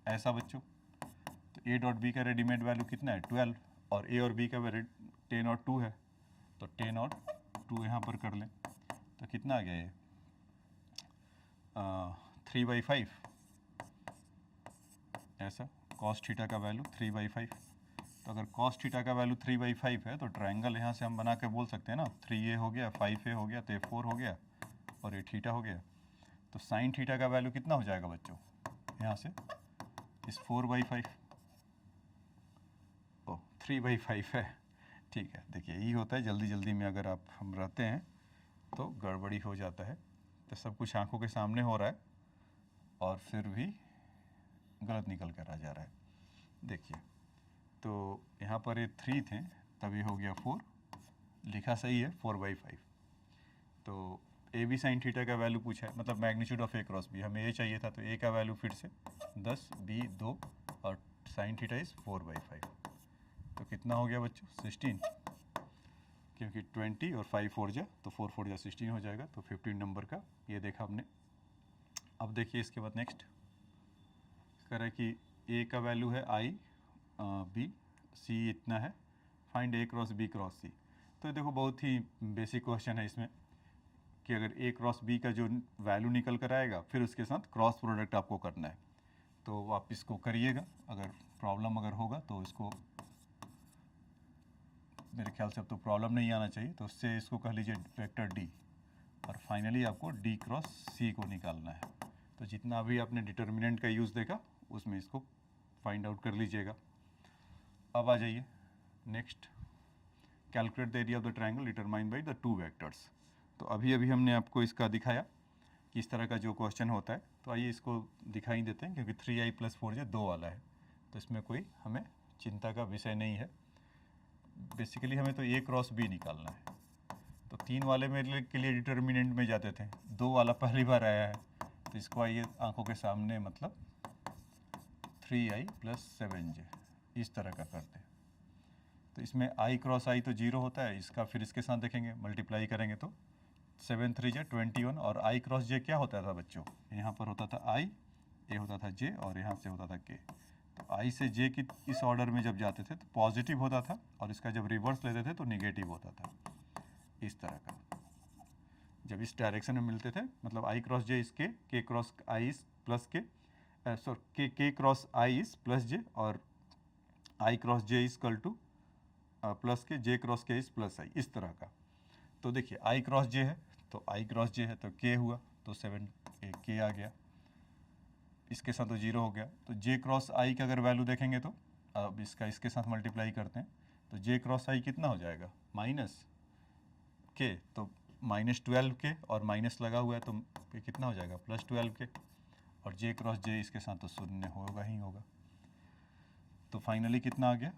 ऐसा बच्चों। तो a डॉट b का रेडीमेड वैल्यू कितना है 12, और a और b का 10 और 2 है, तो 10 और 2 यहाँ पर कर लें, तो कितना आ गया ये 3/5, ऐसा। कॉस थीटा का वैल्यू 3/5, तो अगर कॉस थीटा का वैल्यू 3/5 है तो ट्रायंगल यहाँ से हम बना के बोल सकते हैं ना, 3a हो गया, 5a हो गया, तो ये 4 हो गया, और ये थीटा हो गया। तो साइन थीटा का वैल्यू कितना हो जाएगा बच्चों, यहाँ से इस 4/5, ओ 3/5 है। ठीक है, देखिए यही होता है, जल्दी जल्दी में अगर आप हम रहते हैं तो गड़बड़ी हो जाता है। तो सब कुछ आंखों के सामने हो रहा है और फिर भी गलत निकल कर आ जा रहा है। देखिए, तो यहाँ पर ये 3 थे, तब ये हो गया 4, लिखा सही है 4/5। तो ए बी साइन थीटा का वैल्यू पूछा है, मतलब magnitude of a cross b, हमें ए चाहिए था, तो ए का वैल्यू फिर से 10, बी 2, और साइन थीटा इज़ 4/5। तो कितना हो गया बच्चों 16, क्योंकि 20 और 5 4 जा, तो 4 4 जा 16 हो जाएगा, तो 15 नंबर का ये देखा हमने। अब देखिए इसके बाद नेक्स्ट कह रहा है कि ए का वैल्यू है आई, बी, सी इतना है, फाइंड ए क्रॉस बी क्रॉस सी। तो देखो बहुत ही बेसिक क्वेश्चन है इसमें कि अगर ए क्रॉस बी का जो वैल्यू निकल कर आएगा फिर उसके साथ क्रॉस प्रोडक्ट आपको करना है, तो आप इसको करिएगा। अगर प्रॉब्लम अगर होगा तो इसको, मेरे ख्याल से अब तो प्रॉब्लम नहीं आना चाहिए, तो उससे इसको कह लीजिए वेक्टर डी, और फाइनली आपको डी क्रॉस सी को निकालना है। तो जितना अभी आपने डिटर्मिनेंट का यूज़ देखा उसमें इसको फाइंड आउट कर लीजिएगा। अब आ जाइए next, calculate the area of the triangle determined by the two vectors. तो अभी अभी हमने आपको इसका दिखाया कि इस तरह का जो क्वेश्चन होता है, तो आइए इसको दिखाई देते हैं, क्योंकि 3i + 4j 2 वाला है, तो इसमें कोई हमें चिंता का विषय नहीं है। बेसिकली हमें तो ए क्रॉस बी निकालना है। तो 3 वाले मेरे के लिए डिटर्मिनेंट में जाते थे, 2 वाला पहली बार आया है, तो इसको आइए आंखों के सामने मतलब 3i + 7j इस तरह का करते हैं। तो इसमें i क्रॉस i तो 0 होता है, इसका फिर इसके साथ देखेंगे, मल्टीप्लाई करेंगे तो 7 3j 21, और i क्रॉस j क्या होता था बच्चों, यहाँ पर होता था i, ये होता था j, और यहाँ से होता था k। तो i से j की इस ऑर्डर में जब जाते थे तो पॉजिटिव होता था, और इसका जब रिवर्स लेते थे तो निगेटिव होता था, इस तरह का। जब इस डायरेक्शन में मिलते थे मतलब i क्रॉस j इस k क्रॉस i इस plus k, sorry k cross i इस प्लस j, और i cross j is equal two plus के, j cross k is plus i, इस तरह का। तो देखिए i क्रॉस j है तो i क्रॉस j है तो k हुआ, तो 7 k आ गया, इसके साथ तो 0 हो गया। तो j क्रॉस i का अगर वैल्यू देखेंगे तो अब इसका इसके साथ मल्टीप्लाई करते हैं, तो j क्रॉस i कितना हो जाएगा, माइनस k, तो -12k, और माइनस लगा हुआ है तो ये कितना हो जाएगा, +12k, और j क्रॉस j इसके साथ तो शून्य होगा ही होगा। तो फाइनली कितना आ गया,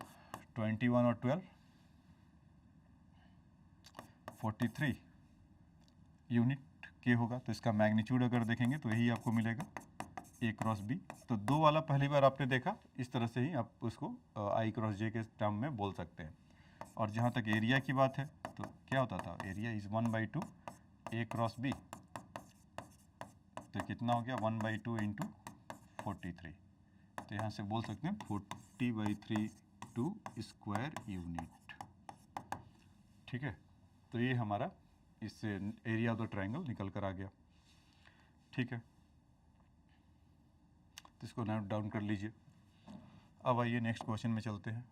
21 और 12 43 यूनिट के होगा। तो इसका मैग्नीट्यूड अगर देखेंगे तो यही आपको मिलेगा, a क्रॉस b। तो 2 वाला पहली बार आपने देखा, इस तरह से ही आप उसको i क्रॉस j के टर्म में बोल सकते हैं। और जहाँ तक एरिया की बात है तो क्या होता था, area is 1/2 a cross b, तो कितना हो गया 1/2 इंटू 43। तो यहाँ से बोल सकते हैं 40/3 टू स्क्वायर यूनिट। ठीक है, तो ये हमारा इससे एरिया ऑफ द ट्रायंगल निकल कर आ गया। ठीक है, तो इसको नोट डाउन कर लीजिए। अब आइए नेक्स्ट क्वेश्चन में चलते हैं।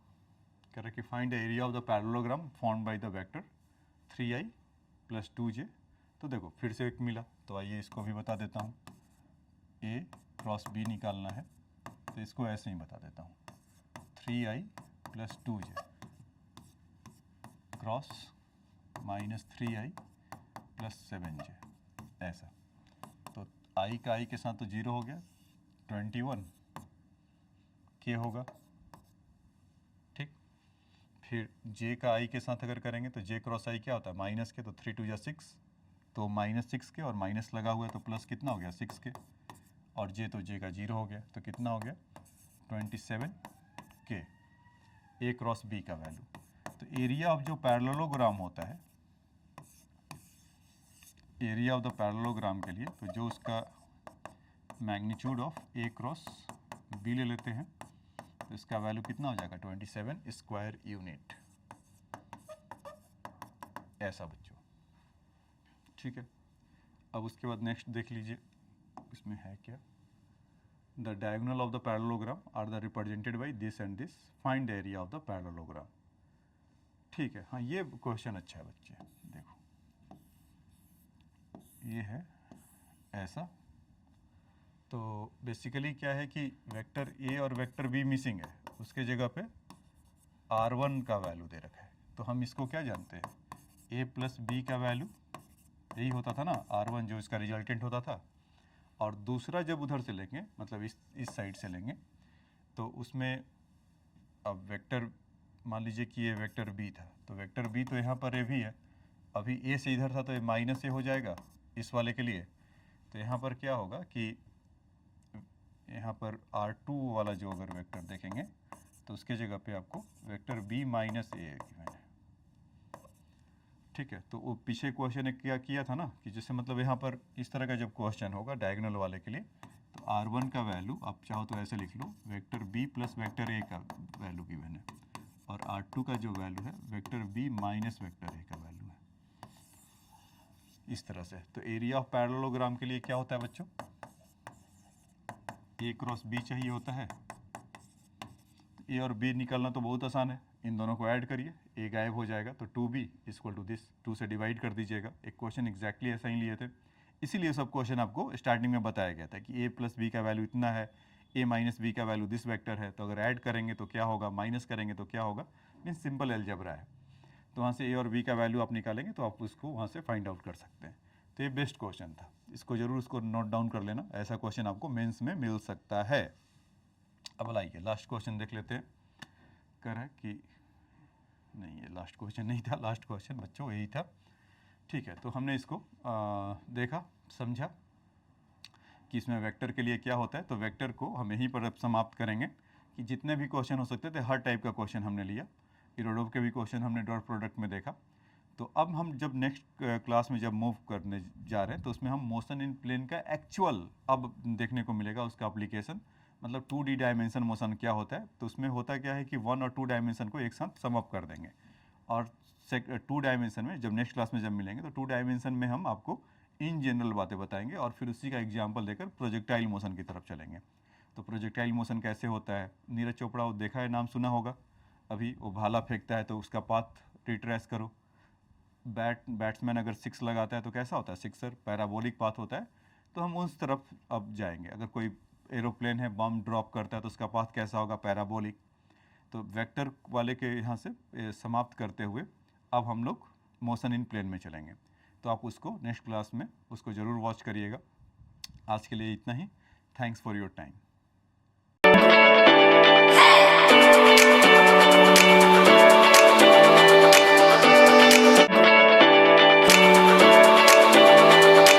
कह रहा है कि find the area of the parallelogram formed by the vector 3i + 2j। तो देखो फिर से एक मिला, तो आइए इसको भी बता देता हूँ। a क्रॉस b निकालना है, तो इसको ऐसे ही बता देता हूँ, 3i + 2j cross -3i + 7j, ऐसा। तो i का i के साथ तो 0 हो गया, 21 k होगा। ठीक, फिर j का i के साथ अगर करेंगे तो j क्रॉस i क्या होता है, माइनस के, तो 3 2 6, तो -6k, और माइनस लगा हुआ है तो प्लस कितना हो गया 6k, और j तो j का 0 हो गया, तो कितना हो गया 27k, a क्रॉस b का वैल्यू। तो एरिया ऑफ जो पैरेललोग्राम होता है, एरिया ऑफ द पैरेललोग्राम के लिए, तो जो उसका magnitude of a cross b ले लेते हैं, तो इसका वैल्यू कितना हो जाएगा 27 स्क्वायर यूनिट, ऐसा बच्चों। ठीक है, अब उसके बाद नेक्स्ट देख लीजिए इसमें है क्या, the diagonal of the parallelogram are the represented by this and this, find the area of the parallelogram. ठीक है, हाँ ये क्वेश्चन अच्छा है बच्चे, देखो ये है ऐसा। तो बेसिकली क्या है कि वेक्टर a और वेक्टर b मिसिंग है, उसके जगह पे r1 का वैल्यू दे रखा है। तो हम इसको क्या जानते हैं, a + b का वैल्यू यही होता था ना, r1 जो इसका रिजल्टेंट होता था, और दूसरा जब उधर से लेंगे मतलब इस साइड से लेंगे, तो उसमें अब वेक्टर मान लीजिए कि ये वेक्टर b था, तो वेक्टर b तो यहाँ पर a भी है, अभी a से इधर था तो ये -a हो जाएगा इस वाले के लिए। तो यहाँ पर क्या होगा कि यहाँ पर r2 वाला जो अगर वेक्टर देखेंगे तो उसके जगह पे आपको वेक्टर b - a गिवन है। ठीक है, तो वो पीछे क्वेश्चन एक क्या किया था ना कि जैसे मतलब यहाँ पर इस तरह का जब क्वेश्चन होगा डायगोनल वाले के लिए, तो r1 का वैल्यू आप चाहो तो ऐसे लिख लो, वेक्टर b + वेक्टर a का वैल्यू गिवन है, और R2 का जो वैल्यू है vector B minus vector A का वैल्यू है, इस तरह से। तो एरिया ऑफ पैरेललोग्राम के लिए क्या होता है बच्चों, A क्रॉस B चाहिए होता है। A और B निकालना तो बहुत आसान है, इन दोनों को ऐड करिए, A गायब हो जाएगा, तो 2B इक्वल टू दिस, 2 से डिवाइड कर दीजिएगा। एक क्वेश्चन एग्जैक्टली ऐसा ही लिए थे, इसीलिए सब क्वेश्चन आपको स्टार्टिंग में बताया गया था कि A प्लस B का वैल्यू इतना है, A माइनस B का वैल्यू दिस वेक्टर है, तो अगर ऐड करेंगे तो क्या होगा, माइनस करेंगे तो क्या होगा, मीन्स सिंपल अलजेब्रा है। तो वहाँ से A और B का वैल्यू आप निकालेंगे तो आप उसको वहाँ से फाइंड आउट कर सकते हैं। तो ये बेस्ट क्वेश्चन था, इसको जरूर उसको नोट डाउन कर लेना, ऐसा क्वेश्चन आपको मेंस में मिल सकता है। अब लाइए लास्ट क्वेश्चन देख लेते हैं। कर है कि नहीं, ये लास्ट क्वेश्चन नहीं था, लास्ट क्वेश्चन बच्चों यही था। ठीक है, तो हमने इसको देखा समझा कि इसमें वेक्टर के लिए क्या होता है। तो वेक्टर को हम यहीं पर अब समाप्त करेंगे कि जितने भी क्वेश्चन हो सकते थे हर टाइप का क्वेश्चन हमने लिया। इरोडोव के भी क्वेश्चन हमने डॉट प्रोडक्ट में देखा। तो अब हम जब नेक्स्ट क्लास में जब मूव करने जा रहे हैं तो उसमें हम मोशन इन प्लेन का एक्चुअल अब देखने को मिलेगा, उसका एप्लीकेशन, मतलब 2D डायमेंशन मोशन क्या होता है। तो उसमें होता क्या है कि 1 और 2 डायमेंशन को एक साथ सम अप कर देंगे, और 2 डायमेंशन में जब नेक्स्ट क्लास में जब मिलेंगे तो 2 डायमेंशन में हम आपको इन जनरल बातें बताएंगे और फिर उसी का एग्जाम्पल देकर प्रोजेक्टाइल मोशन की तरफ चलेंगे। तो प्रोजेक्टाइल मोशन कैसे होता है, नीरज चोपड़ा वो देखा है, नाम सुना होगा, अभी वो भाला फेंकता है तो उसका पाथ रिट्रेस करो। बैट्समैन अगर 6 लगाता है तो कैसा होता है, सिक्सर, पैराबोलिक पाथ होता है। तो हम उस तरफ अब जाएंगे। अगर कोई एरोप्लेन है बम ड्रॉप करता है तो उसका पाथ कैसा होगा, पैराबोलिक। तो वेक्टर वाले के यहाँ से समाप्त करते हुए अब हम लोग मोशन इन प्लेन में चलेंगे। तो आप उसको नेक्स्ट क्लास में उसको ज़रूर वॉच करिएगा। आज के लिए इतना ही। Thanks for your time.